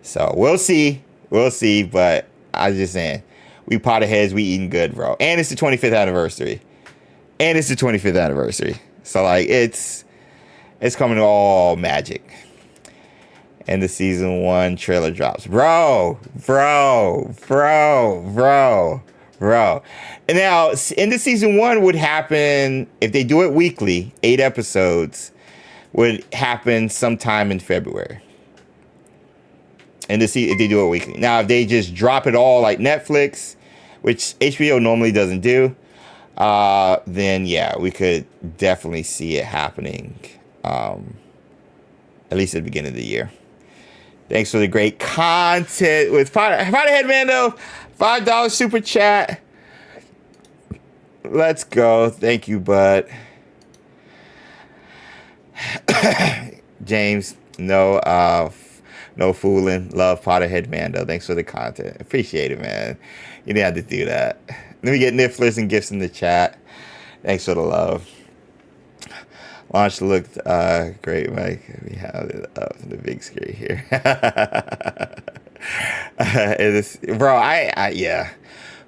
So we'll see. But I was just saying, we Potterheads, we eating good, bro. And it's the 25th anniversary. So it's coming all magic. And the season 1 trailer drops. Bro. And now, into season 1 would happen, if they do it weekly, 8 episodes, would happen sometime in February. And to see if they do it weekly. Now, if they just drop it all like Netflix, which HBO normally doesn't do, then yeah, we could definitely see it happening, at least at the beginning of the year. Thanks for the great content with Potterhead Mando. $5 super chat. Let's go. Thank you, bud. James, no fooling. Love Potterhead Mando. Thanks for the content. Appreciate it, man. You didn't have to do that. Let me get nifflers and gifts in the chat. Thanks for the love. Launch looked great, Mike. We have it up on the big screen here. It is, bro. Yeah.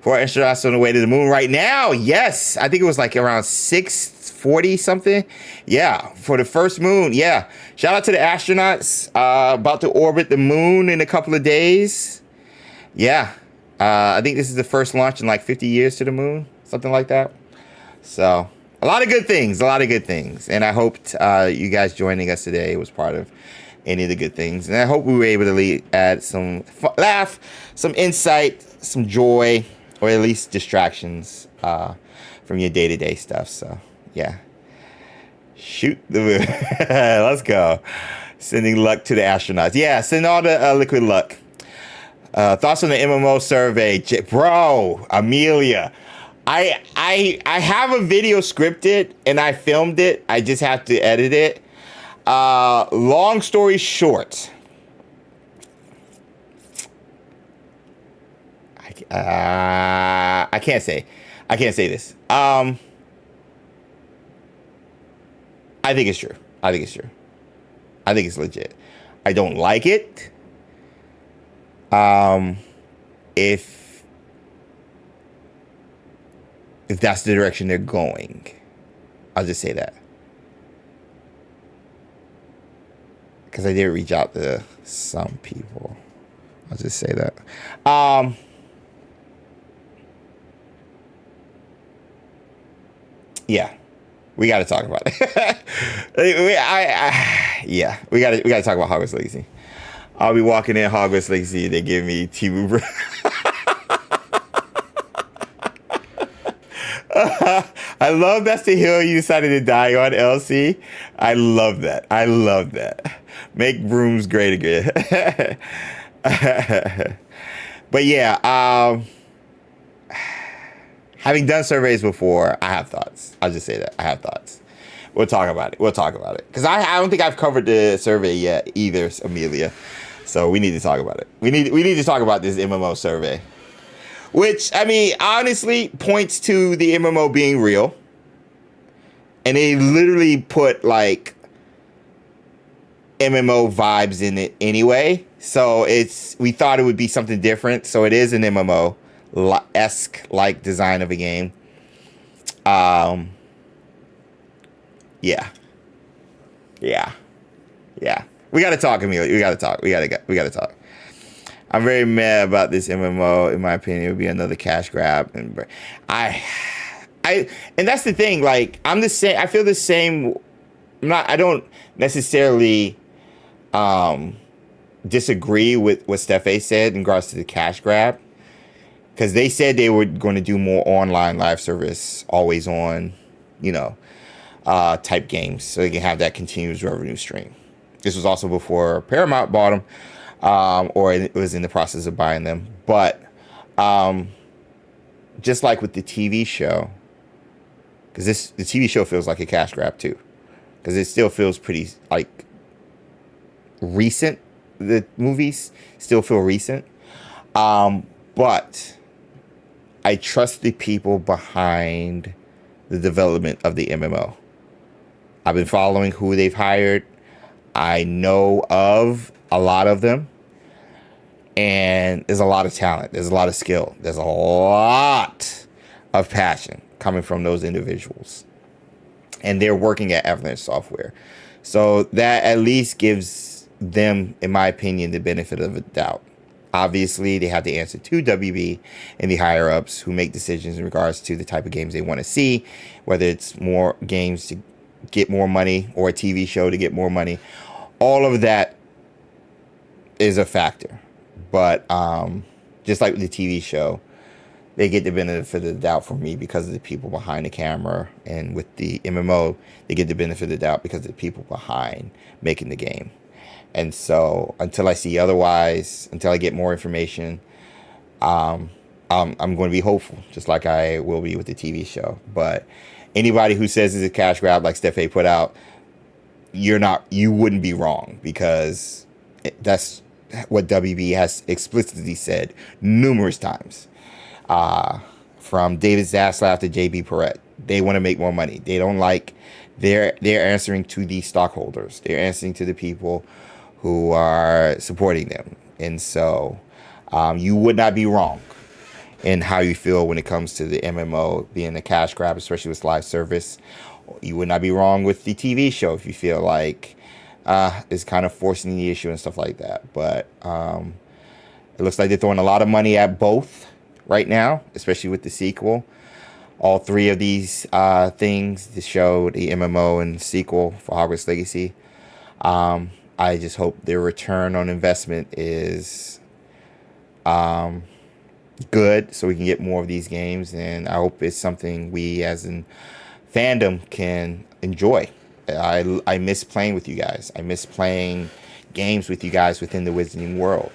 4 astronauts on the way to the moon right now. Yes, I think it was like around 6:40 something. Yeah, for the first moon. Yeah. Shout out to the astronauts about to orbit the moon in a couple of days. Yeah. I think this is the first launch in like 50 years to the moon, something like that. So a lot of good things, and I hoped you guys joining us today was part of any of the good things, and I hope we were able to add some laugh, some insight, some joy, or at least distractions from your day-to-day stuff. So yeah, shoot the moon. Let's go. Sending luck to the astronauts. Yeah, send all the liquid luck. Thoughts on the MMO survey, bro? Amelia, I have a video scripted and I filmed it. I just have to edit it. Long story short, I can't say this. I think it's true. I think it's legit. I don't like it. If that's the direction they're going, I'll just say that. Because I did reach out to some people. I'll just say that. Yeah, we got to talk about it. Yeah, we got to talk about Hogwarts Legacy. I'll be walking in Hogwarts Legacy. They give me T-Move. I love that's the hill you decided to die on, LC. I love that. Make brooms great again. But yeah, having done surveys before, I have thoughts. I'll just say that. I have thoughts. We'll talk about it. Because I don't think I've covered the survey yet either, Amelia. So we need to talk about it. We need to talk about this MMO survey. Which, I mean, honestly points to the MMO being real. And they literally put, like, MMO vibes in it anyway. So we thought it would be something different. So it is an MMO-esque, like, design of a game. Yeah. We got to talk, Amelia. We got to talk. I'm very mad about this MMO. In my opinion, it would be another cash grab, and and that's the thing. Like, I'm the same. I feel the same. I don't necessarily disagree with what Stephe said in regards to the cash grab, because they said they were going to do more online live service, always on, type games, so they can have that continuous revenue stream. This was also before Paramount bought them. Or it was in the process of buying them. But just like with the TV show, because the TV show feels like a cash grab too, because it still feels pretty like recent. The movies still feel recent, but I trust the people behind the development of the MMO. I've been following who they've hired. I know of a lot of them, and there's a lot of talent. There's a lot of skill. There's a lot of passion coming from those individuals, and they're working at Avalanche Software. So that at least gives them, in my opinion, the benefit of a doubt. Obviously, they have to answer to WB and the higher-ups who make decisions in regards to the type of games they want to see, whether it's more games to get more money or a TV show to get more money. All of that is a factor. But just like with the TV show, they get the benefit of the doubt from me because of the people behind the camera. And with the MMO, they get the benefit of the doubt because of the people behind making the game. And so until I see otherwise, until I get more information, I'm going to be hopeful, just like I will be with the TV show. But anybody who says it's a cash grab, like Steph A put out, you wouldn't be wrong, because that's what WB has explicitly said numerous times. From David Zaslav to JB Perrette, they want to make more money. They don't like, they're answering to the stockholders. They're answering to the people who are supporting them. And so you would not be wrong in how you feel when it comes to the MMO being a cash grab, especially with live service. You would not be wrong with the TV show if you feel like it's kind of forcing the issue and stuff like that. But it looks like they're throwing a lot of money at both right now, especially with the sequel. All three of these things, the show, the MMO, and sequel for Hogwarts Legacy. I just hope their return on investment is good, so we can get more of these games. And I hope it's something we as in fandom can enjoy. I miss playing with you guys. I miss playing games with you guys within the Wizarding world.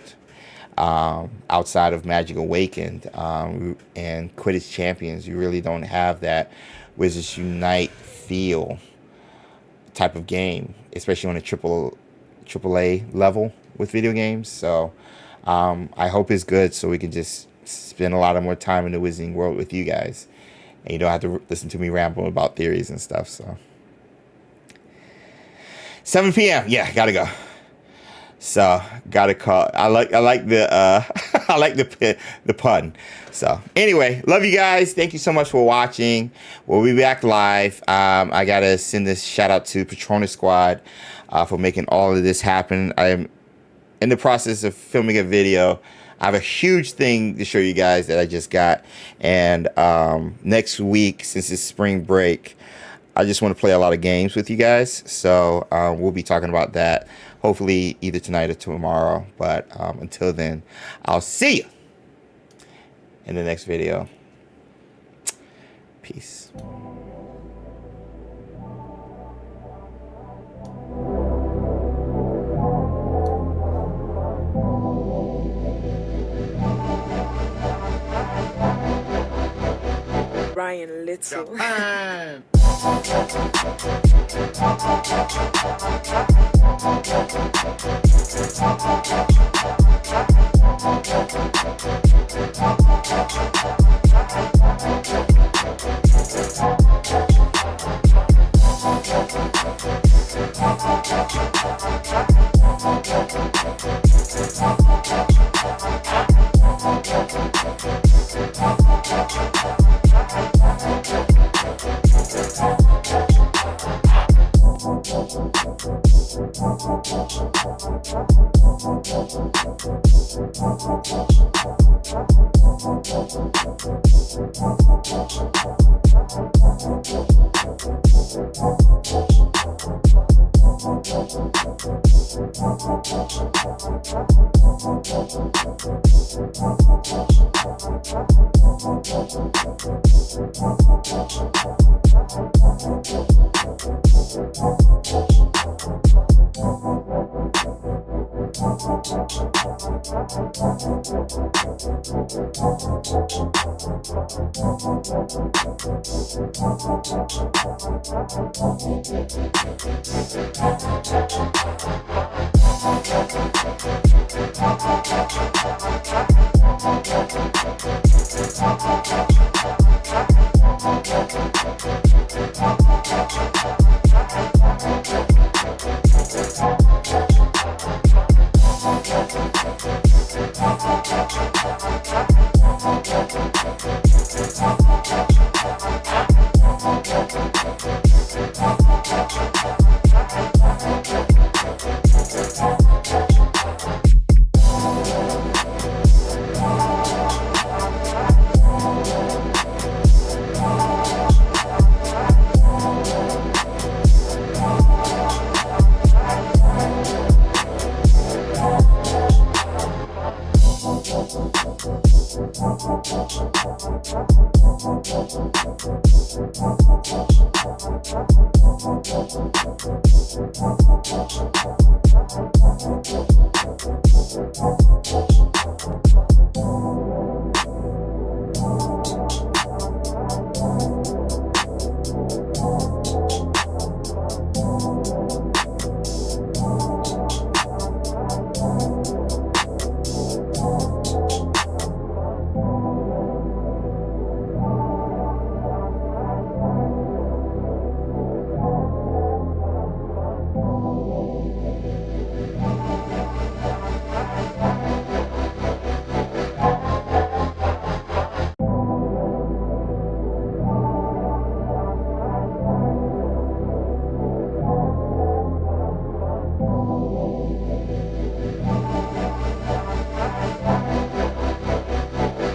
Outside of Magic Awakened and Quidditch Champions, you really don't have that Wizards Unite feel type of game, especially on a AAA level with video games. So I hope it's good, so we can just spend a lot of more time in the Wizarding world with you guys, and you don't have to listen to me ramble about theories and stuff. So 7 p.m. Yeah, gotta go. So gotta call. I like the I like the pun. So anyway, love you guys. Thank you so much for watching. We'll be back live. I gotta send this shout out to Patronus Squad for making all of this happen. I am in the process of filming a video. I have a huge thing to show you guys that I just got, and next week, since it's spring break, I just want to play a lot of games with you guys. So we'll be talking about that hopefully either tonight or tomorrow. But until then, I'll see you in the next video. Peace. Ryan Little. Japan.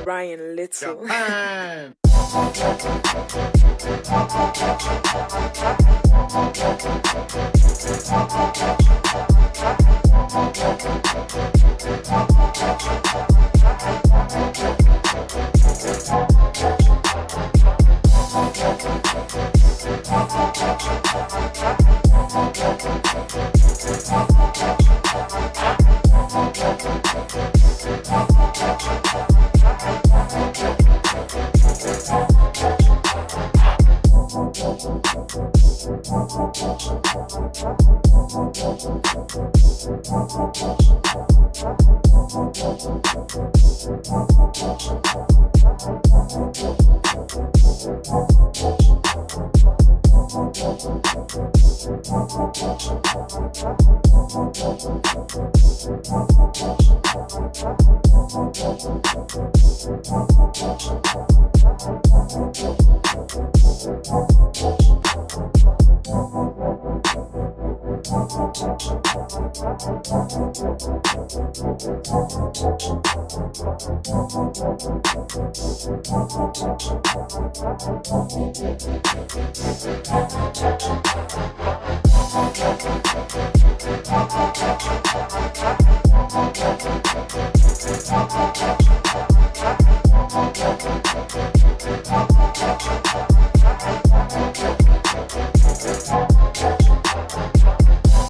Brian Little.